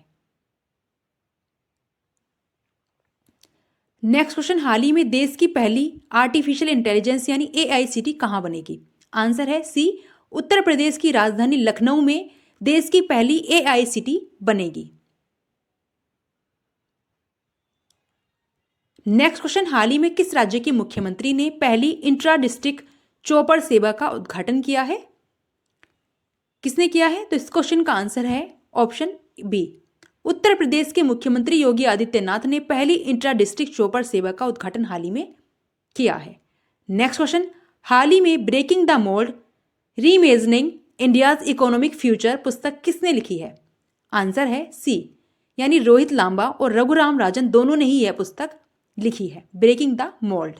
नेक्स्ट क्वेश्चन, हाल ही में देश की पहली आर्टिफिशियल इंटेलिजेंस यानी AI सिटी कहां बनेगी? आंसर है सी, उत्तर प्रदेश की राजधानी लखनऊ में देश की पहली AI सिटी बनेगी। नेक्स्ट क्वेश्चन, हाल ही में किस राज्य के मुख्यमंत्री ने पहली इंट्रा डिस्ट्रिक्ट चॉपर सेवा का उद्घाटन किया है? किसने किया है? तो इस क्वेश्चन का आंसर है ऑप्शन बी, उत्तर प्रदेश के मुख्यमंत्री योगी आदित्यनाथ ने पहली इंट्रा डिस्ट्रिक्ट चॉपर सेवा का उद्घाटन हाल ही में किया है। नेक्स्ट क्वेश्चन, हाल ही में breaking the mould reimagining India's economic future पुस्तक किसने लिखी है? आंसर है सी, यानी रोहित लांबा और रघुराम राजन दोनों ने ही यह पुस्तक लिखी है, ब्रेकिंग द मोल्ड।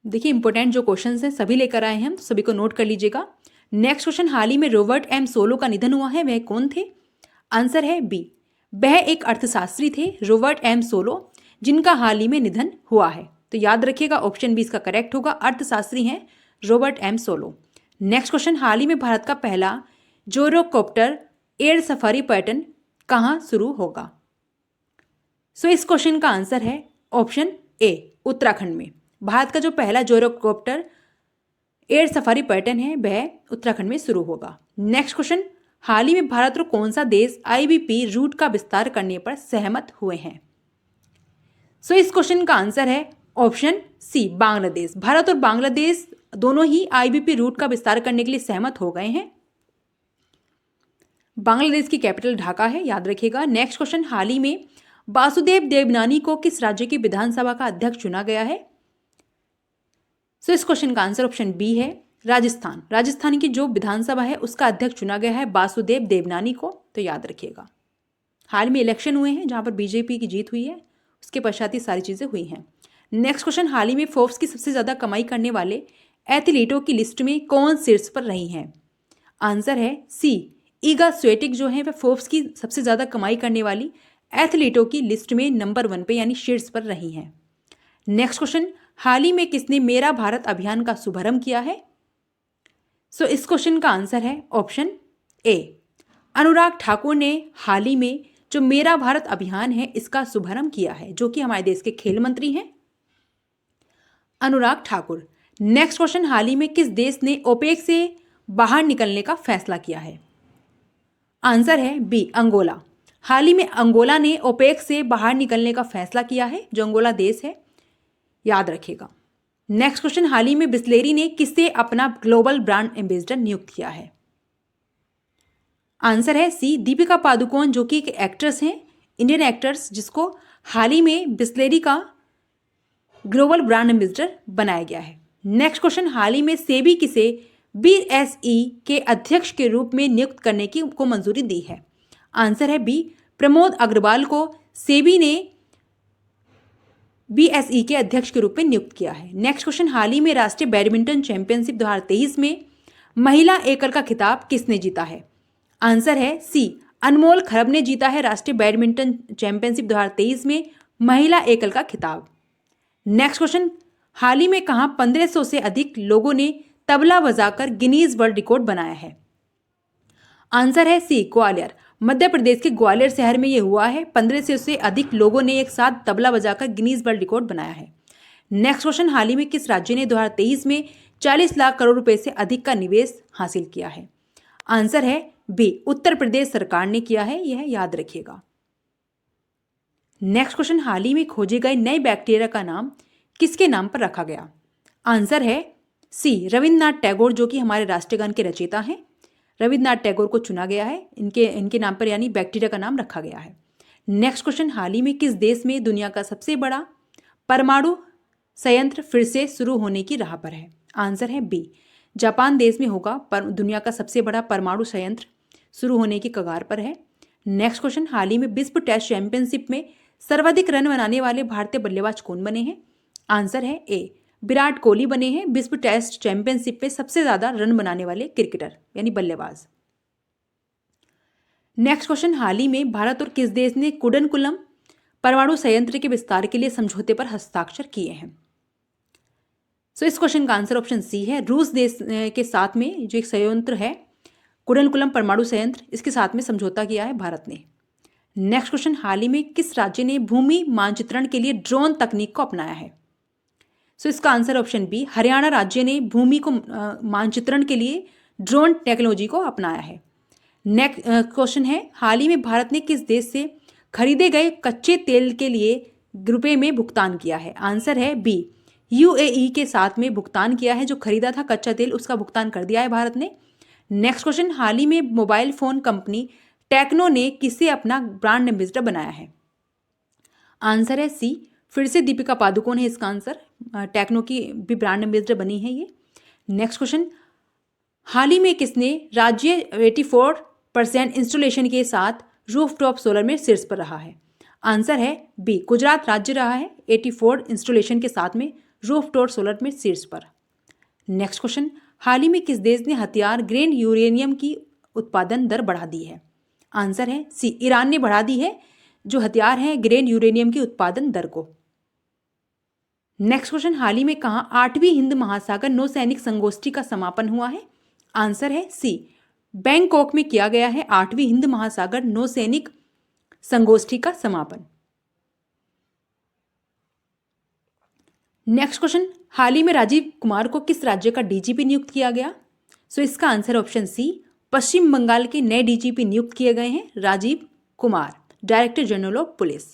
देखिए इंपॉर्टेंट जो क्वेश्चंस हैं सभी लेकर आए हैं हम, तो सभी को नोट कर लीजिएगा। नेक्स्ट क्वेश्चन, हाल ही में रॉबर्ट M सोलो का निधन हुआ है, वह कौन थे? आंसर है बी, वह एक अर्थशास्त्री थे रॉबर्ट M सोलो जिनका हाल ही में निधन हुआ है। तो याद रखिएगा ऑप्शन बी इसका करेक्ट होगा, अर्थशास्त्री हैं Robert M Solow. Next question, हाल ही में भारत का पहला जोरोकॉप्टर एयर सफारी पैटर्न कहाँ शुरू होगा? सो इस क्वेश्चन का आंसर है ऑप्शन ए, उत्तराखंड में। भारत का जो पहला जोरोकॉप्टर एयर सफारी पैटर्न है वह उत्तराखंड में शुरू होगा। नेक्स्ट क्वेश्चन, हाल ही में भारत और कौन सा देश IBP रूट का विस्तार करने पर सहमत हुए हैं? सो इस क्वेश्चन का आंसर है ऑप्शन सी, बांग्लादेश। भारत और बांग्लादेश दोनों ही IBP रूट का विस्तार करने के लिए सहमत हो गए हैं। बांग्लादेश की कैपिटल ढाका है, याद रखिएगा। नेक्स्ट क्वेश्चन, हाल ही में वासुदेव देवनानी को किस राज्य की विधानसभा का अध्यक्ष चुना गया है? सो इस क्वेश्चन का आंसर ऑप्शन बी है, राजस्थान। राजस्थान की जो विधानसभा है उसका अध्यक्ष चुना गया है वासुदेव देवनानी को, तो याद रखिएगा। हाल में इलेक्शन हुए हैं जहाँ पर बीजेपी की जीत हुई है, उसके पश्चात ये सारी चीज़ें हुई हैं। नेक्स्ट क्वेश्चन, हाल ही में फोर्ब्स की सबसे ज़्यादा कमाई करने वाले एथलीटों की लिस्ट में कौन शीर्ष पर रही हैं? आंसर है सी, ईगा स्वेटिक जो है वह फोर्ब्स की सबसे ज़्यादा कमाई करने वाली एथलीटों की लिस्ट में नंबर 1 पे यानी शीर्ष पर रही हैं। नेक्स्ट क्वेश्चन, हाल ही में किसने मेरा भारत अभियान का शुभारंभ किया है? सो इस क्वेश्चन का आंसर है ऑप्शन ए, अनुराग ठाकुर ने हाल ही में जो मेरा भारत अभियान है इसका शुभारंभ किया है, जो कि हमारे देश के खेल मंत्री हैं अनुराग ठाकुर। नेक्स्ट क्वेश्चन, हाल ही में किस देश ने ओपेक से बाहर निकलने का फैसला किया है? आंसर है बी, अंगोला। हाल ही में अंगोला ने ओपेक से बाहर निकलने का फैसला किया है, जो अंगोला देश है, याद रखिएगा। नेक्स्ट क्वेश्चन, हाल ही में बिस्लेरी ने किसे अपना ग्लोबल ब्रांड एम्बेसडर नियुक्त किया है? आंसर है सी, दीपिका पादुकोण, जो कि एक एक्ट्रेस हैं, इंडियन एक्ट्रेस, जिसको हाल ही में बिस्लेरी का ग्लोबल ब्रांड एम्बेसडर बनाया गया है। नेक्स्ट क्वेश्चन, हाल ही में सेबी किसे बीएसई के अध्यक्ष के रूप में नियुक्त करने की को मंजूरी दी है? आंसर है बी, प्रमोद अग्रवाल को सेबी ने बीएसई के अध्यक्ष के रूप में नियुक्त किया है। नेक्स्ट क्वेश्चन, हाल ही में राष्ट्रीय बैडमिंटन चैंपियनशिप 2023 में महिला एकल का खिताब किसने जीता है? आंसर है सी, अनमोल खरब ने जीता है राष्ट्रीय बैडमिंटन चैंपियनशिप 2023 में महिला एकल का खिताब। नेक्स्ट क्वेश्चन, हाल ही में कहाँ 1500 से अधिक लोगों ने तबला बजाकर गिनीज वर्ल्ड रिकॉर्ड बनाया है? आंसर है सी, ग्वालियर। मध्य प्रदेश के ग्वालियर शहर में यह हुआ है। 1500 से अधिक लोगों ने एक साथ तबला बजाकर गिनीज वर्ल्ड रिकॉर्ड बनाया है। नेक्स्ट क्वेश्चन, हाल ही में किस राज्य ने 2023 में 40 लाख करोड़ रुपए से अधिक का निवेश हासिल किया है? आंसर है बी, उत्तर प्रदेश सरकार ने किया है, यह याद रखिएगा। नेक्स्ट क्वेश्चन, हाल ही में खोजे गए नए बैक्टीरिया का नाम किसके नाम पर रखा गया? आंसर है सी, रविन्द्रनाथ टैगोर, जो कि हमारे राष्ट्रगान के रचयिता हैं। रविन्द्रनाथ टैगोर को चुना गया है, इनके नाम पर यानी बैक्टीरिया का नाम रखा गया है। नेक्स्ट क्वेश्चन, हाल ही में किस देश में दुनिया का सबसे बड़ा परमाणु संयंत्र फिर से शुरू होने की राह पर है? आंसर है बी, जापान देश में होगा दुनिया का सबसे बड़ा परमाणु संयंत्र शुरू होने की कगार पर है। नेक्स्ट क्वेश्चन, हाल ही में विश्व टेस्ट चैंपियनशिप में सर्वाधिक रन बनाने वाले भारतीय बल्लेबाज कौन बने हैं? आंसर है ए, विराट कोहली बने हैं विश्व टेस्ट चैंपियनशिप में सबसे ज्यादा रन बनाने वाले क्रिकेटर यानी बल्लेबाज। नेक्स्ट क्वेश्चन, हाल ही में भारत और किस देश ने कुडनकुलम परमाणु संयंत्र के विस्तार के लिए समझौते पर हस्ताक्षर किए हैं? सो इस क्वेश्चन का आंसर ऑप्शन सी है, रूस देश के साथ में जो एक संयंत्र है कुडनकुलम परमाणु संयंत्र, इसके साथ में समझौता किया है भारत ने। नेक्स्ट क्वेश्चन, हाल ही में किस राज्य ने भूमि मानचित्रण के लिए ड्रोन तकनीक को अपनाया है? सो इसका आंसर ऑप्शन बी, हरियाणा राज्य ने भूमि को मानचित्रण के लिए ड्रोन टेक्नोलॉजी को अपनाया है। नेक्स्ट क्वेश्चन है, हाल ही में भारत ने किस देश से खरीदे गए कच्चे तेल के लिए रुपए में भुगतान किया है? आंसर है बी, यूएई के साथ में भुगतान किया है, जो खरीदा था कच्चा तेल उसका भुगतान कर दिया है भारत ने। नेक्स्ट क्वेश्चन, हाल ही में मोबाइल फोन कंपनी टेक्नो ने किसे अपना ब्रांड एम्बेसडर बनाया है? आंसर है सी, फिर से दीपिका पादुकोण है इसका आंसर, टेक्नो की भी ब्रांड एम्बेसडर बनी है ये। नेक्स्ट क्वेश्चन, हाल ही में किसने राज्य 84% इंस्टॉलेशन के साथ रूफटॉप सोलर में शीर्ष पर रहा है? आंसर है बी, गुजरात राज्य रहा है 84 इंस्टॉलेशन के साथ में रूफटॉप सोलर में शीर्ष पर। नेक्स्ट क्वेश्चन, हाल ही में किस देश ने हथियार ग्रेन यूरेनियम की उत्पादन दर बढ़ा दी है? आंसर है सी, ईरान ने बढ़ा दी है जो हथियार है ग्रेन यूरेनियम की उत्पादन दर को। नेक्स्ट क्वेश्चन, हाल ही में कहाँ 8वीं हिंद महासागर नौसैनिक संगोष्ठी का समापन हुआ है? आंसर है सी, बैंकॉक में किया गया है 8वीं हिंद महासागर नौसैनिक संगोष्ठी का समापन। नेक्स्ट क्वेश्चन, हाल ही में राजीव कुमार को किस राज्य का डीजीपी नियुक्त किया गया? सो इसका answer option C, Paschim Bengal के नए डीजीपी नियुक्त किए गए हैं Rajiv Kumar, director general of police.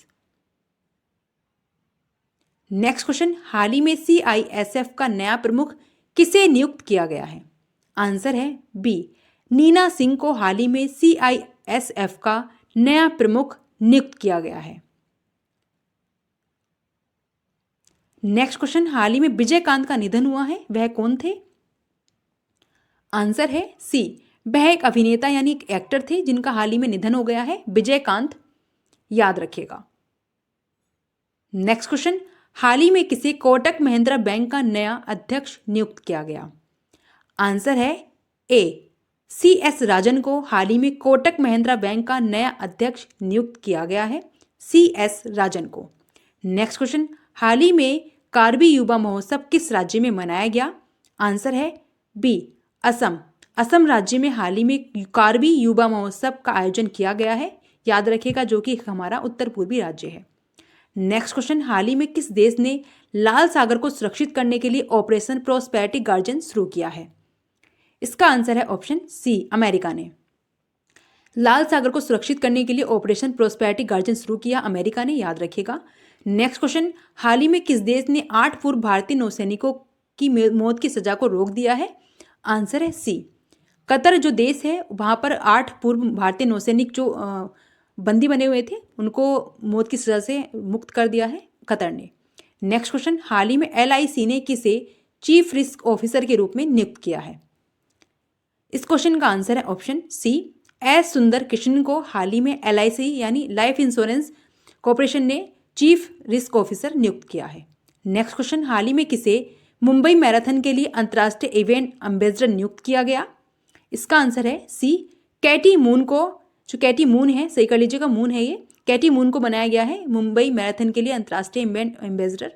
Next question, हाल ही में सीआईएसएफ का नया प्रमुख किसे नियुक्त किया गया है? आंसर है बी, नीना सिंह को हाल ही में सीआईएसएफ का नया प्रमुख नियुक्त किया गया है। नेक्स्ट क्वेश्चन, हाल ही में विजयकांत का निधन हुआ है, वह कौन थे? आंसर है सी, वह एक अभिनेता यानी एक एक्टर थे जिनका हाल ही में निधन हो गया है, विजयकांत याद रखिएगा। नेक्स्ट क्वेश्चन, हाल ही में किसे कोटक महिंद्रा बैंक का नया अध्यक्ष नियुक्त किया गया? आंसर है ए, CS राजन को हाल ही में कोटक महिंद्रा बैंक का नया अध्यक्ष नियुक्त किया गया है, CS राजन को। नेक्स्ट क्वेश्चन, हाल ही में कार्बी युवा महोत्सव किस राज्य में मनाया गया? आंसर है बी, असम। असम राज्य में हाल ही में कार्बी युवा महोत्सव का आयोजन किया गया है, याद रखिएगा, जो कि हमारा उत्तर पूर्वी राज्य है। नेक्स्ट क्वेश्चन, हाल ही में किस देश ने लाल सागर को सुरक्षित करने के लिए ऑपरेशन प्रोस्पेरिटी गार्जियन शुरू किया है? इसका आंसर है ऑप्शन सी, अमेरिका ने। लाल सागर को सुरक्षित करने के लिए ऑपरेशन प्रोस्पेरिटी गार्जियन शुरू किया अमेरिका ने, याद रखिएगा। नेक्स्ट क्वेश्चन, हाल ही में किस देश ने 8 पूर्व भारतीय नौसैनिकों की मौत की सजा को रोक दिया है? आंसर है सी, कतर जो देश है वहाँ पर 8 पूर्व भारतीय नौसैनिक जो बंदी बने हुए थे उनको मौत की सजा से मुक्त कर दिया है कतर ने। नेक्स्ट क्वेश्चन, हाल ही में LIC ने किसे चीफ रिस्क ऑफिसर के रूप में नियुक्त किया है? इस क्वेश्चन का आंसर है ऑप्शन सी, एस सुंदर कृष्णन को हाल ही में LIC यानी लाइफ इंश्योरेंस कॉर्पोरेशन ने चीफ रिस्क ऑफिसर नियुक्त किया है। नेक्स्ट क्वेश्चन, हाल ही में किसे मुंबई मैराथन के लिए अंतर्राष्ट्रीय इवेंट एम्बेसडर नियुक्त किया गया? इसका आंसर है सी, कैटी मून को। जो कैटी मून है, सही कर लीजिएगा, मून है ये, कैटी मून को बनाया गया है मुंबई मैराथन के लिए अंतर्राष्ट्रीय इवेंट एम्बेसडर।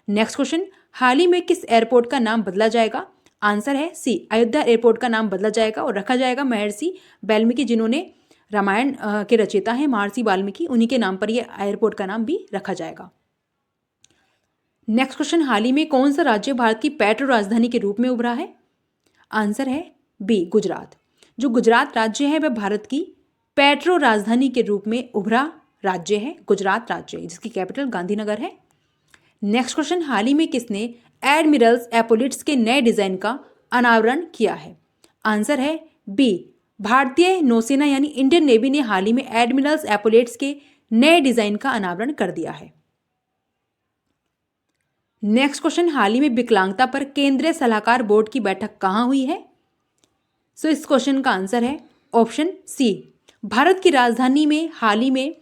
नेक्स्ट क्वेश्चन, हाल ही में किस एयरपोर्ट का नाम बदला जाएगा? आंसर है सी, अयोध्या एयरपोर्ट का नाम बदला जाएगा और रखा जाएगा महर्षि वाल्मीकि, जिन्होंने रामायण के रचयिता हैं महर्षि वाल्मीकि, उन्हीं के नाम पर यह एयरपोर्ट का नाम भी रखा जाएगा। नेक्स्ट क्वेश्चन, हाल ही में कौन सा राज्य भारत की पेट्रो राजधानी के रूप में उभरा है? आंसर है बी, गुजरात। जो गुजरात राज्य है वह भारत की पेट्रो राजधानी के रूप में उभरा राज्य है, गुजरात राज्य, जिसकी कैपिटल गांधीनगर है। नेक्स्ट क्वेश्चन, हाल ही में किसने एडमिरल्स एपोलिट्स के नए डिजाइन का अनावरण किया है? आंसर है बी, भारतीय नौसेना यानी इंडियन नेवी ने हाल ही में एडमिरल्स एपोलिट्स के नए डिजाइन का अनावरण कर दिया है। नेक्स्ट क्वेश्चन, हाल ही में विकलांगता पर केंद्रीय सलाहकार बोर्ड की बैठक कहाँ हुई है? सो इस क्वेश्चन का आंसर है ऑप्शन सी, भारत की राजधानी में हाल ही में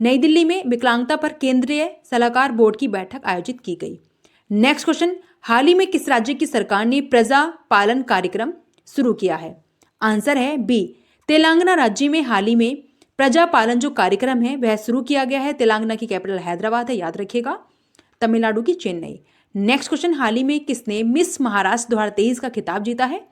नई दिल्ली में विकलांगता पर केंद्रीय सलाहकार बोर्ड की बैठक आयोजित की गई। नेक्स्ट क्वेश्चन, हाल ही में किस राज्य की सरकार ने प्रजा पालन कार्यक्रम शुरू किया है? आंसर है बी, तेलंगाना राज्य में हाल ही में प्रजा पालन जो कार्यक्रम है वह शुरू किया गया है। तेलंगाना की कैपिटल हैदराबाद है, याद रखिएगा, तमिलनाडु की चेन्नई। नेक्स्ट क्वेश्चन, हाल ही में किसने मिस महाराष्ट्र 2023 का खिताब जीता है?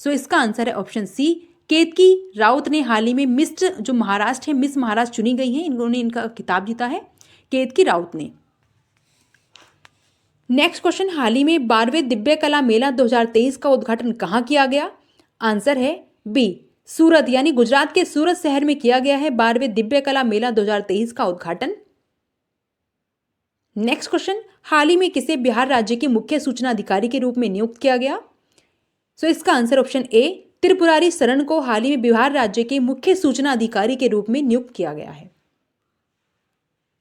सो इसका आंसर है ऑप्शन सी, केतकी राउत ने हाल ही में मिस जो महाराष्ट्र है, मिस महाराष्ट्र चुनी गई हैं, इन्होंने इनका खिताब जीता है, केतकी राउत ने। नेक्स्ट क्वेश्चन, हाल ही में 12वें दिव्य कला मेला 2023 का उद्घाटन कहाँ किया गया? आंसर है बी, सूरत यानी गुजरात के सूरत शहर में किया गया है 12वें दिव्य कला मेला 2023 का उद्घाटन। नेक्स्ट क्वेश्चन, हाल ही में किसे बिहार राज्य के मुख्य सूचना अधिकारी के रूप में नियुक्त किया गया? सो इसका answer option A, Tripurari Sharan को हाल ही में बिहार राज्य के मुख्य सूचना अधिकारी के रूप में नियुक्त किया गया है।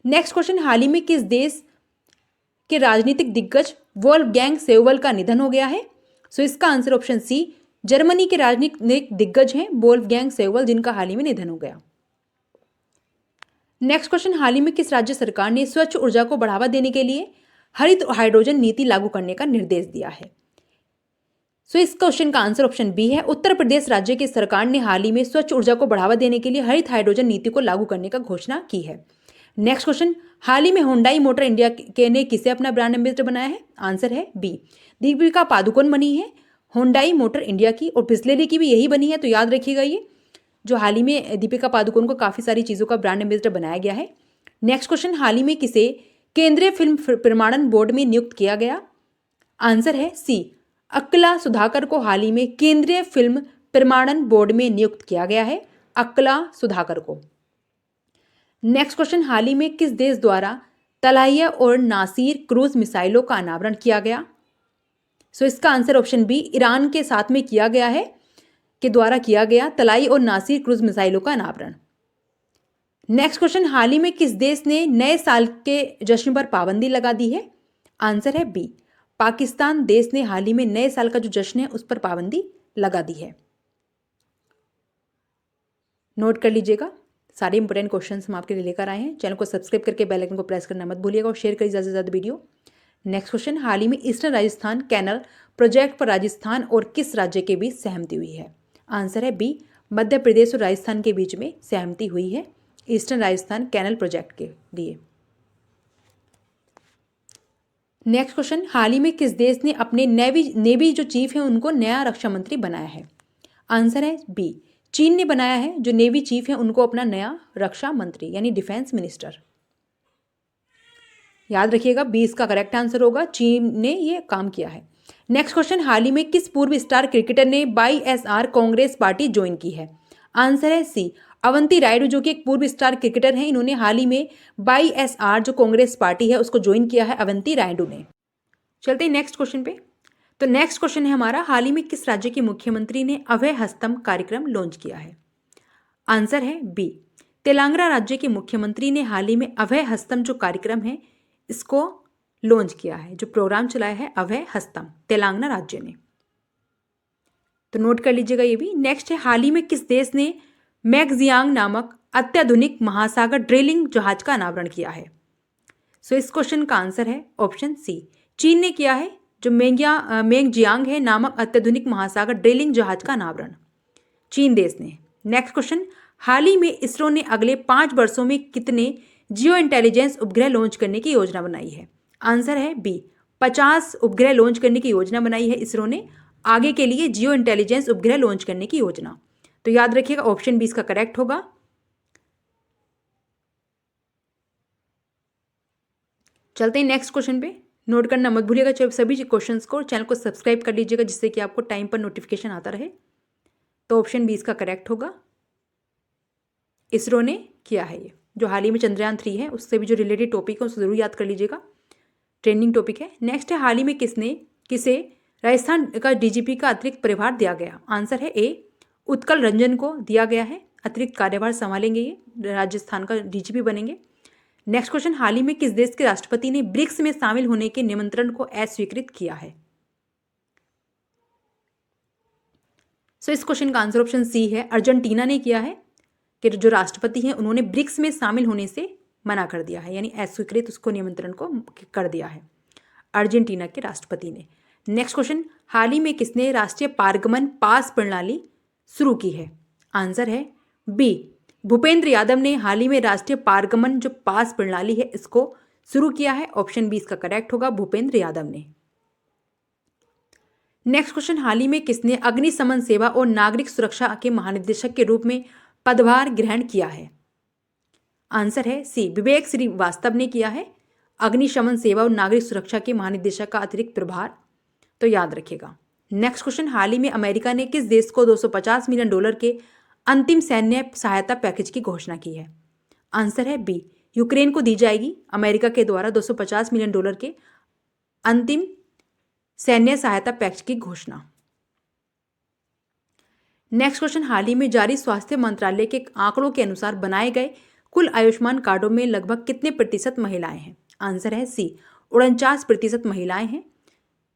नेक्स्ट क्वेश्चन, हाल ही में किस देश के राजनीतिक दिग्गज वोल्फगैंग सेउवल का निधन हो गया है? सो इसका आंसर ऑप्शन सी, जर्मनी के राजनीतिक दिग्गज हैं वोल्फगैंग सेउवल, जिनका हाल ही में निधन हो गया। नेक्स्ट क्वेश्चन, हाल ही में किस राज्य सरकार ने स्वच्छ ऊर्जा को बढ़ावा देने के लिए हरित हाइड्रोजन नीति लागू करने का निर्देश दिया है? सो इस क्वेश्चन का आंसर ऑप्शन बी है, उत्तर प्रदेश राज्य की सरकार ने हाल ही में स्वच्छ ऊर्जा को बढ़ावा देने के लिए हरित हाइड्रोजन नीति को लागू करने का घोषणा की है। नेक्स्ट क्वेश्चन, हाल ही में हुंडई मोटर इंडिया के ने किसे अपना ब्रांड एम्बेसडर बनाया है? आंसर है बी, दीपिका पादुकोण बनी है हुंडई मोटर इंडिया की, और बिस्लेरी की भी यही बनी है, तो याद रखिएगा ये जो हाल ही में दीपिका पादुकोण को काफ़ी सारी चीज़ों का ब्रांड एम्बेसडर बनाया गया है। नेक्स्ट क्वेश्चन, हाल ही में किसे केंद्रीय फिल्म प्रमाणन बोर्ड में नियुक्त किया गया? आंसर है सी, अक्कला सुधाकर को हाल ही में केंद्रीय फिल्म प्रमाणन बोर्ड में नियुक्त किया गया है, अक्कला सुधाकर को। नेक्स्ट क्वेश्चन, हाल ही में किस देश द्वारा तलाइया और नासिर क्रूज मिसाइलों का अनावरण किया गया? सो इसका आंसर ऑप्शन बी, ईरान के साथ में किया गया है, के द्वारा किया गया तलाई और नासिर क्रूज मिसाइलों का अनावरण। नेक्स्ट क्वेश्चन, हाल ही में किस देश ने नए साल के जश्न पर पाबंदी लगा दी है? आंसर है बी, पाकिस्तान देश ने हाल ही में नए साल का जो जश्न है उस पर पाबंदी लगा दी है, नोट कर लीजिएगा। सारे इंपॉर्टेंट क्वेश्चंस हम आपके लिए लेकर आए हैं। चैनल को सब्सक्राइब करके बेल आइकन को प्रेस करना मत भूलिएगा और शेयर करिए ज़्यादा से ज़्यादा वीडियो। नेक्स्ट क्वेश्चन, हाल ही में ईस्टर्न राजस्थान कैनल प्रोजेक्ट पर राजस्थान और किस राज्य के बीच सहमति हुई है? आंसर है बी, मध्य प्रदेश और राजस्थान के बीच में सहमति हुई है ईस्टर्न राजस्थान कैनल प्रोजेक्ट के लिए। नेक्स्ट क्वेश्चन, हाल ही में किस देश ने अपने नेवी जो चीफ है उनको नया रक्षा मंत्री बनाया है? आंसर है बी, चीन ने बनाया है। जो नेवी चीफ है उनको अपना नया रक्षा मंत्री यानी डिफेंस मिनिस्टर। याद रखिएगा, बी इसका करेक्ट आंसर होगा, चीन ने ये काम किया है। नेक्स्ट क्वेश्चन, हाल ही में किस पूर्व स्टार क्रिकेटर ने वाईएसआर कांग्रेस पार्टी ज्वाइन की है? आंसर है सी, अवंती रायडू, जो कि एक पूर्व स्टार क्रिकेटर हैं। इन्होंने हाल ही में वाईएसआर जो कांग्रेस पार्टी है उसको ज्वाइन किया है, अवंती रायडू ने। चलते हैं नेक्स्ट क्वेश्चन पे। तो नेक्स्ट क्वेश्चन है हमारा, हाल ही में किस राज्य के मुख्यमंत्री ने अभय हस्तम कार्यक्रम लॉन्च किया है? आंसर है बी, तेलंगाना राज्य के मुख्यमंत्री ने हाल ही में अभय हस्तम जो कार्यक्रम है इसको लॉन्च किया है। जो प्रोग्राम चलाया है अभय हस्तम, तेलंगाना राज्य ने। तो नोट कर लीजिएगा ये भी। नेक्स्ट है, हाल ही में किस देश ने मैगजियांग नामक अत्याधुनिक महासागर ड्रिलिंग जहाज का अनावरण किया है? सो इस क्वेश्चन का आंसर है ऑप्शन सी, चीन ने किया है। जो मैगजियांग है नामक अत्याधुनिक महासागर ड्रिलिंग जहाज का अनावरण चीन देश ने। नेक्स्ट क्वेश्चन, हाल ही में इसरो ने अगले 5 वर्षों में कितने जियो इंटेलिजेंस उपग्रह लॉन्च करने की योजना बनाई है? आंसर है बी, 50 उपग्रह लॉन्च करने की योजना बनाई है इसरो ने आगे के लिए, जियो इंटेलिजेंस उपग्रह लॉन्च करने की योजना। तो याद रखिएगा ऑप्शन बी इसका करेक्ट होगा। चलते हैं नेक्स्ट क्वेश्चन पे। नोट करना मत भूलिएगा सभी क्वेश्चंस को। चैनल को सब्सक्राइब कर लीजिएगा जिससे कि आपको टाइम पर नोटिफिकेशन आता रहे। तो ऑप्शन बी इसका करेक्ट होगा, इसरो ने किया है ये। जो हाल ही में चंद्रयान 3 है उससे भी जो रिलेटेड टॉपिक है उसको जरूर याद कर लीजिएगा, ट्रेंडिंग टॉपिक है। नेक्स्ट है, हाल ही में किसे राजस्थान का डीजीपी का अतिरिक्त प्रभार दिया गया? आंसर है ए, उत्कल रंजन को दिया गया है। अतिरिक्त कार्यभार संभालेंगे, ये राजस्थान का डीजीपी बनेंगे। नेक्स्ट क्वेश्चन, हाल ही में किस देश के राष्ट्रपति ने ब्रिक्स में शामिल होने के निमंत्रण को अस्वीकृत किया है? सो इस क्वेश्चन का आंसर ऑप्शन सी है, अर्जेंटीना ने किया है कि जो राष्ट्रपति हैं उन्होंने ब्रिक्स में शामिल होने से मना कर दिया है, यानी अस्वीकृत उसको निमंत्रण को कर दिया है अर्जेंटीना के राष्ट्रपति ने। नेक्स्ट क्वेश्चन, हाल ही में किसने राष्ट्रीय पारगमन पास प्रणाली शुरू की है? आंसर है बी, भूपेंद्र यादव ने हाल ही में राष्ट्रीय पारगमन जो पास प्रणाली है इसको शुरू किया है। ऑप्शन बी इसका करेक्ट होगा, भूपेंद्र यादव ने। नेक्स्ट क्वेश्चन, हाल ही में किसने अग्निशमन सेवा और नागरिक सुरक्षा के महानिदेशक के रूप में पदभार ग्रहण किया है? आंसर है सी, विवेक श्रीवास्तव ने किया है अग्निशमन सेवा और नागरिक सुरक्षा के महानिदेशक का अतिरिक्त प्रभार। तो याद रखिएगा। नेक्स्ट क्वेश्चन, हाल ही में अमेरिका ने किस देश को $250 मिलियन के अंतिम सैन्य सहायता पैकेज की घोषणा की है? आंसर है बी, यूक्रेन को दी जाएगी अमेरिका के द्वारा $250 मिलियन के अंतिम सैन्य सहायता पैकेज की घोषणा। नेक्स्ट क्वेश्चन, हाल ही में जारी स्वास्थ्य मंत्रालय के आंकड़ों के अनुसार बनाए गए कुल आयुष्मान कार्डों में लगभग कितने प्रतिशत महिलाएं हैं? आंसर है सी, 49% महिलाएं हैं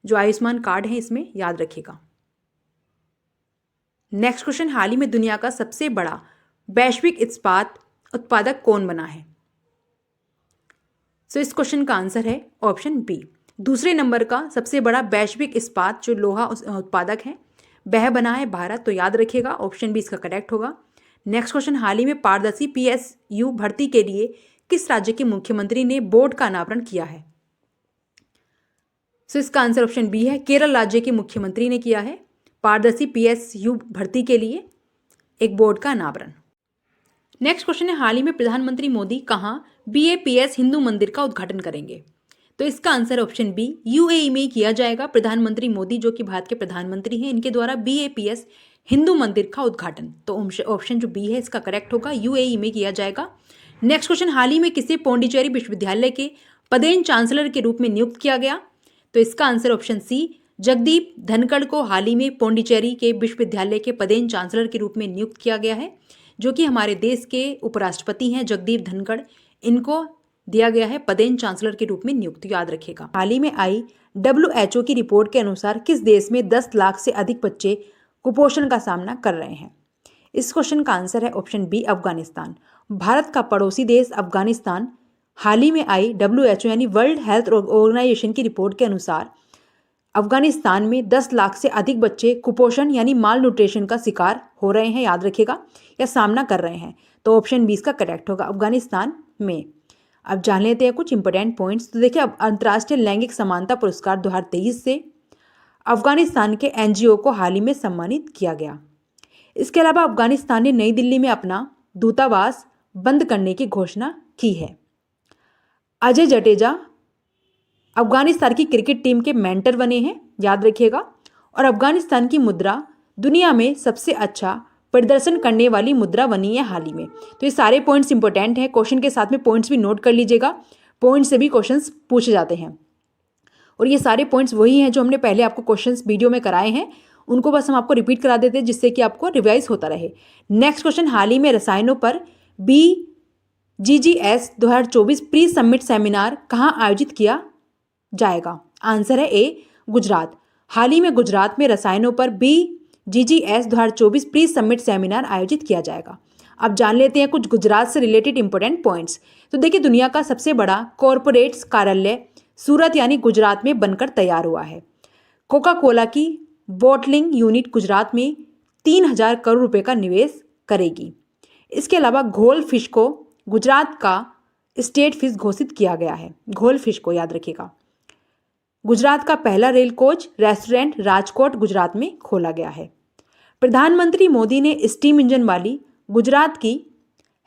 जो आयुष्मान कार्ड है इसमें, याद रखिएगा। नेक्स्ट क्वेश्चन, हाल ही में दुनिया का सबसे बड़ा वैश्विक इस्पात उत्पादक कौन बना है? सो इस क्वेश्चन का आंसर है ऑप्शन बी, दूसरे नंबर का सबसे बड़ा वैश्विक इस्पात जो लोहा उत्पादक है वह बना है भारत। तो याद रखिएगा ऑप्शन बी इसका करेक्ट होगा। नेक्स्ट क्वेश्चन, हाल ही में पारदर्शी PSU भर्ती के लिए किस राज्य के मुख्यमंत्री ने बोर्ड का अनावरण किया है? सो इसका आंसर ऑप्शन बी है, केरल राज्य के मुख्यमंत्री ने किया है पारदर्शी PSU भर्ती के लिए एक बोर्ड का अनावरण। नेक्स्ट क्वेश्चन है, हाल ही में प्रधानमंत्री मोदी कहाँ BAPS हिंदू मंदिर का उद्घाटन करेंगे? तो इसका आंसर ऑप्शन बी, UAE में किया जाएगा। प्रधानमंत्री मोदी जो कि भारत के प्रधानमंत्री हैं इनके द्वारा BAPS हिंदू मंदिर का उद्घाटन। तो ऑप्शन जो बी है इसका करेक्ट होगा, UAE में किया जाएगा। नेक्स्ट क्वेश्चन, हाल ही में किसे पौंडीचेरी विश्वविद्यालय के पदेन चांसलर के रूप में नियुक्त किया गया? तो इसका answer option C, Jagdeep Dhankhar को हाल ही में पौंडीचेरी के विश्वविद्यालय के पदेन चांसलर के रूप में नियुक्त किया गया है, जो कि हमारे देश के उपराष्ट्रपति हैं जगदीप धनखड़। इनको दिया गया है पदेन चांसलर के रूप में नियुक्त, याद रखेगा। हाल ही में आई WHO की रिपोर्ट के अनुसार किस देश में 10 लाख से अधिक बच्चे कुपोषण का सामना कर रहे हैं? इस क्वेश्चन का आंसर है ऑप्शन बी, अफगानिस्तान। भारत का पड़ोसी देश अफगानिस्तान हाल ही में आई WHO यानी वर्ल्ड हेल्थ ऑर्गेनाइजेशन की रिपोर्ट के अनुसार अफगानिस्तान में 10 लाख से अधिक बच्चे कुपोषण यानी माल न्यूट्रिशन का शिकार हो रहे हैं, याद रखिएगा, या सामना कर रहे हैं। तो ऑप्शन 20 का करेक्ट होगा, अफगानिस्तान में। अब जान लेते हैं कुछ इंपॉर्टेंट पॉइंट्स। तो देखिए, अब अंतर्राष्ट्रीय लैंगिक समानता पुरस्कार 2023 से अफगानिस्तान के NGO को हाल ही में सम्मानित किया गया। इसके अलावा अफगानिस्तान ने नई दिल्ली में अपना दूतावास बंद करने की घोषणा की है। अजय जडेजा अफगानिस्तान की क्रिकेट टीम के मेंटर बने हैं, याद रखिएगा। और अफगानिस्तान की मुद्रा दुनिया में सबसे अच्छा प्रदर्शन करने वाली मुद्रा बनी है हाल ही में। तो ये सारे पॉइंट्स इंपॉर्टेंट हैं, क्वेश्चन के साथ में पॉइंट्स भी नोट कर लीजिएगा, पॉइंट से भी क्वेश्चंस पूछे जाते हैं। और ये सारे पॉइंट्स वही हैं जो हमने पहले आपको क्वेश्चंस वीडियो में कराए हैं, उनको बस हम आपको रिपीट करा देते हैं जिससे कि आपको रिवाइज होता रहे। नेक्स्ट क्वेश्चन, हाल ही में रसायनों पर BGGS 2024 प्री समिट सेमिनार कहाँ आयोजित किया जाएगा? आंसर है ए, गुजरात। हाल ही में गुजरात में रसायनों पर BGGS 2024 प्री समिट सेमिनार आयोजित किया जाएगा। अब जान लेते हैं कुछ गुजरात से रिलेटेड इंपॉर्टेंट पॉइंट्स। तो देखिए, दुनिया का सबसे बड़ा कॉरपोरेट्स कार्यालय सूरत यानी गुजरात में बनकर तैयार हुआ है। कोका कोला की बॉटलिंग यूनिट गुजरात में 3000 करोड़ रुपए का निवेश करेगी। इसके अलावा घोल फिश को गुजरात का स्टेट फिश घोषित किया गया है। घोल फिश को याद रखिएगा। गुजरात का पहला rail coach restaurant Rajkot Gujarat में खोला गया है। प्रधानमंत्री मोदी ने स्टीम इंजन वाली गुजरात की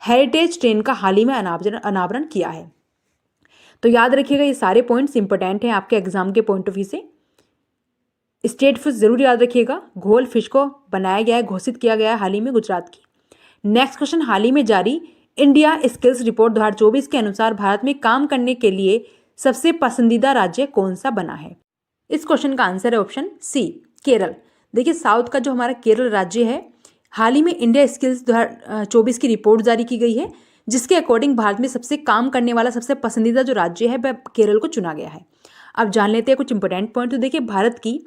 हेरिटेज ट्रेन का हाल ही में अनावरण किया है। तो याद रखिएगा, ये सारे पॉइंट्स इंपॉर्टेंट हैं आपके एग्जाम के पॉइंट ऑफ व्यू से। स्टेट फिश जरूर याद रखिएगा। घोल फिश को बनाया गया है, घोषित किया गया है हाल ही में गुजरात की। नेक्स्ट क्वेश्चन, हाल ही में जारी इंडिया स्किल्स रिपोर्ट 2024 के अनुसार भारत में काम करने के लिए सबसे पसंदीदा राज्य कौन सा बना है? इस क्वेश्चन का आंसर है ऑप्शन सी, केरल। देखिए, साउथ का जो हमारा केरल राज्य है, हाल ही में इंडिया स्किल्स 2024 की रिपोर्ट जारी की गई है, जिसके अकॉर्डिंग भारत में सबसे काम करने वाला सबसे पसंदीदा जो राज्य है वह केरल को चुना गया है। अब जान लेते हैं कुछ इंपॉर्टेंट पॉइंट। तो देखिए, भारत की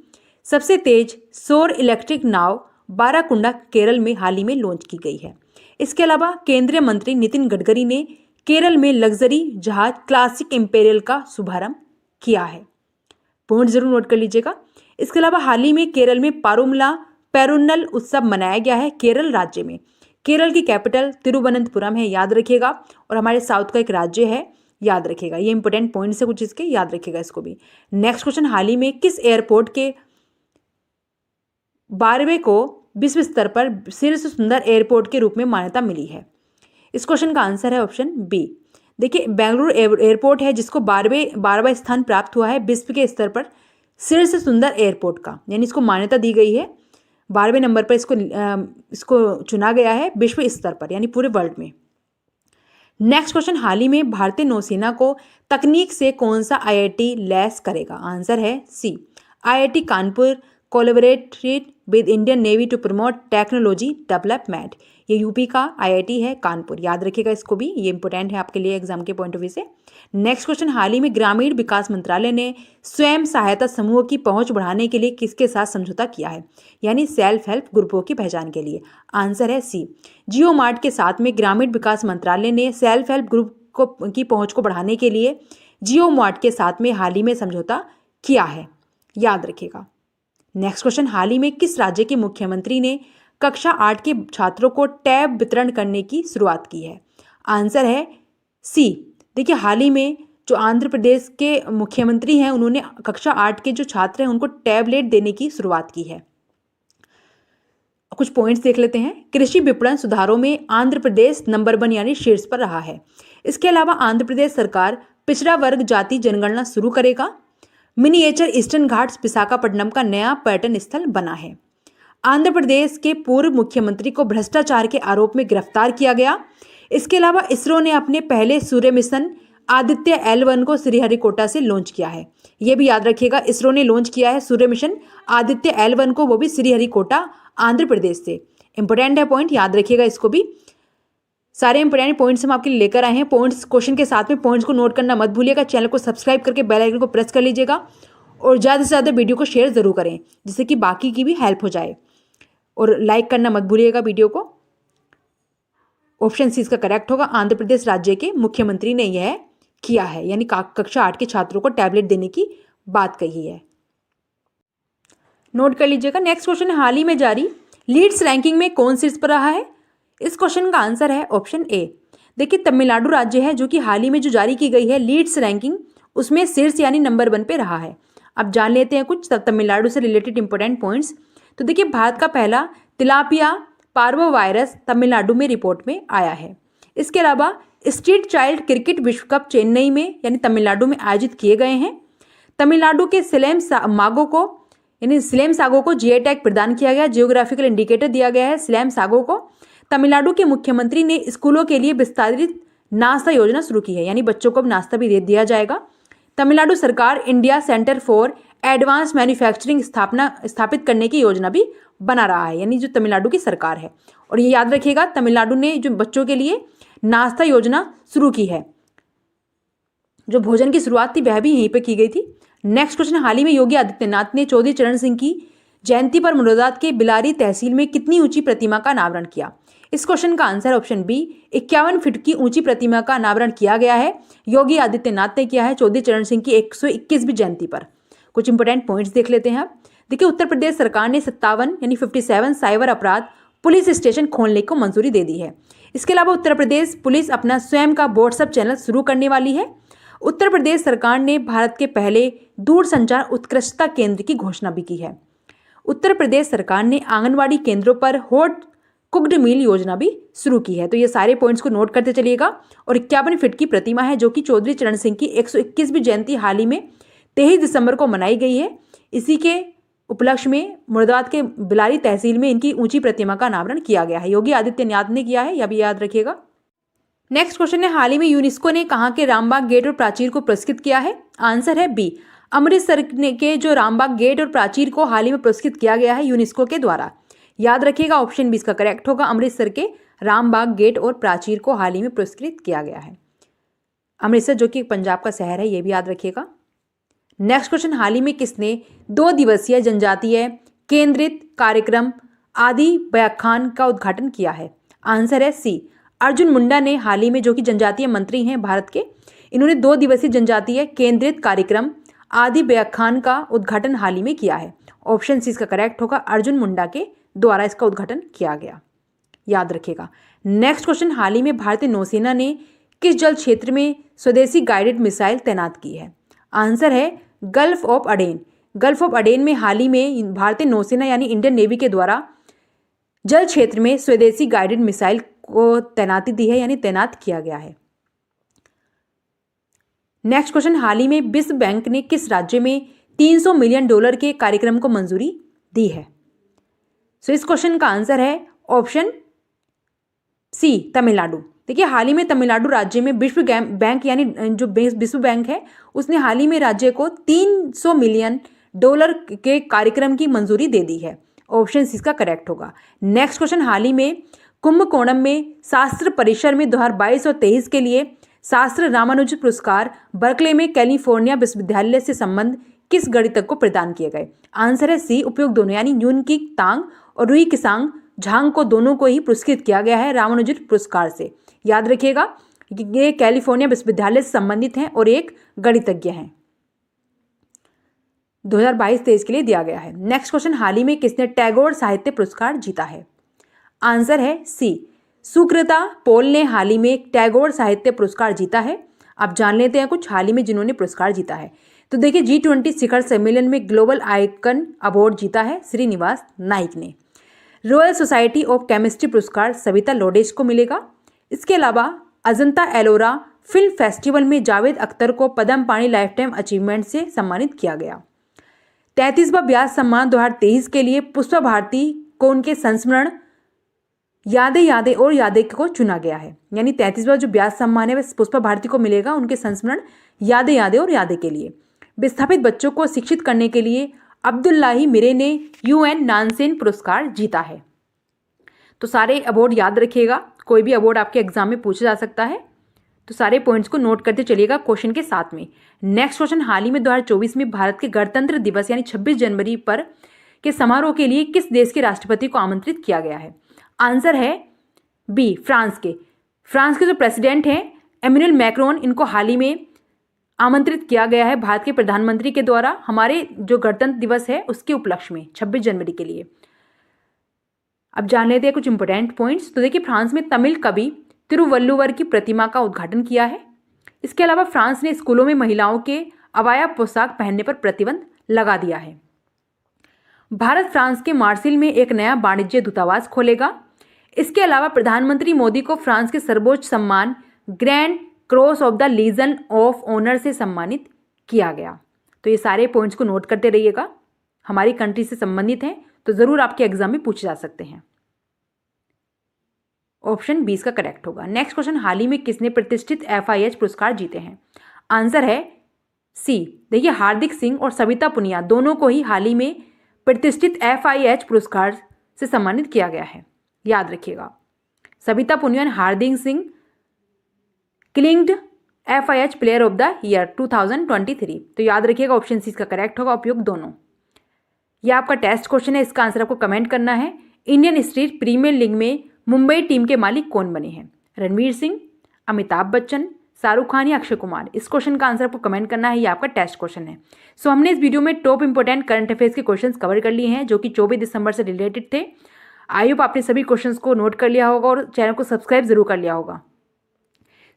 सबसे तेज सौर इलेक्ट्रिक नाव बाराकुंडा केरल में हाल ही में लॉन्च की गई है। इसके अलावा केंद्रीय मंत्री नितिन गडकरी ने केरल में लग्जरी जहाज क्लासिक इंपेरियल का शुभारंभ किया है। पॉइंट जरूर नोट कर लीजिएगा। इसके अलावा हाल ही में केरल में पारुमला पेरुन्नल उत्सव मनाया गया है केरल राज्य में। केरल की कैपिटल तिरुवनंतपुरम है, याद रखिएगा। और हमारे साउथ का एक राज्य है, याद रखिएगा। ये इंपॉर्टेंट पॉइंट्स है कुछ इसके, याद रखिएगा इसको भी। नेक्स्ट क्वेश्चन, हाल ही में किस एयरपोर्ट के 12वें को विश्व स्तर पर शीर्ष सुंदर एयरपोर्ट के रूप में मान्यता मिली है? इस क्वेश्चन का आंसर है ऑप्शन बी। देखिए, बेंगलुरु एयरपोर्ट है जिसको 12वां स्थान प्राप्त हुआ है विश्व के स्तर पर शीर्ष सुंदर एयरपोर्ट का, यानी इसको मान्यता दी गई है। 12वें नंबर पर इसको चुना गया है विश्व स्तर पर, यानी पूरे वर्ल्ड में। नेक्स्ट क्वेश्चन, हाल ही में भारतीय नौसेना को तकनीक से कौन सा IIT लैस करेगा? आंसर है C, IIT Kanpur collaborated with Indian navy to promote technology development. ये यूपी का IIT है कानपुर, याद रखिएगा इसको भी, ये इंपॉर्टेंट है आपके लिए एग्जाम के पॉइंट ऑफ व्यू से। नेक्स्ट क्वेश्चन, हाल ही में ग्रामीण विकास मंत्रालय ने स्वयं सहायता समूह की पहुंच बढ़ाने के लिए किसके साथ समझौता किया है, यानी सेल्फ हेल्प ग्रुपों की पहचान के लिए? आंसर है सी, जियो मार्ट के साथ में ग्रामीण विकास मंत्रालय ने सेल्फ हेल्प ग्रुप की पहुंच को बढ़ाने के लिए जियो मार्ट के साथ में हाल ही में समझौता किया है, याद रखिएगा। नेक्स्ट क्वेश्चन, हाल ही में किस राज्य के मुख्यमंत्री ने कक्षा 8 के छात्रों को टैब वितरण करने की शुरुआत की है? आंसर है सी। देखिए, हाल ही में जो आंध्र प्रदेश के मुख्यमंत्री हैं, उन्होंने कक्षा 8 के जो छात्र हैं उनको टैबलेट देने की शुरुआत की है। कुछ पॉइंट्स देख लेते हैं। कृषि विपणन सुधारों में आंध्र प्रदेश नंबर 1 यानी शीर्ष पर रहा है। इसके अलावा आंध्र प्रदेश सरकार पिछड़ा वर्ग जाति जनगणना शुरू करेगा। मिनिएचर ईस्टर्न घाट्स विशाखापट्टनम का नया पर्यटन स्थल बना है। आंध्र प्रदेश के पूर्व मुख्यमंत्री को भ्रष्टाचार के आरोप में गिरफ्तार किया गया। इसके अलावा इसरो ने अपने पहले सूर्य मिशन आदित्य L1 को श्रीहरिकोटा से लॉन्च किया है। यह भी याद रखिएगा, इसरो ने लॉन्च किया है सूर्य मिशन आदित्य L1 को, वो भी श्रीहरिकोटा आंध्र प्रदेश से। इंपॉर्टेंट है पॉइंट, याद रखिएगा इसको भी। सारे इंपॉर्टेंट पॉइंट्स हम आपके लिए लेकर आए हैं। पॉइंट्स क्वेश्चन के साथ में पॉइंट्स को नोट करना मत भूलिएगा। चैनल को सब्सक्राइब करके बेल आइकन को प्रेस कर लीजिएगा और ज़्यादा से ज़्यादा वीडियो को शेयर ज़रूर करें, जिससे कि बाकी की भी हेल्प हो जाए। और लाइक करना मत भूलिएगा वीडियो को। ऑप्शन सी इसका करेक्ट होगा। आंध्र प्रदेश राज्य के मुख्यमंत्री ने यह किया है, यानी कक्षा 8 के छात्रों को टैबलेट देने की बात कही है। नोट कर लीजिएगा। नेक्स्ट क्वेश्चन, हाल ही में जारी लीड्स रैंकिंग में कौन शीर्ष पर रहा है? इस क्वेश्चन का आंसर है ऑप्शन ए। देखिए, तमिलनाडु राज्य है जो कि हाल ही में जो जारी की गई है लीड्स रैंकिंग, उसमें शीर्ष यानी नंबर 1 पे रहा है। अब जान लेते हैं कुछ तमिलनाडु से रिलेटेड इंपॉर्टेंट पॉइंट्स। तो देखिए, भारत का पहला तिलापिया पार्वो वायरस तमिलनाडु में रिपोर्ट में आया है। इसके अलावा स्ट्रीट चाइल्ड क्रिकेट विश्व कप चेन्नई में यानी तमिलनाडु में आयोजित किए गए हैं। तमिलनाडु के सिलेम सागो को जीआई टैग प्रदान किया गया। जियोग्राफिकल इंडिकेटर दिया गया है सिलेम सागो को। तमिलनाडु के मुख्यमंत्री ने स्कूलों के लिए विस्तारित नाश्ता योजना शुरू की है, यानी बच्चों को अब नाश्ता भी दे दिया जाएगा। तमिलनाडु सरकार India centre for advance manufacturing स्थापित करने की योजना भी बना रहा है, यानी जो तमिलनाडु की सरकार है। और ये याद रखिएगा, तमिलनाडु ने जो बच्चों के लिए नाश्ता योजना शुरू की है, जो भोजन की शुरुआत थी वह भी यहीं पे की गई थी। नेक्स्ट क्वेश्चन, हाल ही में योगी आदित्यनाथ ने चौधरी चरण सिंह की जयंती पर मुरादाबाद के बिलारी तहसील में कितनी ऊंची प्रतिमा का अनावरण किया? इस क्वेश्चन का आंसर ऑप्शन बी, 51 फीट की ऊंची प्रतिमा का अनावरण किया गया है। योगी आदित्यनाथ ने किया है चौधरी चरण सिंह की 121वीं जयंती पर। कुछ इंपोर्टेंट पॉइंट्स देख लेते हैं आप। देखिए, उत्तर प्रदेश सरकार ने 57 यानी 57 साइबर अपराध पुलिस स्टेशन खोलने को मंजूरी दे दी है। इसके अलावा उत्तर प्रदेश पुलिस अपना स्वयं का व्हाट्सएप चैनल शुरू करने वाली है। उत्तर प्रदेश सरकार ने भारत के पहले दूरसंचार उत्कृष्टता केंद्र की घोषणा भी की है। उत्तर प्रदेश सरकार ने आंगनवाड़ी केंद्रों पर हॉट कुक्ड मील योजना भी शुरू की है। तो ये सारे पॉइंट्स को नोट करते चलिएगा। और 51 फीट की प्रतिमा है जो कि चौधरी चरण सिंह की 121वीं जयंती हाल ही में 23 दिसंबर को मनाई गई है। इसी के उपलक्ष्य में मुरादाबाद के बिलारी तहसील में इनकी ऊंची प्रतिमा का अनावरण किया गया है। योगी आदित्यनाथ ने किया है, यह भी याद रखिएगा। नेक्स्ट क्वेश्चन है, हाल ही में यूनेस्को ने कहाँ के रामबाग गेट और प्राचीर को पुरस्कृत किया है? आंसर है बी, अमृतसर के जो रामबाग गेट और प्राचीर को हाल ही में पुरस्कृत किया गया है यूनेस्को के द्वारा। याद रखिएगा, ऑप्शन बी इसका करेक्ट होगा। अमृतसर के रामबाग गेट और प्राचीर को हाल ही में पुरस्कृत किया गया है। अमृतसर जो कि पंजाब का शहर है, ये भी याद रखिएगा। नेक्स्ट क्वेश्चन, हाल ही में किसने 2 दिवसीय जनजातीय केंद्रित कार्यक्रम आदि व्याख्यान का उद्घाटन किया है? आंसर है सी, अर्जुन मुंडा ने हाल ही में, जो कि जनजातीय मंत्री हैं भारत के, इन्होंने 2 दिवसीय जनजातीय केंद्रित कार्यक्रम आदि व्याख्यान का उद्घाटन हाल ही में किया है। ऑप्शन सी इसका करेक्ट होगा, अर्जुन मुंडा के द्वारा इसका उद्घाटन किया गया। याद रखिएगा। नेक्स्ट क्वेश्चन, हाल ही में भारतीय नौसेना ने किस जल क्षेत्र में स्वदेशी गाइडेड मिसाइल तैनात की है? आंसर है गल्फ ऑफ अडेन। गल्फ ऑफ अडेन में हाल ही में भारतीय नौसेना यानी इंडियन नेवी के द्वारा जल क्षेत्र में स्वदेशी गाइडेड मिसाइल को तैनाती दी है, यानी तैनात किया गया है। नेक्स्ट क्वेश्चन, हाल ही में विश्व बैंक ने किस राज्य में $300 मिलियन के कार्यक्रम को मंजूरी दी है? सो इस क्वेश्चन का आंसर है ऑप्शन सी, तमिलनाडु। देखिए, हाल ही में तमिलनाडु राज्य में विश्व बैंक यानी जो विश्व बैंक है उसने हाल ही में राज्य को $300 मिलियन के कार्यक्रम की मंजूरी दे दी है। ऑप्शन सी इसका करेक्ट होगा। नेक्स्ट क्वेश्चन, हाल ही में कुंभकोणम में शास्त्र परिसर में 2022 और 23 के लिए शास्त्र रामानुज पुरस्कार बर्कले में कैलिफोर्निया विश्वविद्यालय से संबंध किस गणितज्ञ को प्रदान किए गए? आंसर है सी, उपयुक्त दोनों यानी यून की तांग और रुई किसांग झांग को दोनों को ही पुरस्कृत किया गया है रामानुज पुरस्कार से। याद रखिएगा, ये कैलिफोर्निया विश्वविद्यालय से संबंधित हैं और एक गणितज्ञ हैं। 2022-23 के लिए दिया गया है। नेक्स्ट क्वेश्चन, हाल ही में किसने टैगोर साहित्य पुरस्कार जीता है? आंसर है सी, सुकृता पॉल ने हाल ही में टैगोर साहित्य पुरस्कार जीता है। आप जान लेते हैं कुछ हाल ही में जिन्होंने पुरस्कार जीता है। तो देखिए, G20 शिखर सम्मेलन में ग्लोबल आइकन अवार्ड जीता है श्रीनिवास नाइक ने। रॉयल सोसाइटी ऑफ केमिस्ट्री पुरस्कार सविता लोडेश को मिलेगा। इसके अलावा अजंता एलोरा फिल्म फेस्टिवल में जावेद अख्तर को पद्म पाणि लाइफ टाइम अचीवमेंट से सम्मानित किया गया। 33वां व्यास सम्मान 2023 के लिए पुष्पा भारती को उनके संस्मरण यादें यादें और यादें को चुना गया है, यानी 33वां जो व्यास सम्मान है वह पुष्पा भारती को मिलेगा उनके संस्मरण यादें यादें और यादें के लिए। विस्थापित बच्चों को शिक्षित करने के लिए अब्दुल्लाही मिरे ने UN नानसेन पुरस्कार जीता है। तो सारे अवार्ड याद रखिएगा, कोई भी अवार्ड आपके एग्जाम में पूछा जा सकता है, तो सारे पॉइंट्स को नोट करते चलिएगा क्वेश्चन के साथ में। नेक्स्ट क्वेश्चन, हाल ही में 2024 में भारत के गणतंत्र दिवस यानी 26 जनवरी पर के समारोह के लिए किस देश के राष्ट्रपति को आमंत्रित किया गया है? आंसर है बी, फ्रांस के। फ्रांस के जो प्रेसिडेंट हैं एमेनुअल मैक्रोन, इनको हाल ही में आमंत्रित किया गया है भारत के प्रधानमंत्री के द्वारा हमारे जो गणतंत्र दिवस है उसके उपलक्ष्य में 26 जनवरी के लिए। अब जान लेते हैं कुछ इंपॉर्टेंट पॉइंट्स। तो देखिए, फ्रांस में तमिल कवि तिरुवल्लुवर की प्रतिमा का उद्घाटन किया है। इसके अलावा फ्रांस ने स्कूलों में महिलाओं के अबाया पोशाक पहनने पर प्रतिबंध लगा दिया है। भारत फ्रांस के मार्सिल में एक नया वाणिज्य दूतावास खोलेगा। इसके अलावा प्रधानमंत्री मोदी को फ्रांस के सर्वोच्च सम्मान grand cross of the legion of honour से सम्मानित किया गया। तो ये सारे पॉइंट्स को नोट करते रहिएगा, हमारी कंट्री से संबंधित हैं तो ज़रूर आपके एग्जाम में पूछे जा सकते हैं। ऑप्शन 20 का करेक्ट होगा। नेक्स्ट क्वेश्चन, हाल ही में किसने प्रतिष्ठित FIH पुरस्कार जीते हैं? आंसर है सी। देखिए, हार्दिक सिंह और सविता पुनिया दोनों को ही हाल ही में प्रतिष्ठित FIH पुरस्कार से सम्मानित किया गया है, याद रखिएगा। सविता पुनिया और Hardik Singh clinched FIH player of the year 2023। तो याद रखिएगा ऑप्शन सी इसका करेक्ट होगा, उपयुक्त दोनों। यह आपका टेस्ट क्वेश्चन है, इसका आंसर आपको कमेंट करना है। इंडियन स्टेट प्रीमियर लीग में मुंबई टीम के मालिक कौन बने हैं? रणवीर सिंह, अमिताभ बच्चन, शाहरुख खान या अक्षय कुमार? इस क्वेश्चन का आंसर आपको कमेंट करना है, ये आपका टेस्ट क्वेश्चन है। सो हमने इस वीडियो में टॉप इंपोर्टेंट करंट अफेयर्स के क्वेश्चंस कवर कर लिए हैं जो कि 24 दिसंबर से रिलेटेड थे। आई होप आपने सभी क्वेश्चंस को नोट कर लिया होगा और चैनल को सब्सक्राइब जरूर कर लिया होगा।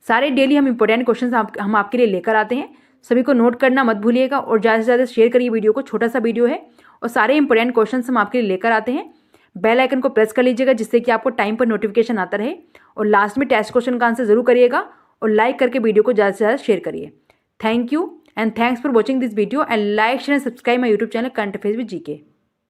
सारे डेली हम इंपॉर्टेंट क्वेश्चंस हम आपके लिए लेकर आते हैं, सभी को नोट करना मत भूलिएगा और ज़्यादा से ज़्यादा शेयर करिए वीडियो को। छोटा सा वीडियो है और सारे इंपॉर्टेंट क्वेश्चंस हम आपके लिए लेकर आते हैं। बेल आइकन को प्रेस कर लीजिएगा जिससे कि आपको टाइम पर नोटिफिकेशन आता रहे। और लास्ट में टेस्ट क्वेश्चन का आंसर जरूर करिएगा और लाइक करके वीडियो को ज़्यादा से ज़्यादा शेयर करिए। Thank you and thanks for watching this video and like share and subscribe my YouTube channel current affairs with GK।